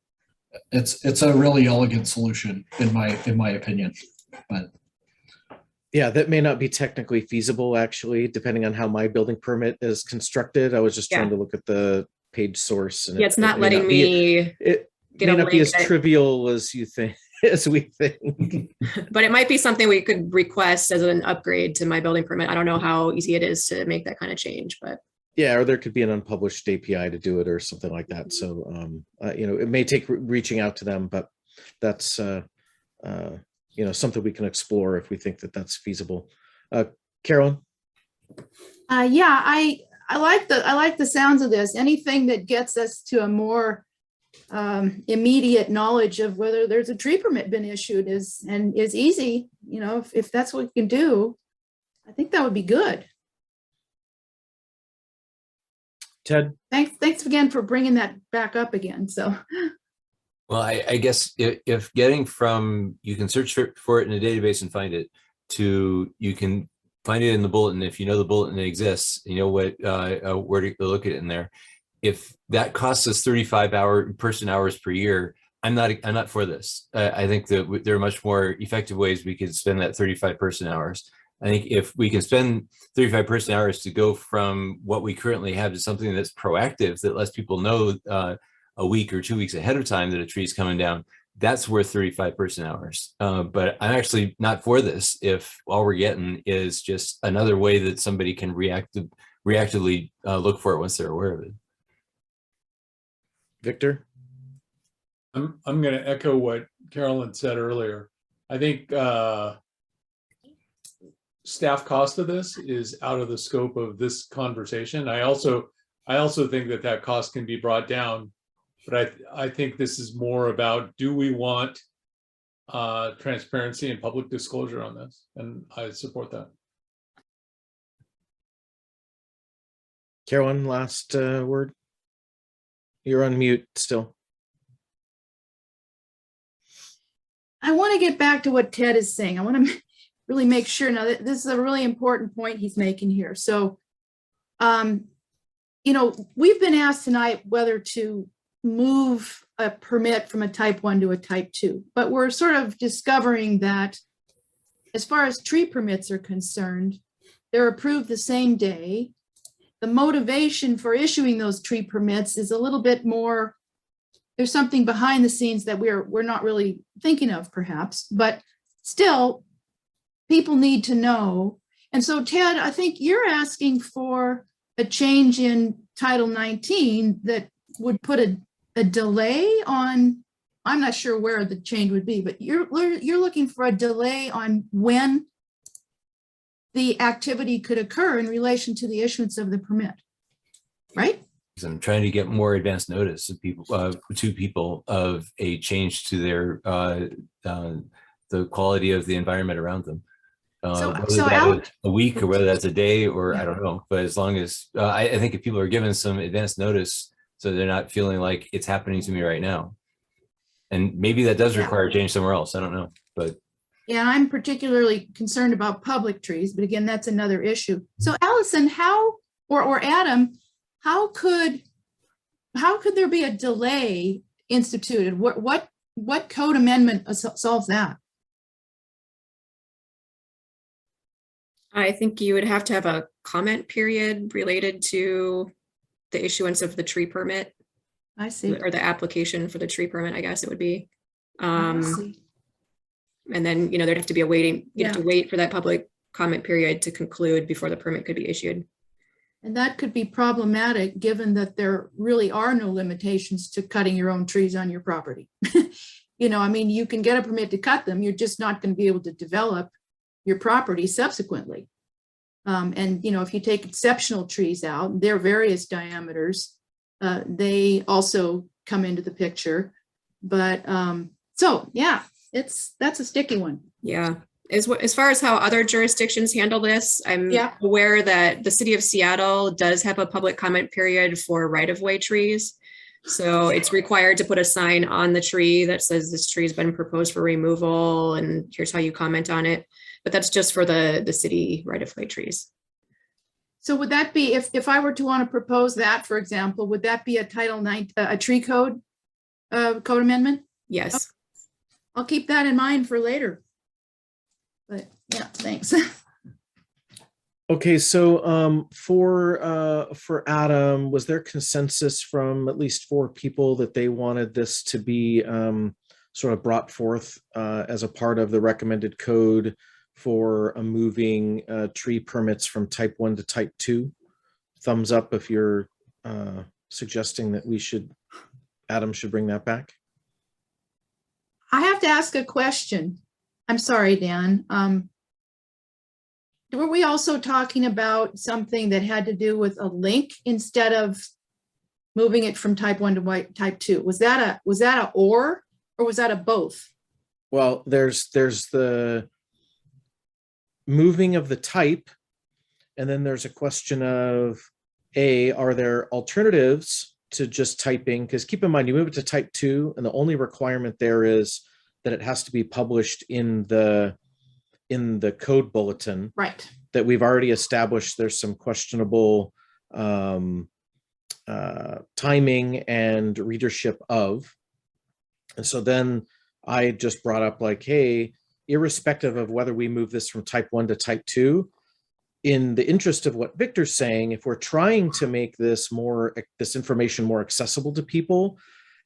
It's a really elegant solution in my opinion, but Yeah, that may not be technically feasible, actually, depending on how my building permit is constructed. I was just trying to look at the page source. And it's not letting me. It may not be as trivial as you think, as we think. But it might be something we could request as an upgrade to my building permit. I don't know how easy it is to make that kind of change, but. Yeah, or there could be an unpublished API to do it or something like that. So, it may take reaching out to them, but that's, something we can explore if we think that that's feasible. Carolyn? Yeah, I like the sounds of this. Anything that gets us to a more immediate knowledge of whether there's a tree permit been issued is easy. If that's what we can do, I think that would be good. Ted? Thanks again for bringing that back up again. So Well, I guess if getting from, you can search for it in a database and find it, to you can find it in the bulletin. If you know the bulletin exists, you know what, where to go look at it in there. If that costs us 35 person hours per year, I'm not for this. I think that there are much more effective ways we could spend that 35 person hours. I think if we can spend 35 person hours to go from what we currently have to something that's proactive, that lets people know a week or 2 weeks ahead of time that a tree is coming down, that's worth 35 person hours. But I'm actually not for this if all we're getting is just another way that somebody can reactively look for it once they're aware of it. Victor? I'm going to echo what Carolyn said earlier. I think staff cost of this is out of the scope of this conversation. I also think that cost can be brought down, but I think this is more about, do we want transparency and public disclosure on this? And I support that. Carolyn, last word. You're on mute still. I want to get back to what Ted is saying. I want to really make sure now that this is a really important point he's making here. So, you know, we've been asked tonight whether to move a permit from a type 1 to a type 2, but we're sort of discovering that as far as tree permits are concerned, they're approved the same day. The motivation for issuing those tree permits is a little bit more, there's something behind the scenes that we're not really thinking of perhaps, but still people need to know. And so Ted, I think you're asking for a change in Title 19 that would put a delay on, I'm not sure where the change would be, but you're looking for a delay on when the activity could occur in relation to the issuance of the permit, right? I'm trying to get more advanced notice of people, to people of a change to their the quality of the environment around them. Whether that's a week or whether that's a day, or I don't know. But as long as I think if people are given some advanced notice, so they're not feeling like it's happening to me right now, and maybe that does require change somewhere else. I don't know, but. Yeah, I'm particularly concerned about public trees, but again, that's another issue. So Allison, how, or Adam, how could there be a delay instituted? What code amendment solves that? I think you would have to have a comment period related to the issuance of the tree permit. I see. Or the application for the tree permit, I guess it would be. I see. And then, you know, there'd have to be you'd have to wait for that public comment period to conclude before the permit could be issued. And that could be problematic given that there really are no limitations to cutting your own trees on your property. You know, I mean, you can get a permit to cut them. You're just not going to be able to develop your property subsequently. And, you know, if you take exceptional trees out, they're various diameters, they also come into the picture. But so, yeah, that's a sticky one. Yeah. As far as how other jurisdictions handle this, I'm aware that the city of Seattle does have a public comment period for right-of-way trees. So it's required to put a sign on the tree that says this tree has been proposed for removal and here's how you comment on it. But that's just for the city right-of-way trees. So would that be, if I were to want to propose that, for example, would that be a Title 9, a tree code code amendment? Yes. Okay. I'll keep that in mind for later. But yeah, thanks. Okay, so for Adam, was there consensus from at least 4 people that they wanted this to be sort of brought forth as a part of the recommended code for moving tree permits from type 1 to type 2? Thumbs up if you're suggesting that Adam should bring that back. I have to ask a question. I'm sorry, Dan. Were we also talking about something that had to do with a link instead of moving it from type 1 to type 2? Was that a or was that a both? Well, there's the moving of the type, and then there's a question of are there alternatives to just typing, because keep in mind, you move it to type 2, and the only requirement there is that it has to be published in the code bulletin Right. that we've already established. There's some questionable timing and readership of. And so then I just brought up like, hey, irrespective of whether we move this from type 1 to type 2, in the interest of what Victor's saying, if we're trying to make this information more accessible to people,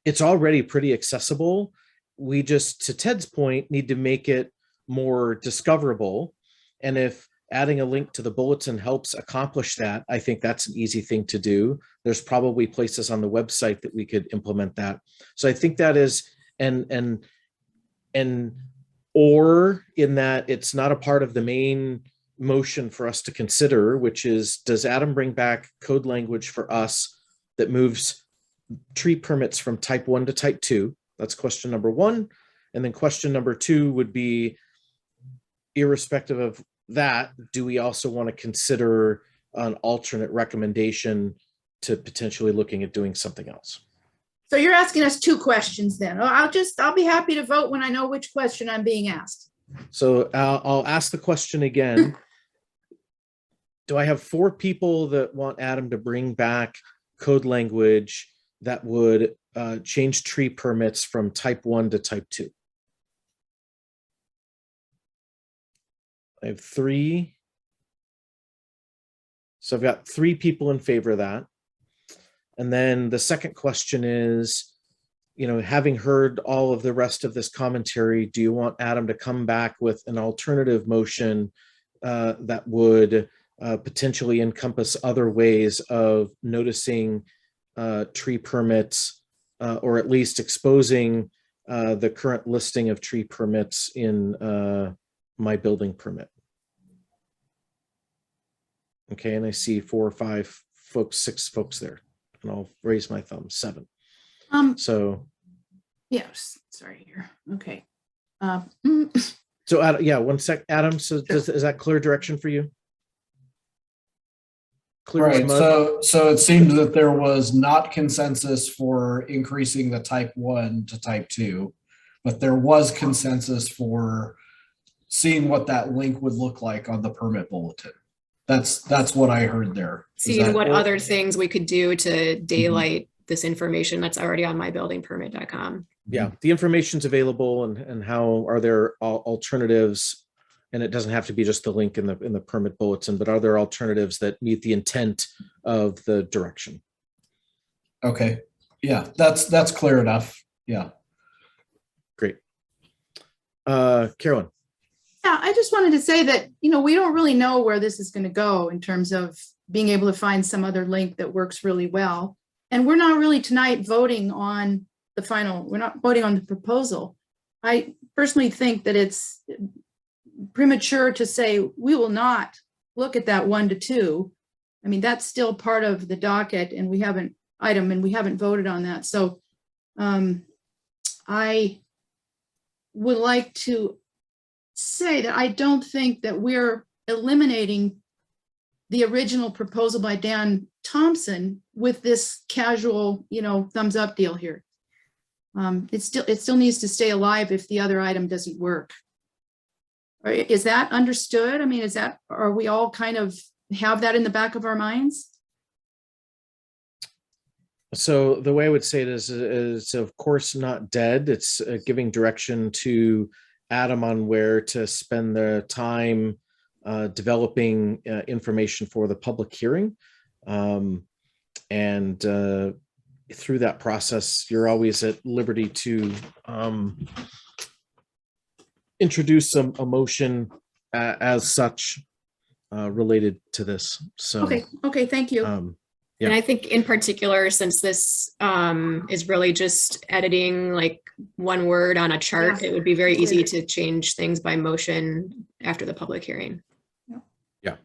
it's already pretty accessible. We just, to Ted's point, need to make it more discoverable. And if adding a link to the bulletin helps accomplish that, I think that's an easy thing to do. There's probably places on the website that we could implement that. So I think that is, or in that it's not a part of the main motion for us to consider, which is, does Adam bring back code language for us that moves tree permits from type 1 to type 2? That's question number 1. And then question number 2 would be, irrespective of that, do we also want to consider an alternate recommendation to potentially looking at doing something else? So you're asking us 2 questions then. I'll be happy to vote when I know which question I'm being asked. So I'll ask the question again. Do I have 4 people that want Adam to bring back code language that would change tree permits from type 1 to type 2? I have 3. So I've got 3 people in favor of that. And then the second question is, having heard all of the rest of this commentary, do you want Adam to come back with an alternative motion that would potentially encompass other ways of noticing tree permits, or at least exposing the current listing of tree permits in my building permit? Okay, and I see 4 or 5 folks, 6 folks there, and I'll raise my thumb, 7. So Yes, sorry here. Okay. so Adam, 1 sec, Adam. So is that clear direction for you? Clear as Right. mud? So it seems that there was not consensus for increasing the type 1 to type 2, but there was consensus for seeing what that link would look like on the permit bulletin. That's what I heard there. Seeing what other things we could do to daylight this information that's already on mybuildingpermit.com. Yeah, the information's available, and how are there alternatives? And it doesn't have to be just the link in the permit bulletin, but are there alternatives that meet the intent of the direction? Okay. Yeah, that's clear enough. Yeah. Great. Carolyn. Yeah, I just wanted to say that, we don't really know where this is going to go in terms of being able to find some other link that works really well. And we're not really tonight voting on the final, we're not voting on the proposal. I personally think that it's premature to say we will not look at that 1 to 2. I mean, that's still part of the docket, and we haven't voted on that. So I would like to say that I don't think that we're eliminating the original proposal by Dan Thompson with this casual, thumbs up deal here. It still needs to stay alive if the other item doesn't work. Is that understood? I mean, are we all kind of have that in the back of our minds? So the way I would say it is of course not dead. It's giving direction to Adam on where to spend the time developing information for the public hearing. And through that process, you're always at liberty to introduce a motion as such related to this. So Okay, thank you. Yeah. And I think in particular, since this is really just editing like one word on a chart, it would be very easy to change things by motion after the public hearing. Yeah.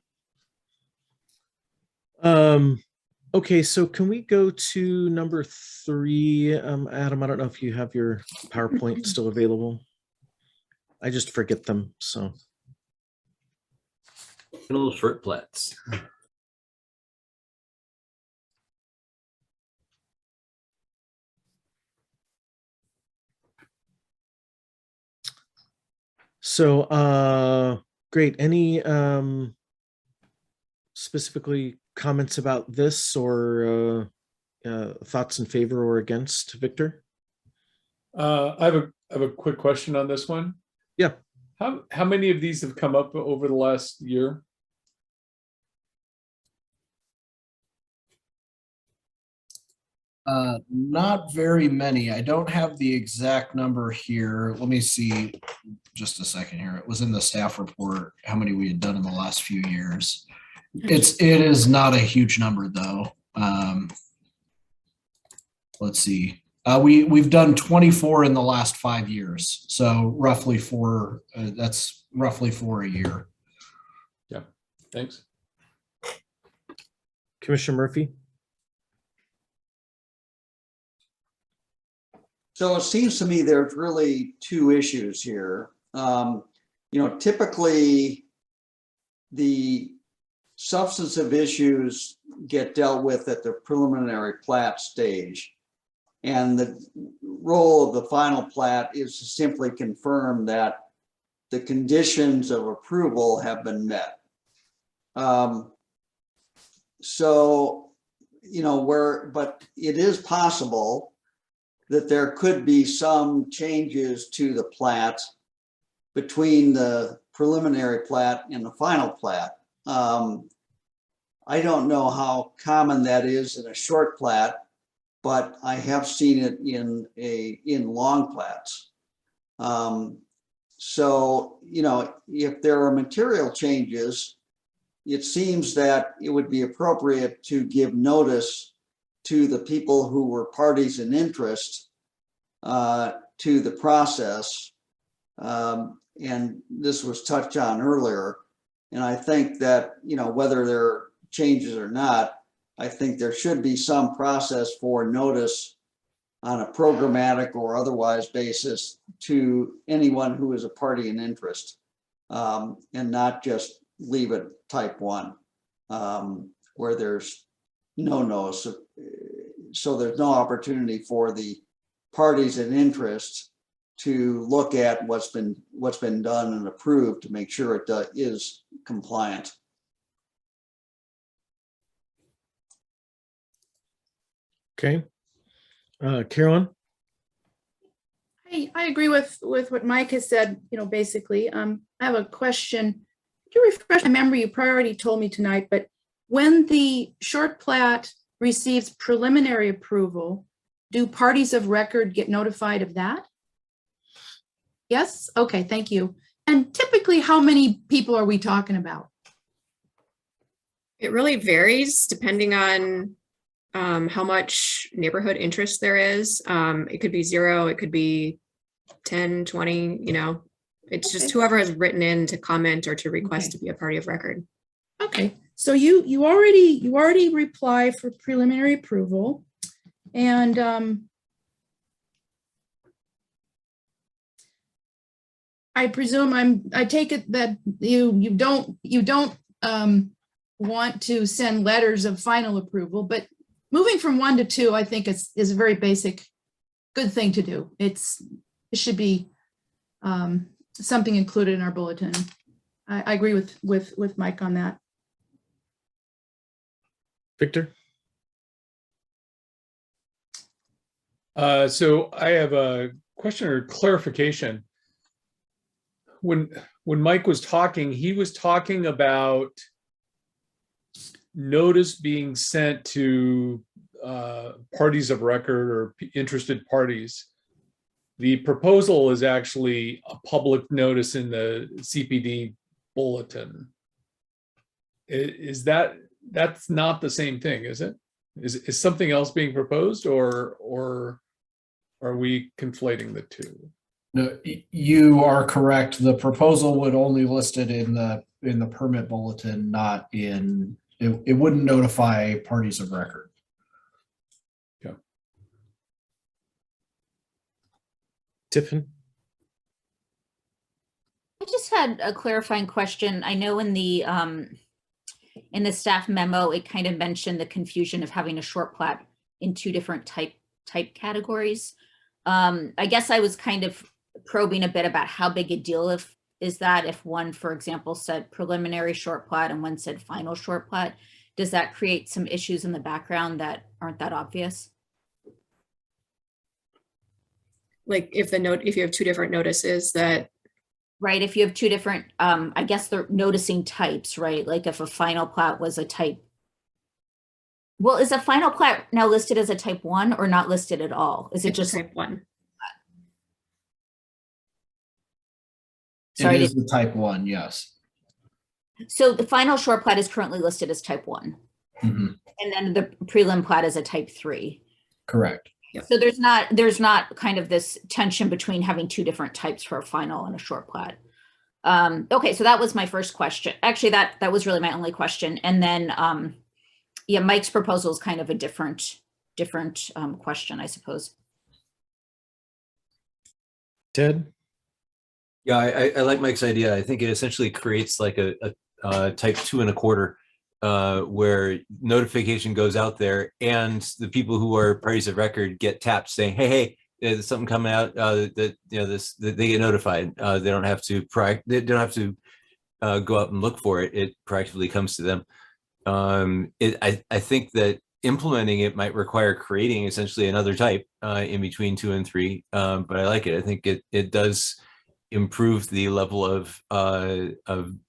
Okay, so can we go to number 3? Adam, I don't know if you have your PowerPoint still available. I just forget them, so. Little short plats. So, great. Any specifically comments about this or thoughts in favor or against, Victor? I have a quick question on this one. Yeah. How many of these have come up over the last year? Not very many. I don't have the exact number here. Let me see just a second here. It was in the staff report, how many we had done in the last few years. It is not a huge number though. Let's see. We've done 24 in the last 5 years. So roughly four, that's roughly 4 a year. Yeah, thanks. Commissioner Murphy? So it seems to me there's really two issues here. Typically the substantive issues get dealt with at the preliminary plat stage. And the role of the final plat is to simply confirm that the conditions of approval have been met. But it is possible that there could be some changes to the plat between the preliminary plat and the final plat. I don't know how common that is in a short plat, but I have seen it in long plats. If there are material changes, it seems that it would be appropriate to give notice to the people who were parties in interest to the process. And this was touched on earlier. And I think that, whether there are changes or not, I think there should be some process for notice on a programmatic or otherwise basis to anyone who is a party in interest, and not just leave it type 1, where there's no notice. So there's no opportunity for the parties in interest to look at what's been done and approved to make sure it is compliant. Okay. Carolyn? I agree with what Mike has said, basically. I have a question. To refresh my memory, you probably already told me tonight, but when the short plat receives preliminary approval, do parties of record get notified of that? Yes? Okay, thank you. And typically, how many people are we talking about? It really varies depending on how much neighborhood interest there is. It could be 0, it could be 10, 20, it's just whoever has written in to comment or to request to be a party of record. Okay, so you already reply for preliminary approval, and I presume I take it that you don't want to send letters of final approval, but moving from 1 to 2, I think is a very basic, good thing to do. It should be something included in our bulletin. I agree with Mike on that. Victor? So I have a question or clarification. When Mike was talking, he was talking about notice being sent to parties of record or interested parties. The proposal is actually a public notice in the CPD bulletin. That's not the same thing, is it? Is something else being proposed, or are we conflating the two? No, you are correct. The proposal would only list it in the permit bulletin, not in, it wouldn't notify parties of record. Okay. Tiffin? I just had a clarifying question. I know in the staff memo, it kind of mentioned the confusion of having a short plat in 2 different type categories. I guess I was kind of probing a bit about how big a deal is that if one, for example, said preliminary short plat and one said final short plat, does that create some issues in the background that aren't that obvious? Like if you have two different notices that, Right, if you have two different, I guess they're noticing types, right? Like if a final plat was a type. Well, is a final plat now listed as a type 1 or not listed at all? Is it it's just? type 1. Sorry, It is the type 1, yes. So the final short plat is currently listed as type 1. Mhm. And then the prelim plat is a type 3. Correct. So there's not kind of this tension between having two different types for a final and a short plat. Okay, so that was my first question. Actually, that was really my only question. And then, yeah, Mike's proposal is kind of a different question, I suppose. Ted? Yeah, I like Mike's idea. I think it essentially creates like a type 2 1/4, where notification goes out there and the people who are parties of record get tapped saying, hey, there's something coming out that, you know, that they get notified. They don't have to go out and look for it. It proactively comes to them. I think that implementing it might require creating essentially another type in between 2 and 3. But I like it. I think it does improve the level of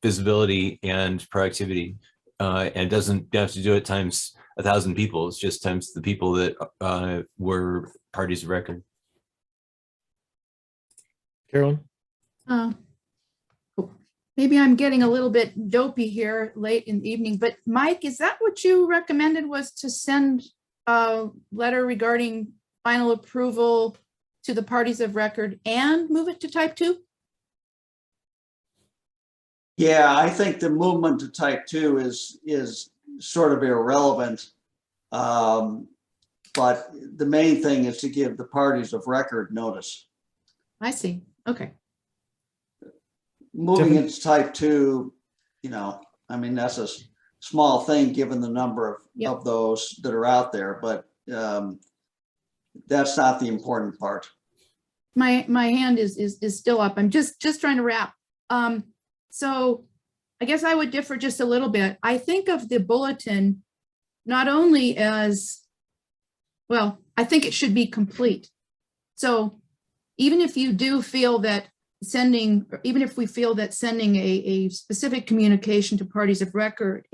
visibility and proactivity, and doesn't have to do it times 1,000 people. It's just times the people that were parties of record. Carolyn? Maybe I'm getting a little bit dopey here late in the evening, but Mike, is that what you recommended, was to send a letter regarding final approval to the parties of record and move it to type 2? Yeah, I think the movement to type 2 is sort of irrelevant. But the main thing is to give the parties of record notice. I see. Okay. Moving Devin? it to type 2, you know, I mean, that's a small thing given the number Yep. of those that are out there, but that's not the important part. My hand is still up. I'm just trying to wrap. So I guess I would differ just a little bit. I think of the bulletin not only as, well, I think it should be complete. So even if you do feel that even if we feel that sending a specific communication to parties of record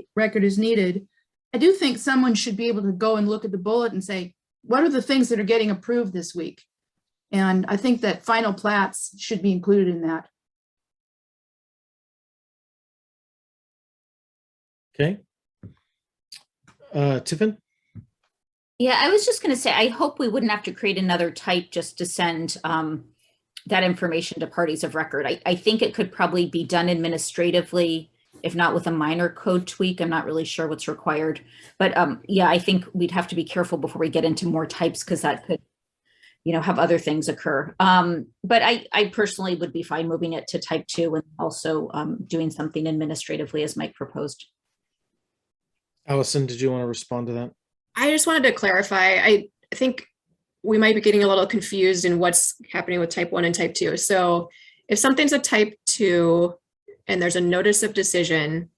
is needed, I do think someone should be able to go and look at the bullet and say, what are the things that are getting approved this week? And I think that final plats should be included in that. Okay. Tiffin? Yeah, I was just going to say, I hope we wouldn't have to create another type just to send that information to parties of record. I think it could probably be done administratively, if not with a minor code tweak. I'm not really sure what's required. But yeah, I think we'd have to be careful before we get into more types, because that could, you know, have other things occur. But I personally would be fine moving it to type 2 and also doing something administratively as Mike proposed. Allison, did you want to respond to that? I just wanted to clarify. I think we might be getting a little confused in what's happening with type 1 and type 2. So if something's a type 2 and there's a notice of decision,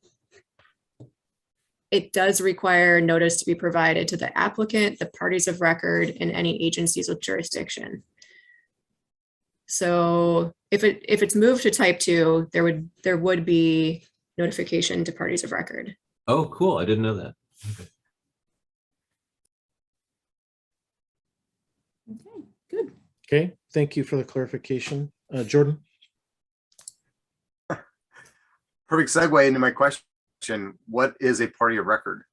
it does require notice to be provided to the applicant, the parties of record, and any agencies with jurisdiction. So if it's moved to type 2, there would be notification to parties of record. Oh, cool. I didn't know that. Okay. Okay, good. Okay, thank you for the clarification. Jordan? Perfect segue into my question. What is a party of record?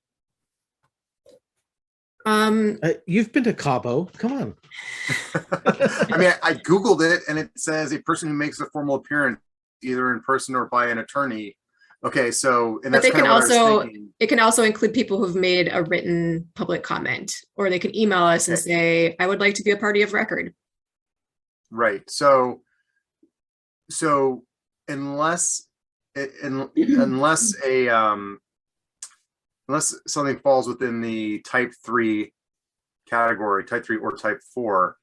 You've been to Cabo. Come on. I mean, I Googled it and it says a person who makes a formal appearance either in person or by an attorney. Okay, so, and But that's they kind can of what I was also, thinking. it can also include people who've made a written public comment, or they can email us and say, I would like to be a party of record. Right. So unless unless something falls within the type 3 category, type 3 or type 4,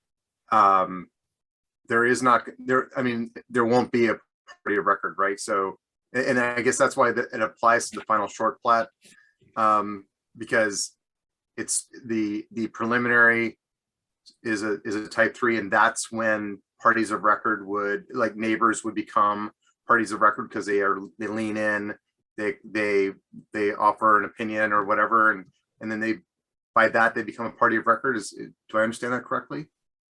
there is not there. I mean, there won't be a party of record, right? So, and I guess that's why it applies to the final short plat, because it's the preliminary is a type 3, and that's when parties of record would, like neighbors would become parties of record because they lean in, they offer an opinion or whatever, and then by that they become a party of record. Do I understand that correctly?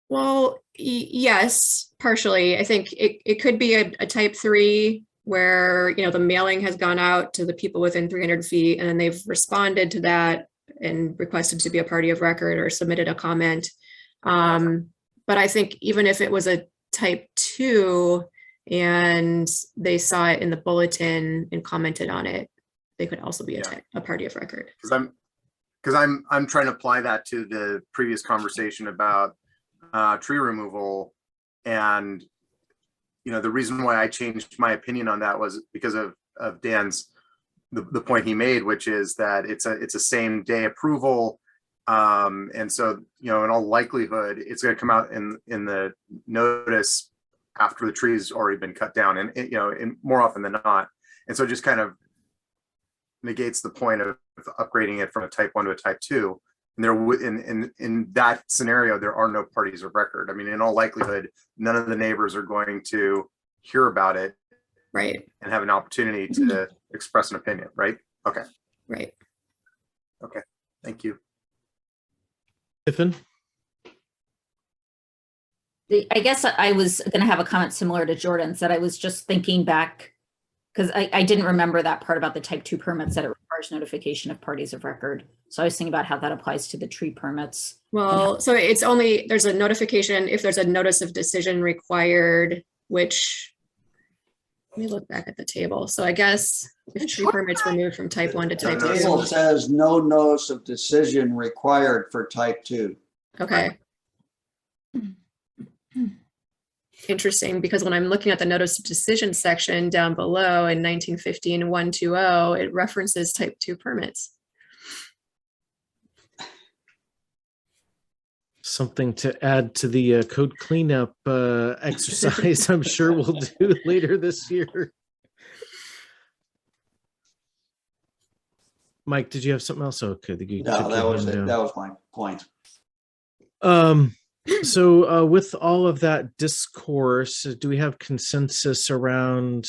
Well, yes, partially. I think it could be a type 3 where, the mailing has gone out to the people within 300 feet and then they've responded to that and requested to be a party of record or submitted a comment. But I think even if it was a type 2 and they saw it in the bulletin and commented on it, they could also be a party of record. Because I'm trying to apply that to the previous conversation about tree removal, and the reason why I changed my opinion on that was because of Dan's the point he made, which is that it's a same day approval, and so in all likelihood it's going to come out in the notice after the tree's already been cut down, and more often than not, and so it just kind of negates the point of upgrading it from a type 1 to a type 2. And in that scenario, there are no parties of record. I mean, in all likelihood, none of the neighbors are going to hear about it, right, and have an opportunity to express an opinion, right? Okay. Right. Okay. Thank you. Tiffin? I guess I was going to have a comment similar to Jordan's, that I was just thinking back because I didn't remember that part about the type 2 permits, that it requires notification of parties of record. So I was thinking about how that applies to the tree permits. Well, so there's a notification if there's a notice of decision required, which, let me look back at the table. So I guess if tree permits were moved from type 1 to type The table 2. says no notice of decision required for type 2. Okay. Interesting, because when I'm looking at the notice of decision section down below in 1915-120, it references type 2 permits. Something to add to the code cleanup exercise, I'm sure we'll do later this year. Mike, did you have something else? Okay, No, that was it. That was my point. So with all of that discourse, do we have consensus around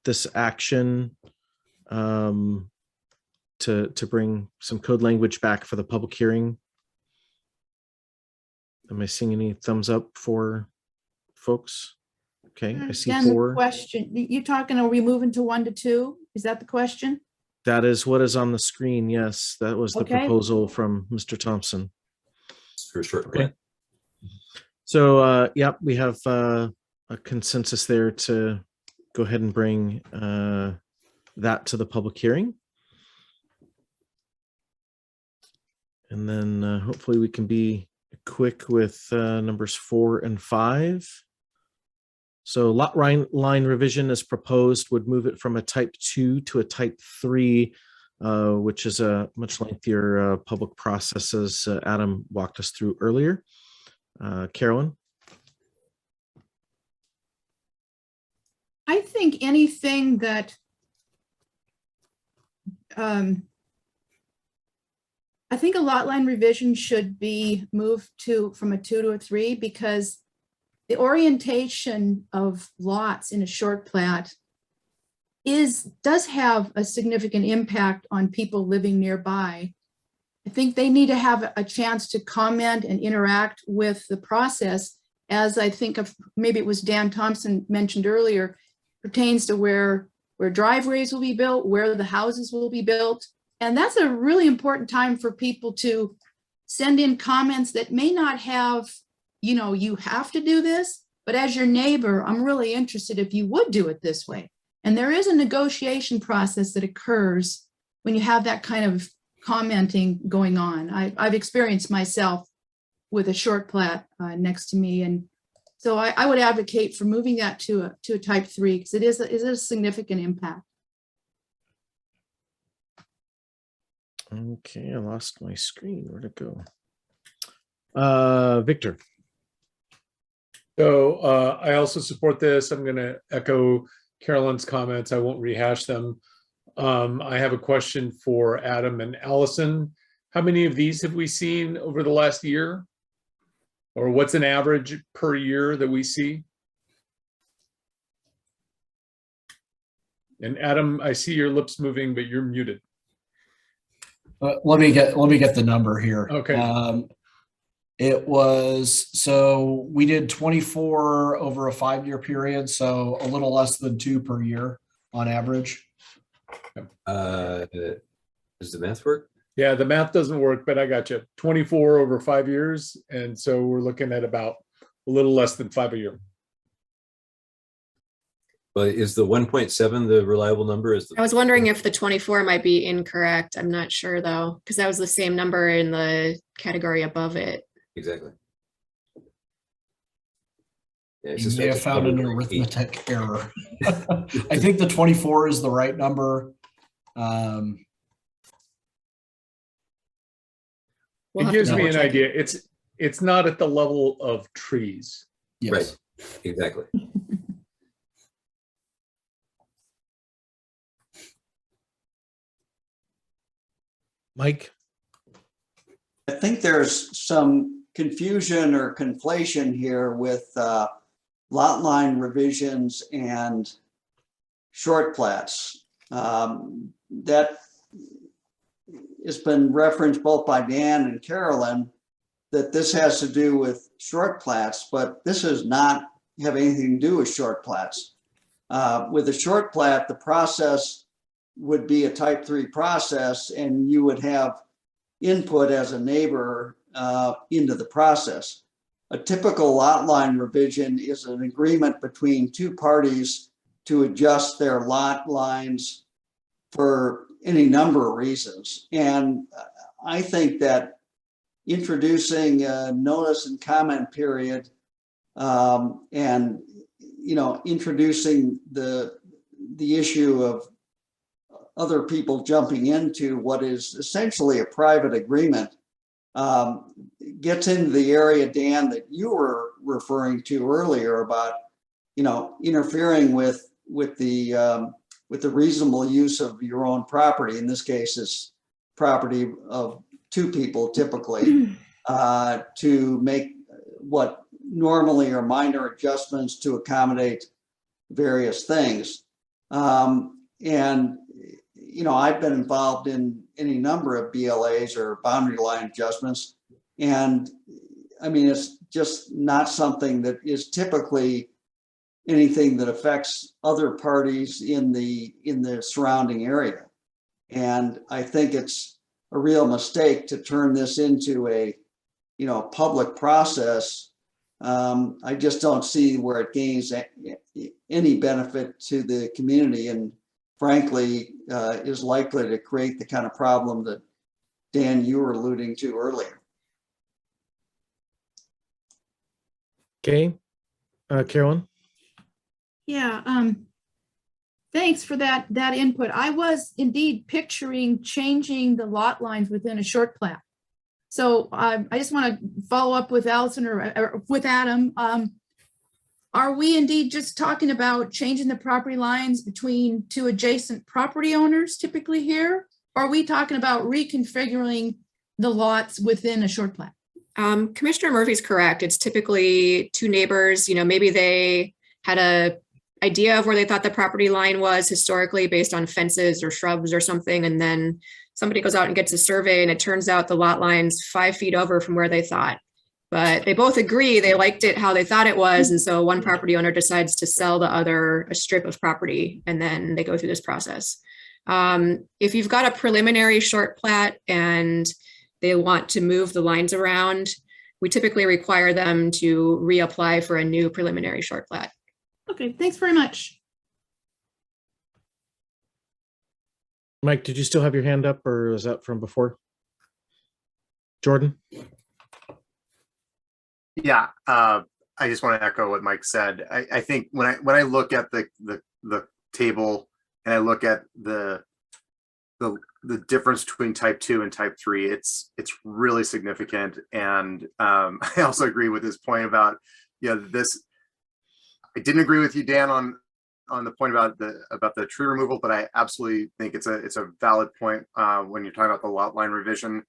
this action to bring some code language back for the public hearing? Am I seeing any thumbs up for folks? Okay, I see Again, the 4. question, you talking, are we moving to 1 to 2? Is that the question? That is what is on the screen. Yes, that was the Okay. proposal from Mr. Thompson. For sure. Okay. So, yep, we have a consensus there to go ahead and bring that to the public hearing. And then hopefully we can be quick with numbers 4 and 5. So lot line revision as proposed would move it from a type 2 to a type 3, which is a much lengthier public process, as Adam walked us through earlier. Carolyn? I think anything that I think a lot line revision should be moved from a 2 to a 3, because the orientation of lots in a short plat does have a significant impact on people living nearby. I think they need to have a chance to comment and interact with the process, as I think of, maybe it was Dan Thompson mentioned earlier, pertains to where driveways will be built, where the houses will be built. And that's a really important time for people to send in comments that may not have, you have to do this, but as your neighbor, I'm really interested if you would do it this way. And there is a negotiation process that occurs when you have that kind of commenting going on. I've experienced myself with a short plat next to me. And so I would advocate for moving that to a type 3, because it is a significant impact. Okay, I lost my screen. Where'd it go? Victor? So I also support this. I'm going to echo Carolyn's comments. I won't rehash them. I have a question for Adam and Allison. How many of these have we seen over the last year? Or what's an average per year that we see? And Adam, I see your lips moving, but you're muted. Let me get the number here. Okay. It was, so we did 24 over a 5-year period, so a little less than 2 per year on average. Does the math work? Yeah, the math doesn't work, but I got you. 24 over 5 years. And so we're looking at about a little less than 5 a year. But is the 1.7 the reliable number? I was wondering if the 24 might be incorrect. I'm not sure though, because that was the same number in the category above it. Exactly. Yeah, You may have found an arithmetic error. I think the 24 is the right number. We'll It have to gives me double an check idea. it. It's not at the level of trees. Yes. Right. Exactly. Mike? I think there's some confusion or conflation here with lot line revisions and short plats. That has been referenced both by Dan and Carolyn, that this has to do with short plats, but this does not have anything to do with short plats. With a short plat, the process would be a type 3 process, and you would have input as a neighbor into the process. A typical lot line revision is an agreement between two parties to adjust their lot lines for any number of reasons. And I think that introducing a notice and comment period and introducing the issue of other people jumping into what is essentially a private agreement gets into the area, Dan, that you were referring to earlier about, interfering with the reasonable use of your own property. In this case, it's property of two people typically, to make what normally are minor adjustments to accommodate various things. I've been involved in any number of BLAs or boundary line adjustments. And I mean, it's just not something that is typically anything that affects other parties in the surrounding area. And I think it's a real mistake to turn this into a, public process. I just don't see where it gains any benefit to the community, and frankly, is likely to create the kind of problem that Dan, you were alluding to earlier. Okay. Carolyn? Yeah, thanks for that input. I was indeed picturing changing the lot lines within a short plat. So I just want to follow up with Allison or with Adam. Are we indeed just talking about changing the property lines between two adjacent property owners typically here? Or are we talking about reconfiguring the lots within a short plat? Commissioner Murphy's correct. It's typically two neighbors, maybe they had a idea of where they thought the property line was historically based on fences or shrubs or something. And then somebody goes out and gets a survey and it turns out the lot line's 5 feet over from where they thought. But they both agree they liked it how they thought it was. And so one property owner decides to sell the other a strip of property, and then they go through this process. If you've got a preliminary short plat and they want to move the lines around, we typically require them to reapply for a new preliminary short plat. Okay, thanks very much. Mike, did you still have your hand up, or is that from before? Jordan? Yeah, I just want to echo what Mike said. I think when I look at the table and I look at the difference between type 2 and type 3, it's really significant. And I also agree with his point about, yeah, I didn't agree with you, Dan, on the point about the tree removal, but I absolutely think it's a valid point when you're talking about the lot line revision.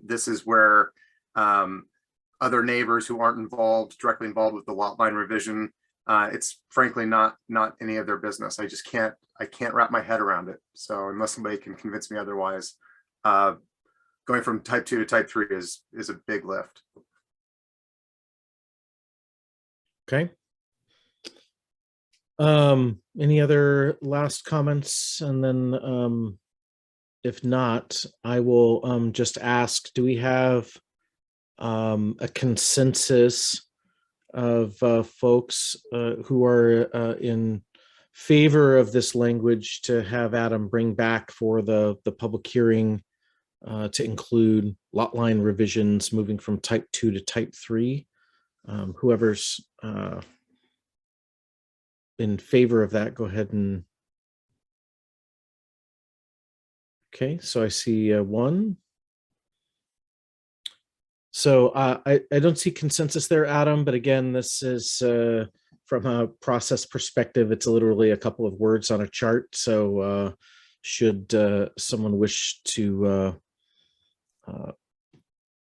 This is where other neighbors who aren't directly involved with the lot line revision, it's frankly not any of their business. I can't wrap my head around it. So unless somebody can convince me otherwise, going from type 2 to type 3 is a big lift. Okay. Any other last comments? And then if not, I will just ask, do we have a consensus of folks who are in favor of this language to have Adam bring back for the public hearing to include lot line revisions moving from type 2 to type 3? Whoever's in favor of that, go ahead and. Okay, so I see one. So I don't see consensus there, Adam, but again, this is from a process perspective, it's literally a couple of words on a chart. So should someone wish to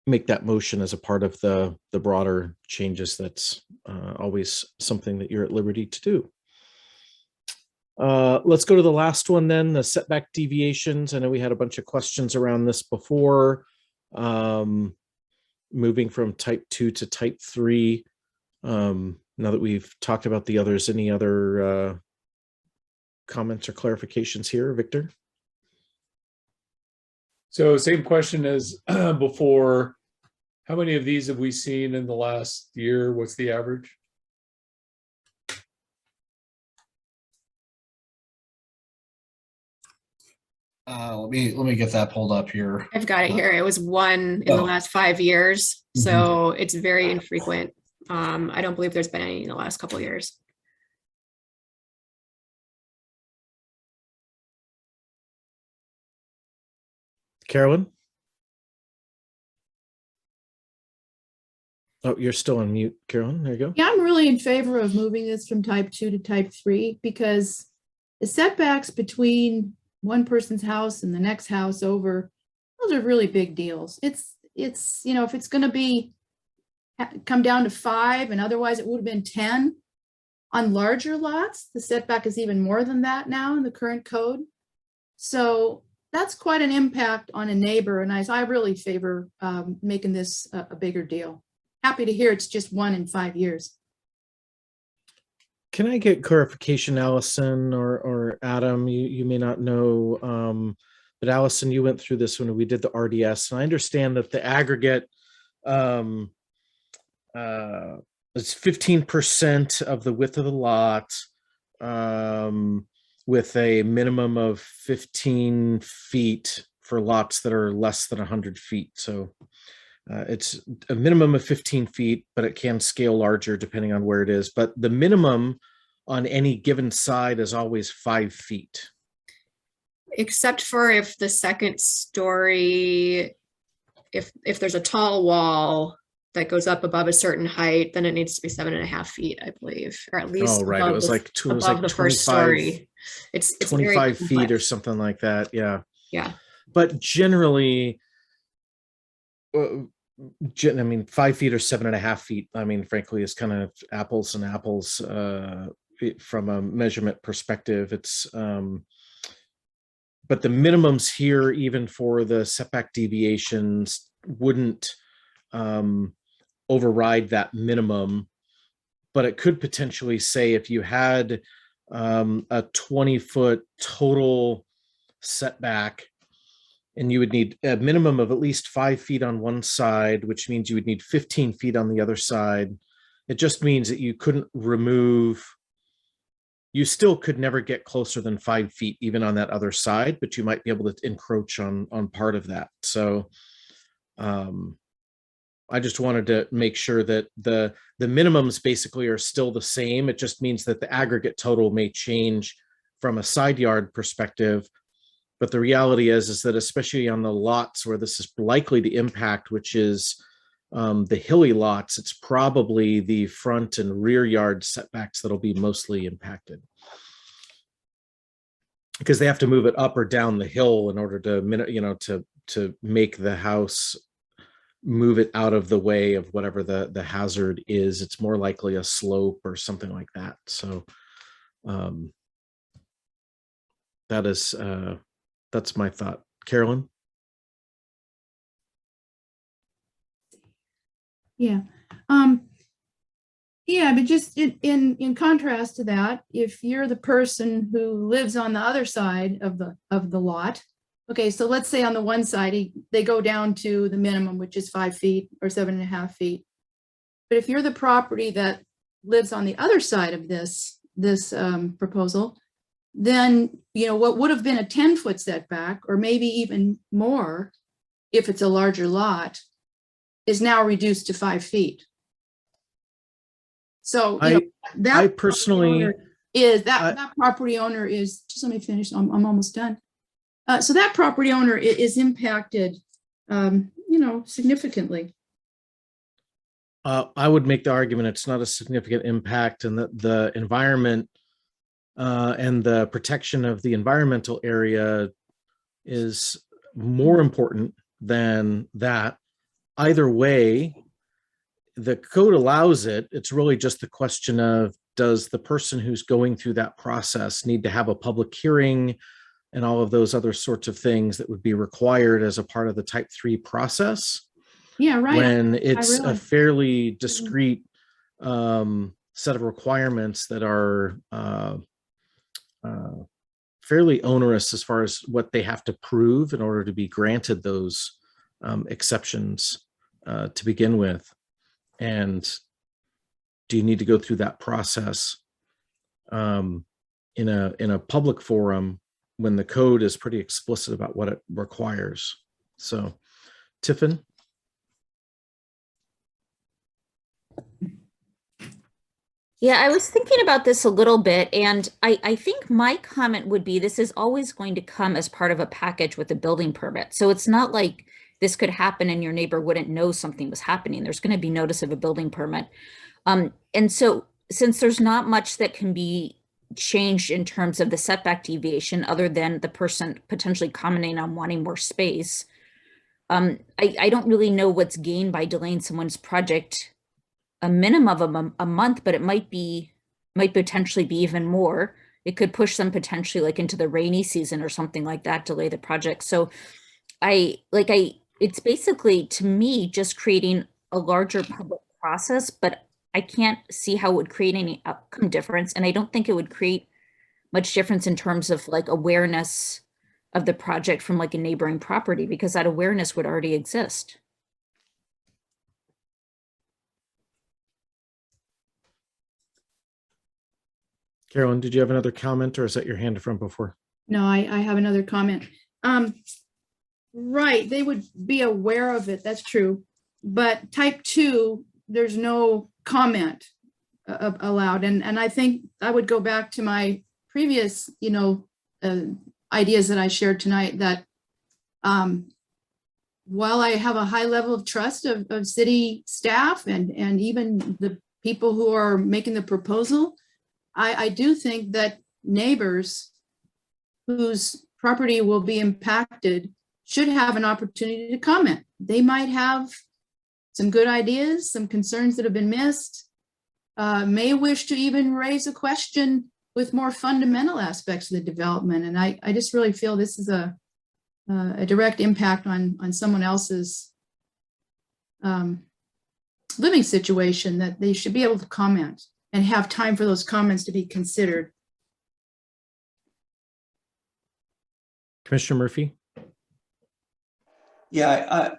make that motion as a part of the broader changes, that's always something that you're at liberty to do. Let's go to the last one then, the setback deviations. I know we had a bunch of questions around this before. Moving from type 2 to type 3. Now that we've talked about the others, any other comments or clarifications here, Victor? So same question as before. How many of these have we seen in the last year? What's the average? Let me get that pulled up here. I've got it here. It was one in the Oh. last 5 years. So it's very infrequent. I don't believe there's been any in the last couple of years. Carolyn? Oh, you're still on mute, Carolyn. There you go. Yeah, I'm really in favor of moving this from type 2 to type 3 because the setbacks between one person's house and the next house over, those are really big deals. It's you know, if it's going to be come down to 5 and otherwise it would have been 10 on larger lots, the setback is even more than that now in the current code. So that's quite an impact on a neighbor, and I really favor making this a bigger deal. Happy to hear it's just 1 in 5 years. Can I get clarification, Allison or Adam? You may not know, but Allison, you went through this when we did the RDS, and I understand that the aggregate is 15% of the width of the lot, with a minimum of 15 feet for lots that are less than 100 feet. So it's a minimum of 15 feet, but it can scale larger depending on where it is. But the minimum on any given side is always 5 feet. Except for if the second story, if there's a tall wall that goes up above a certain height, then it needs to be 7.5 feet, I believe, or at least Oh, right. It was like two, it was above like the first 25, story. It's 25 very feet or complex. something like that. Yeah. Yeah. But generally, I mean, 5 feet or 7.5 feet, I mean, frankly, is kind of apples and apples from a measurement perspective. It's, but the minimums here, even for the setback deviations, wouldn't override that minimum. But it could potentially say if you had a 20-foot total setback, and you would need a minimum of at least 5 feet on one side, which means you would need 15 feet on the other side. It just means that you couldn't remove, you still could never get closer than 5 feet, even on that other side, but you might be able to encroach on part of that. So I just wanted to make sure that the minimums basically are still the same. It just means that the aggregate total may change from a side yard perspective. But the reality is that especially on the lots where this is likely to impact, which is the hilly lots, it's probably the front and rear yard setbacks that'll be mostly impacted. Because they have to move it up or down the hill in order to, to make the house move it out of the way of whatever the hazard is. It's more likely a slope or something like that. So that's my thought. Carolyn? Yeah. Yeah, but just in contrast to that, if you're the person who lives on the other side of the lot, okay, so let's say on the one side, they go down to the minimum, which is 5 feet or 7.5 feet. But if you're the property that lives on the other side of this proposal, then, you know, what would have been a 10-foot setback, or maybe even more, if it's a larger lot, is now reduced to 5 feet. So, you know, that I personally that property owner is, just let me finish, I'm almost done. So that property owner is impacted, you know, significantly. I would make the argument it's not a significant impact, and that the environment and the protection of the environmental area is more important than that. Either way, the code allows it. It's really just the question of, does the person who's going through that process need to have a public hearing and all of those other sorts of things that would be required as a part of the type 3 process? Yeah, right. When it's a realize. fairly discrete set of requirements that are fairly onerous as far as what they have to prove in order to be granted those exceptions to begin with. And do you need to go through that process in a public forum when the code is pretty explicit about what it requires? So, Tiffin? Yeah, I was thinking about this a little bit, and I think my comment would be, this is always going to come as part of a package with a building permit. So it's not like this could happen and your neighbor wouldn't know something was happening. There's going to be notice of a building permit. And so since there's not much that can be changed in terms of the setback deviation, other than the person potentially commenting on wanting more space, I don't really know what's gained by delaying someone's project a minimum of a month, but it might potentially be even more. It could push them potentially like into the rainy season or something like that, delay the project. So it's basically, to me, just creating a larger public process, but I can't see how it would create any outcome difference. And I don't think it would create much difference in terms of like awareness of the project from like a neighboring property, because that awareness would already exist. Carolyn, did you have another comment, or is that your hand from before? No, I have another comment. Right, they would be aware of it, that's true. But type 2, there's no comment allowed. And I think I would go back to my previous, you know, ideas that I shared tonight, that while I have a high level of trust of city staff and even the people who are making the proposal, I do think that neighbors whose property will be impacted should have an opportunity to comment. They might have some good ideas, some concerns that have been missed, may wish to even raise a question with more fundamental aspects of the development. And I just really feel this is a direct impact on someone else's living situation, that they should be able to comment and have time for those comments to be considered. Commissioner Murphy? Yeah,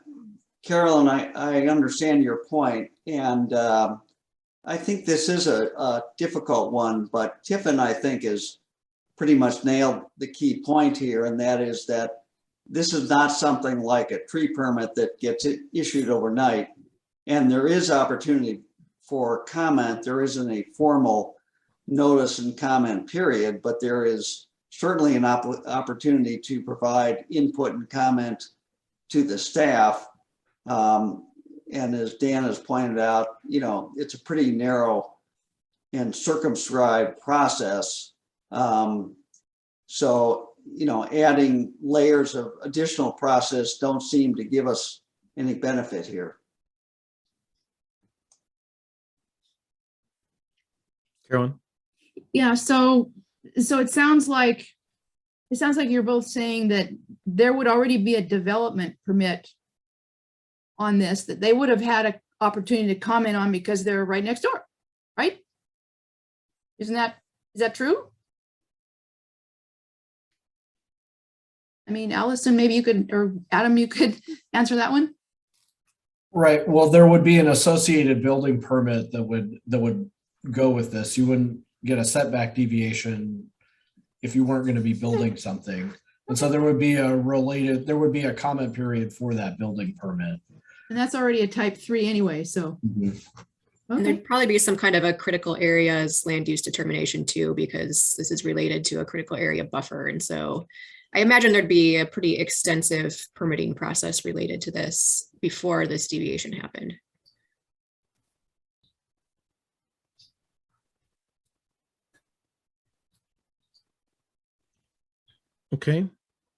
Carolyn, I understand your point, and I think this is a difficult one, but Tiffin, I think, has pretty much nailed the key point here, and that is that this is not something like a tree permit that gets issued overnight, and there is opportunity for comment. There isn't a formal notice and comment period, but there is certainly an opportunity to provide input and comment to the staff. And And as Dan has pointed out, you know, it's a pretty narrow and circumscribed process. So, you know, adding layers of additional process don't seem to give us any benefit here. Carolyn? Yeah, so it sounds like you're both saying that there would already be a development permit on this that they would have had an opportunity to comment on because they're right next door, right? Is that true? I mean, Allison, maybe you could, or Adam, you could answer that one. Right. Well, there would be an associated building permit that would go with this. You wouldn't get a setback deviation if you weren't going to be building something. And so there would be a comment period for that building permit. And that's already a type 3 anyway, so. And Okay. there'd probably be some kind of a critical areas land use determination too, because this is related to a critical area buffer. And so I imagine there'd be a pretty extensive permitting process related to this before this deviation happened. Okay.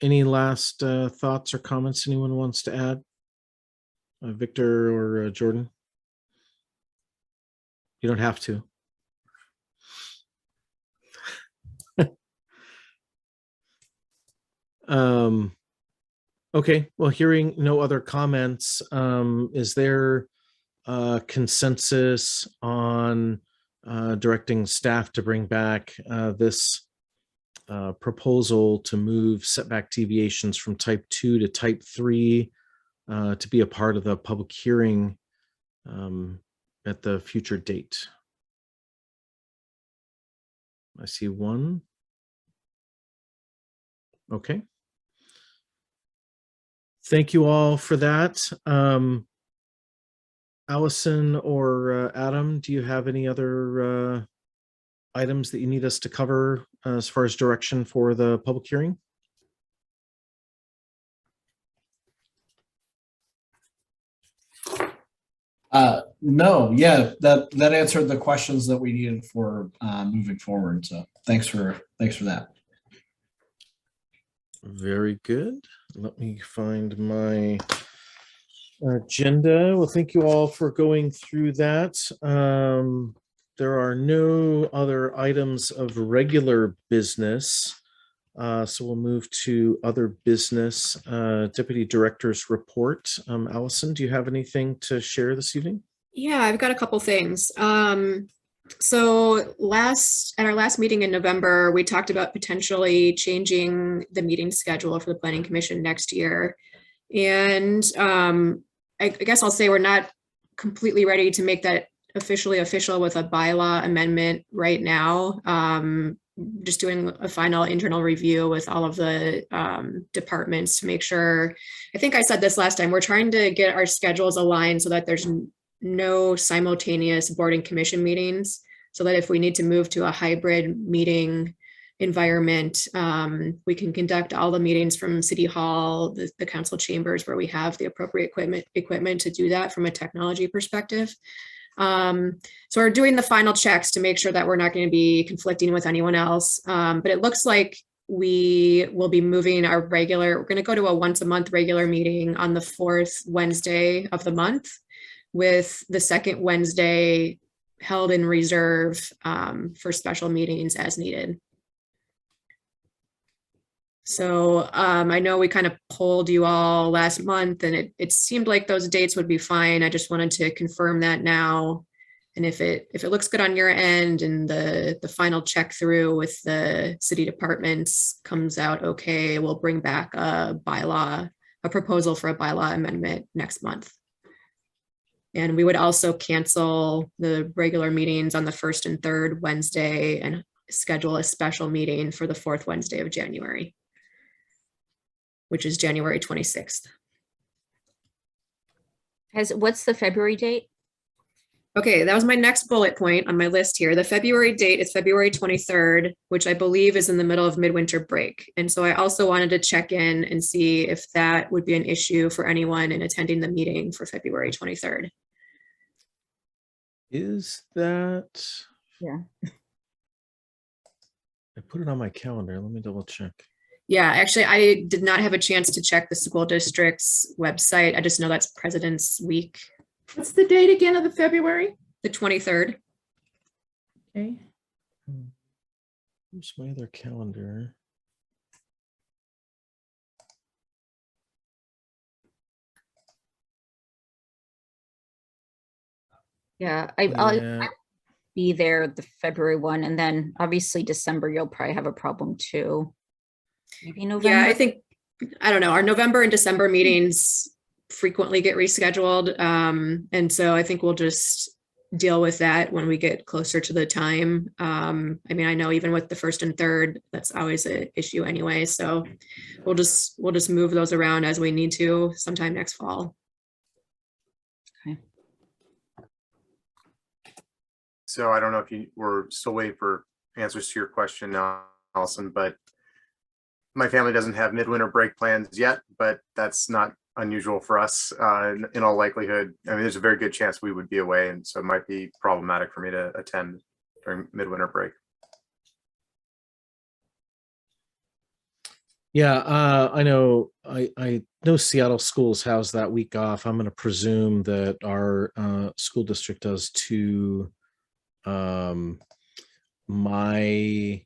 Any last thoughts or comments anyone wants to add? Victor or Jordan? You don't have to. Okay, well, hearing no other comments, is there consensus on directing staff to bring back this proposal to move setback deviations from type 2 to type 3 to be a part of the public hearing at the future date? I see one. Okay. Thank you all for that. Allison or Adam, do you have any other items that you need us to cover as far as direction for the public hearing? No, yeah, that answered the questions that we needed for moving forward. So thanks for that. Very good. Let me find my agenda. Well, thank you all for going through that. There are no other items of regular business. So we'll move to other business. Deputy Director's report. Allison, do you have anything to share this evening? Yeah, I've got a couple things. So at our last meeting in November, we talked about potentially changing the meeting schedule for the Planning Commission next year. And I guess I'll say we're not completely ready to make that officially official with a bylaw amendment right now. Just doing a final internal review with all of the departments to make sure. I think I said this last time, we're trying to get our schedules aligned so that there's no simultaneous board and commission meetings, so that if we need to move to a hybrid meeting environment, we can conduct all the meetings from City Hall, the council chambers, where we have the appropriate equipment to do that from a technology perspective. So we're doing the final checks to make sure that we're not going to be conflicting with anyone else. But it looks like we will be moving we're going to go to a once a month regular meeting on the 4th Wednesday of the month, with the second Wednesday held in reserve for special meetings as needed. So I know we kind of polled you all last month, and it seemed like those dates would be fine. I just wanted to confirm that now. And if it looks good on your end and the final check through with the city departments comes out okay, we'll bring back a proposal for a bylaw amendment next month. And we would also cancel the regular meetings on the 1st and 3rd Wednesday and schedule a special meeting for the 4th Wednesday of January, which is January 26th. What's the February date? Okay, that was my next bullet point on my list here. The February date is February 23rd, which I believe is in the middle of midwinter break. And so I also wanted to check in and see if that would be an issue for anyone in attending the meeting for February 23rd. Is that? Yeah. I put it on my calendar. Let me double check. Yeah, actually, I did not have a chance to check the school district's website. I just know that's President's Week, What's the date again of the February? the 23rd. Okay. Where's my other calendar? Yeah, I'll Yeah, be there the February one, and then obviously December, you'll probably have a problem too. Maybe November. Yeah, I think, I don't know, our November and December meetings frequently get rescheduled. And so I think we'll just deal with that when we get closer to the time. I mean, I know even with the first and third, that's always an issue anyway. So we'll just move those around as we need to sometime next fall. So I don't know if you were still waiting for answers to your question now, Allison, but my family doesn't have midwinter break plans yet, but that's not unusual for us in all likelihood. I mean, there's a very good chance we would be away, and so it might be problematic for me to attend during midwinter break. yeah. I know. I know Seattle schools has that week off. I'm going to presume that our school district does too. My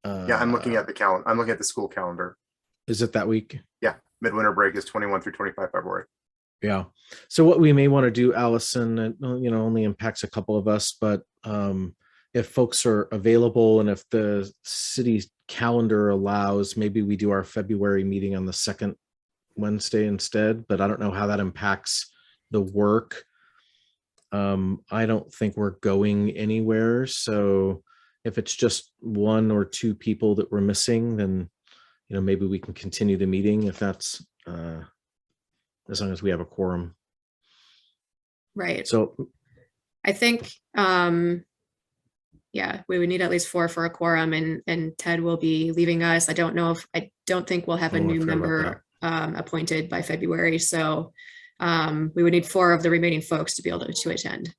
Yeah, I'm looking at the calendar. I'm looking at the school calendar. Is it that week? Yeah, midwinter break is 21 through 25 February. Yeah. So what we may want to do, Allison, and only impacts a couple of us, but if folks are available and if the city's calendar allows, maybe we do our February meeting on the second Wednesday instead. But I don't know how that impacts the work. I don't think we're going anywhere. So if it's just one or two people that we're missing, then maybe we can continue the meeting if that's as long as we have a quorum. Right. So I think, yeah, we would need at least 4 for a quorum, and Ted will be leaving us. I don't think we'll have a Oh, I new forgot about member appointed by February. So we would need 4 of the remaining folks to be able to attend.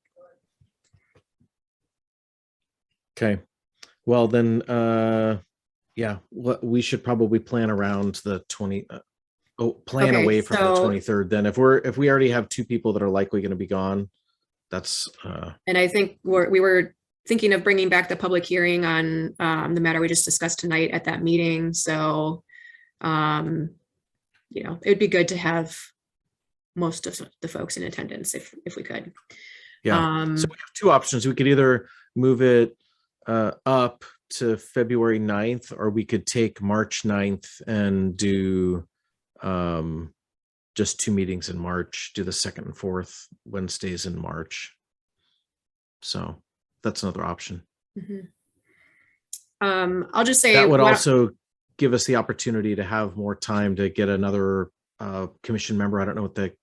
okay. Well, then, yeah, we should probably plan around the 20. Plan Okay, away from the so- 23rd. Then if we already have 2 people that are likely going to be gone, that's And I think we were thinking of bringing back the public hearing on the matter we just discussed tonight at that meeting. So, it would be good to have most of the folks in attendance if we could. yeah. So we have 2 options. We could either move it up to February 9th, or we could take March 9th and do just 2 meetings in March, do the 2nd and 4th Wednesdays in March. So that's another option. Mhm. I'll just say That would also give us the opportunity to have more time to get another commission member. I don't know what the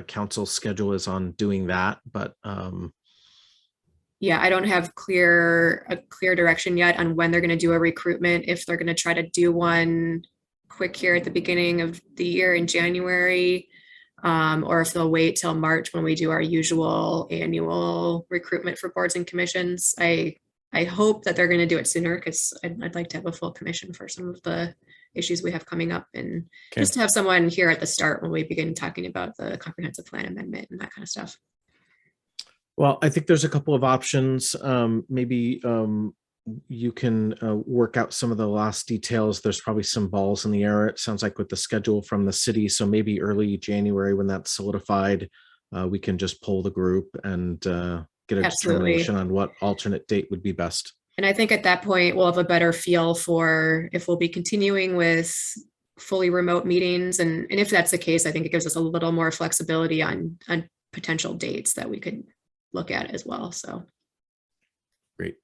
council schedule is on doing that, but yeah, I don't have a clear direction yet on when they're going to do a recruitment, if they're going to try to do one quick here at the beginning of the year in January, or if they'll wait till March when we do our usual annual recruitment for boards and commissions. I hope that they're going to do it sooner, because I'd like to have a full commission for some of the issues we have coming up, and just to have someone here at the start when we begin talking about the comprehensive plan amendment and that kind of stuff. well, I think there's a couple of options. Maybe you can work out some of the last details. There's probably some balls in the air, it sounds like, with the schedule from the city. So maybe early January, when that's solidified, we can just poll the group and get a Absolutely. determination on what alternate date would be best. And I think at that point, we'll have a better feel for if we'll be continuing with fully remote meetings. And if that's the case, I think it gives us a little more flexibility on potential dates that we could look at as well. So. Great.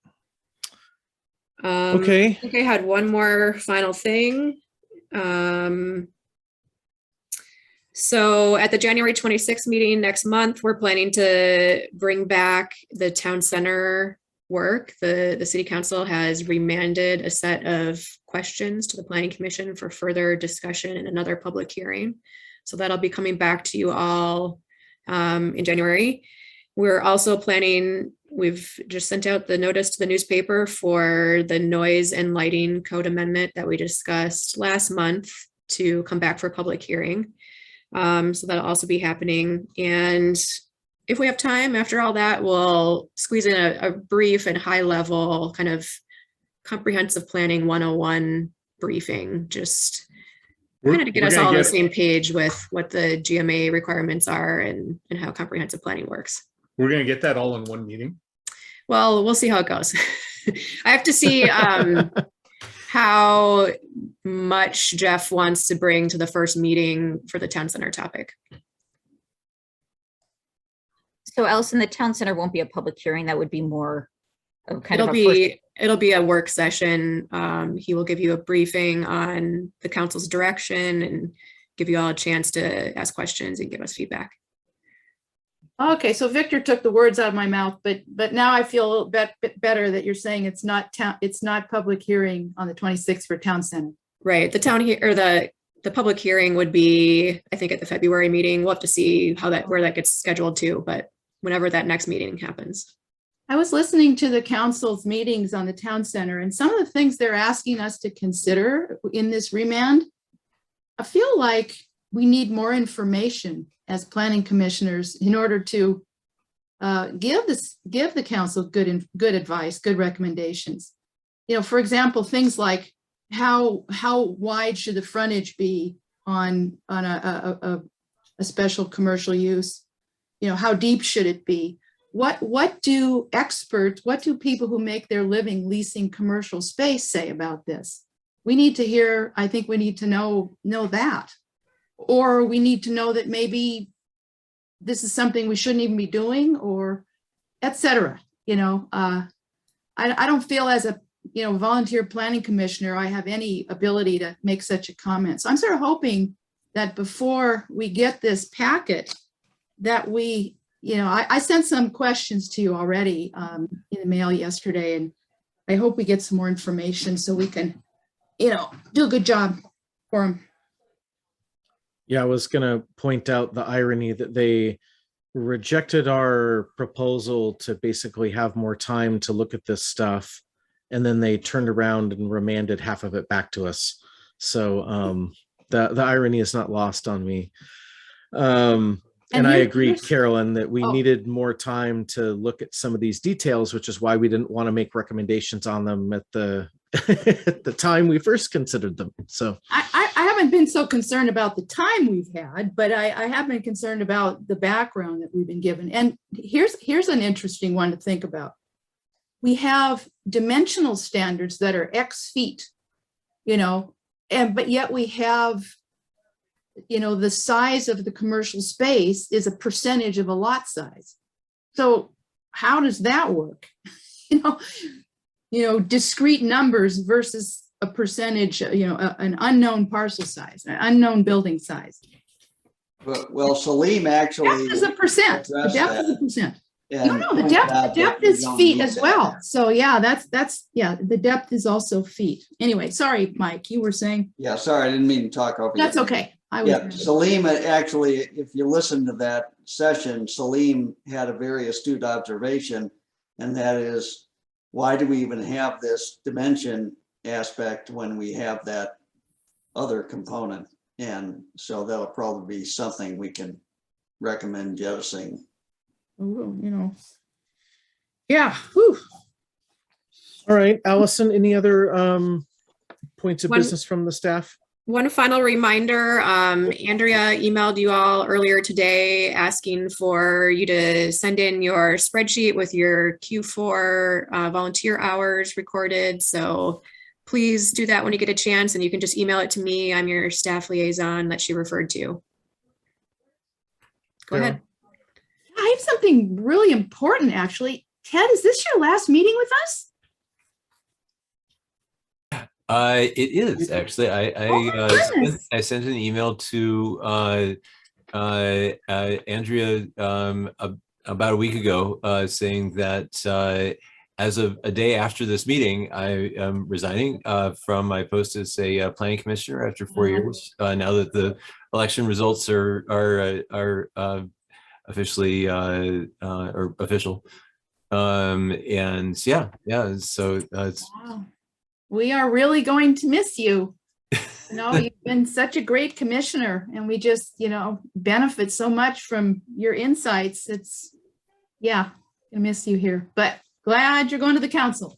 Okay. Okay. I think I had one more final thing. So at the January 26th meeting next month, we're planning to bring back the town center work. The city council has remanded a set of questions to the planning commission for further discussion and another public hearing. So that'll be coming back to you all in January. We're also planning, we've just sent out the notice to the newspaper for the noise and lighting code amendment that we discussed last month to come back for a public hearing. So that'll also be happening. And if we have time after all that, we'll squeeze in a brief and high level kind of comprehensive planning 101 briefing, just kind of to get us all on the same page with what the GMA requirements are and how comprehensive planning works. We're going to get that all in one meeting. Well, we'll see how it goes. I have to see how much Jeff wants to bring to the first meeting for the town center topic. So Allison, the town center won't be a public hearing. That would be more of kind of It'll be a work session. He will give you a briefing on the council's direction and give you all a chance to ask questions and give us feedback. Okay, so Victor took the words out of my mouth, but now I feel a little bit better that you're saying it's not public hearing on the 26th for town center. Right, the town here or the public hearing would be, I think, at the February meeting. We'll have to see where that gets scheduled to, but whenever that next meeting happens. I was listening to the council's meetings on the town center, and some of the things they're asking us to consider in this remand, I feel like we need more information as planning commissioners in order to give the council good advice, good recommendations. You know, for example, things like how wide should the frontage be on a special commercial use? You know, how deep should it be? What do people who make their living leasing commercial space say about this? We need to hear, I think we need to know that. Or we need to know that maybe this is something we shouldn't even be doing, or et cetera. You know, I don't feel as a volunteer planning commissioner, I have any ability to make such a comment. So I'm sort of hoping that before we get this packet, that we, I sent some questions to you already in the mail yesterday, and I hope we get some more information so we can, do a good job for them. Yeah, I was going to point out the irony that they rejected our proposal to basically have more time to look at this stuff, and then they turned around and remanded half of it back to us. So the irony is not lost on me. And I agree, Carolyn, that we needed more time to look at some of these details, which is why we didn't want to make recommendations on them at the at the time we first considered them. So I haven't been so concerned about the time we've had, but I have been concerned about the background that we've been given. And here's an interesting one to think about. We have dimensional standards that are X feet, but yet we have, the size of the commercial space is a percentage of a lot size. So how does that work? Discrete numbers versus a percentage, an unknown parcel size, an unknown building size. Well, Salim actually. Depth is a percent. The depth is a percent. The depth is feet as well. So yeah, that's the depth is also feet. Anyway, sorry, Mike, you were saying. Yeah, sorry, I didn't mean to talk over you. That's okay. Salim actually, if you listen to that session, Salim had a very astute observation, and that is, why do we even have this dimension aspect when we have that other component? And so that'll probably be something we can recommend jettisoning. Yeah. Whew. All right, Allison, any other points of business from the staff? One final reminder, Andrea emailed you all earlier today asking for you to send in your spreadsheet with your Q4 volunteer hours recorded. So please do that when you get a chance, and you can just email it to me. I'm your staff liaison that she referred to. Go ahead. I have something really important, actually. Ted, is this your last meeting with us? It is actually. I sent an email to Andrea about a week ago saying that as of a day after this meeting, I am resigning from my post as a planning commissioner after 4 years. Now that the election results are officially or official. And yeah. So it's Wow. We are really going to miss you. You know, you've been such a great commissioner and we just, benefit so much from your insights. It's, gonna miss you here, but glad you're going to the council.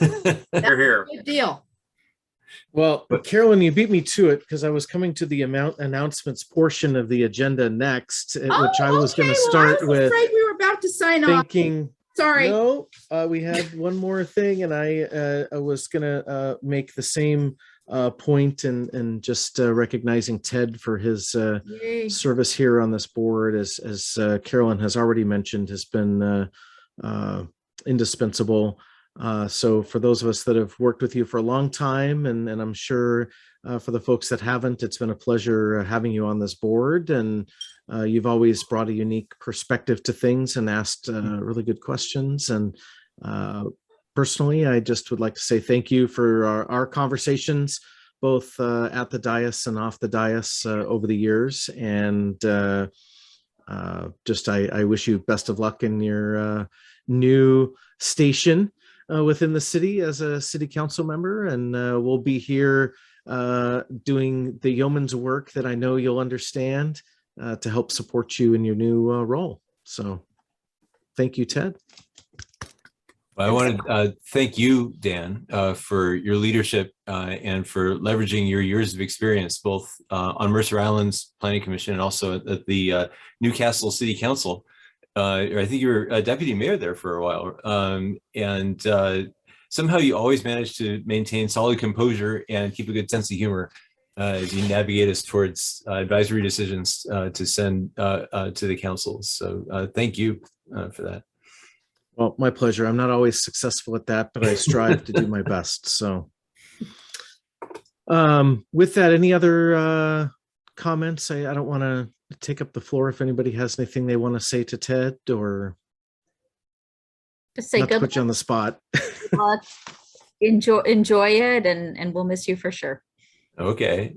You're here. Good deal. Well, Carolyn, you beat me to it because I was coming to the announcements portion of the agenda next, which I was going to start with. Afraid we were about to sign off. Thinking, Sorry. no, we had one more thing, and I was going to make the same point and just recognizing Ted for his Yay. service here on this board, as Carolyn has already mentioned, has been indispensable. So for those of us that have worked with you for a long time, and I'm sure for the folks that haven't, it's been a pleasure having you on this board, and you've always brought a unique perspective to things and asked really good questions. And personally, I just would like to say thank you for our conversations, both at the dais and off the dais over the years. And I wish you best of luck in your new station within the city as a city council member. And we'll be here doing the yeoman's work that I know you'll understand to help support you in your new role. So thank you, Ted. I want to thank you, Dan, for your leadership and for leveraging your years of experience, both on Mercer Island's Planning Commission and also at the Newcastle City Council. I think you were a deputy mayor there for a while. And somehow you always manage to maintain solid composure and keep a good sense of humor as you navigate us towards advisory decisions to send to the council. So thank you for that. Well, my pleasure. I'm not always successful at that, but I strive to do my best. So with that, any other comments? I don't want to take up the floor if anybody has anything they want to say to Ted, or Just say not to good put you on the spot. luck. Enjoy it, and we'll miss you for sure. Okay.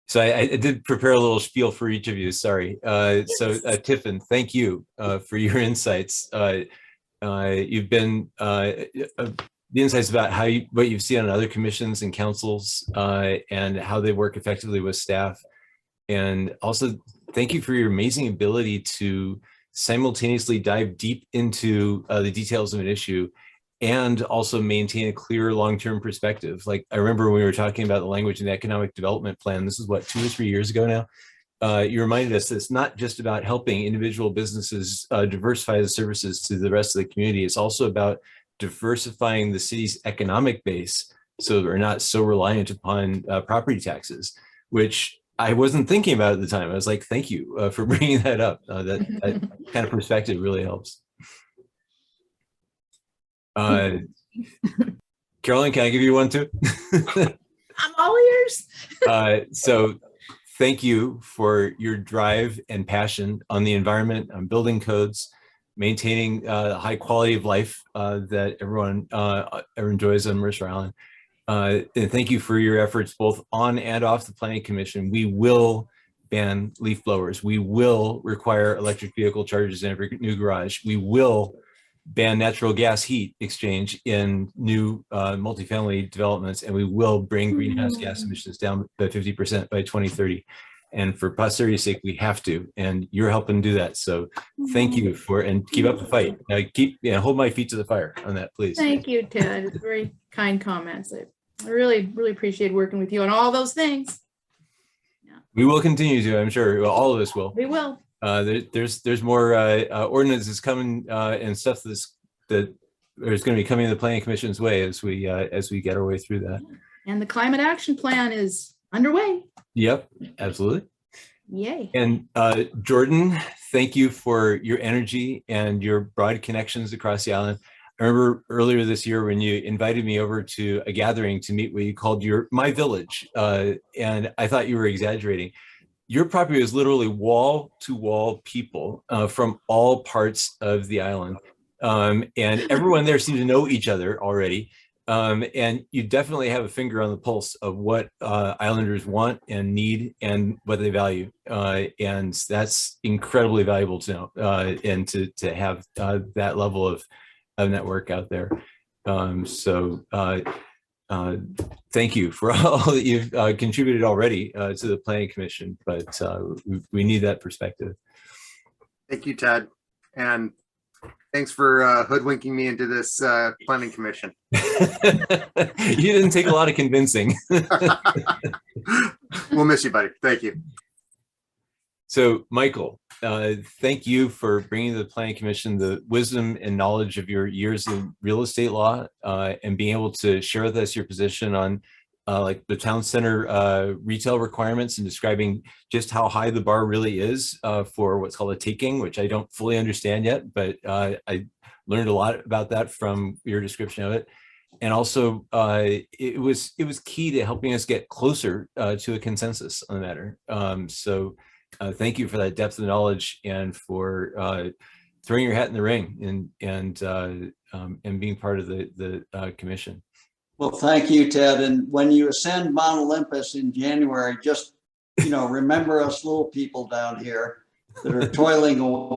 So I did prepare a little spiel for each of you. Sorry. So Tiffin, thank you for your insights. You've been the insights about what you've seen on other commissions and councils and how they work effectively with staff. And also thank you for your amazing ability to simultaneously dive deep into the details of an issue and also maintain a clear long-term perspective. Like I remember when we were talking about the language and economic development plan, this is what, 2 or 3 years ago now, you reminded us that it's not just about helping individual businesses diversify the services to the rest of the community. It's also about diversifying the city's economic base so that we're not so reliant upon property taxes, which I wasn't thinking about at the time. I was like, thank you for bringing that up. That kind of perspective really helps. Carolyn, can I give you one too? I'm all ears. So thank you for your drive and passion on the environment, on building codes, maintaining the high quality of life that everyone enjoys on Mercer Island. And thank you for your efforts both on and off the Planning Commission. We will ban leaf blowers. We will require electric vehicle chargers in every new garage. We will ban natural gas heat exchange in new multifamily developments, and we will bring greenhouse gas emissions down by 50% by 2030. And for posterity's sake, we have to, and you're helping do that. So thank you and keep up the fight. Now hold my feet to the fire on that, please. Thank you, Ted. It's very kind comments. I really, really appreciate working with you on all those things. We will continue to, I'm sure. Well, all of us will. We will. There's more ordinances coming and stuff that is going to be coming the Planning Commission's way as we get our way through that. And the climate action plan is underway. Yep, absolutely. Yay. And Jordan, thank you for your energy and your broad connections across the island. I remember earlier this year when you invited me over to a gathering to meet what you called my village, and I thought you were exaggerating. your property is literally wall to wall people from all parts of the island. And everyone there seems to know each other already. And you definitely have a finger on the pulse of what islanders want and need and what they value. And that's incredibly valuable to know and to have that level of network out there. Thank you for all that you've contributed already to the Planning Commission, but we need that perspective. Thank you, Ted. And thanks for hoodwinking me into this Planning Commission. You didn't take a lot of convincing. We'll miss you, buddy. Thank you. So, Michael, thank you for bringing to the Planning Commission the wisdom and knowledge of your years in real estate law and being able to share with us your position on like the town center retail requirements and describing just how high the bar really is for what's called a taking, which I don't fully understand yet, but I learned a lot about that from your description of it. And also, it was key to helping us get closer to a consensus on the matter. Thank you for that depth of knowledge and for throwing your hat in the ring and being part of the commission. Well, thank you, Ted. And when you ascend Mount Olympus in January, just remember us little people down here that are toiling away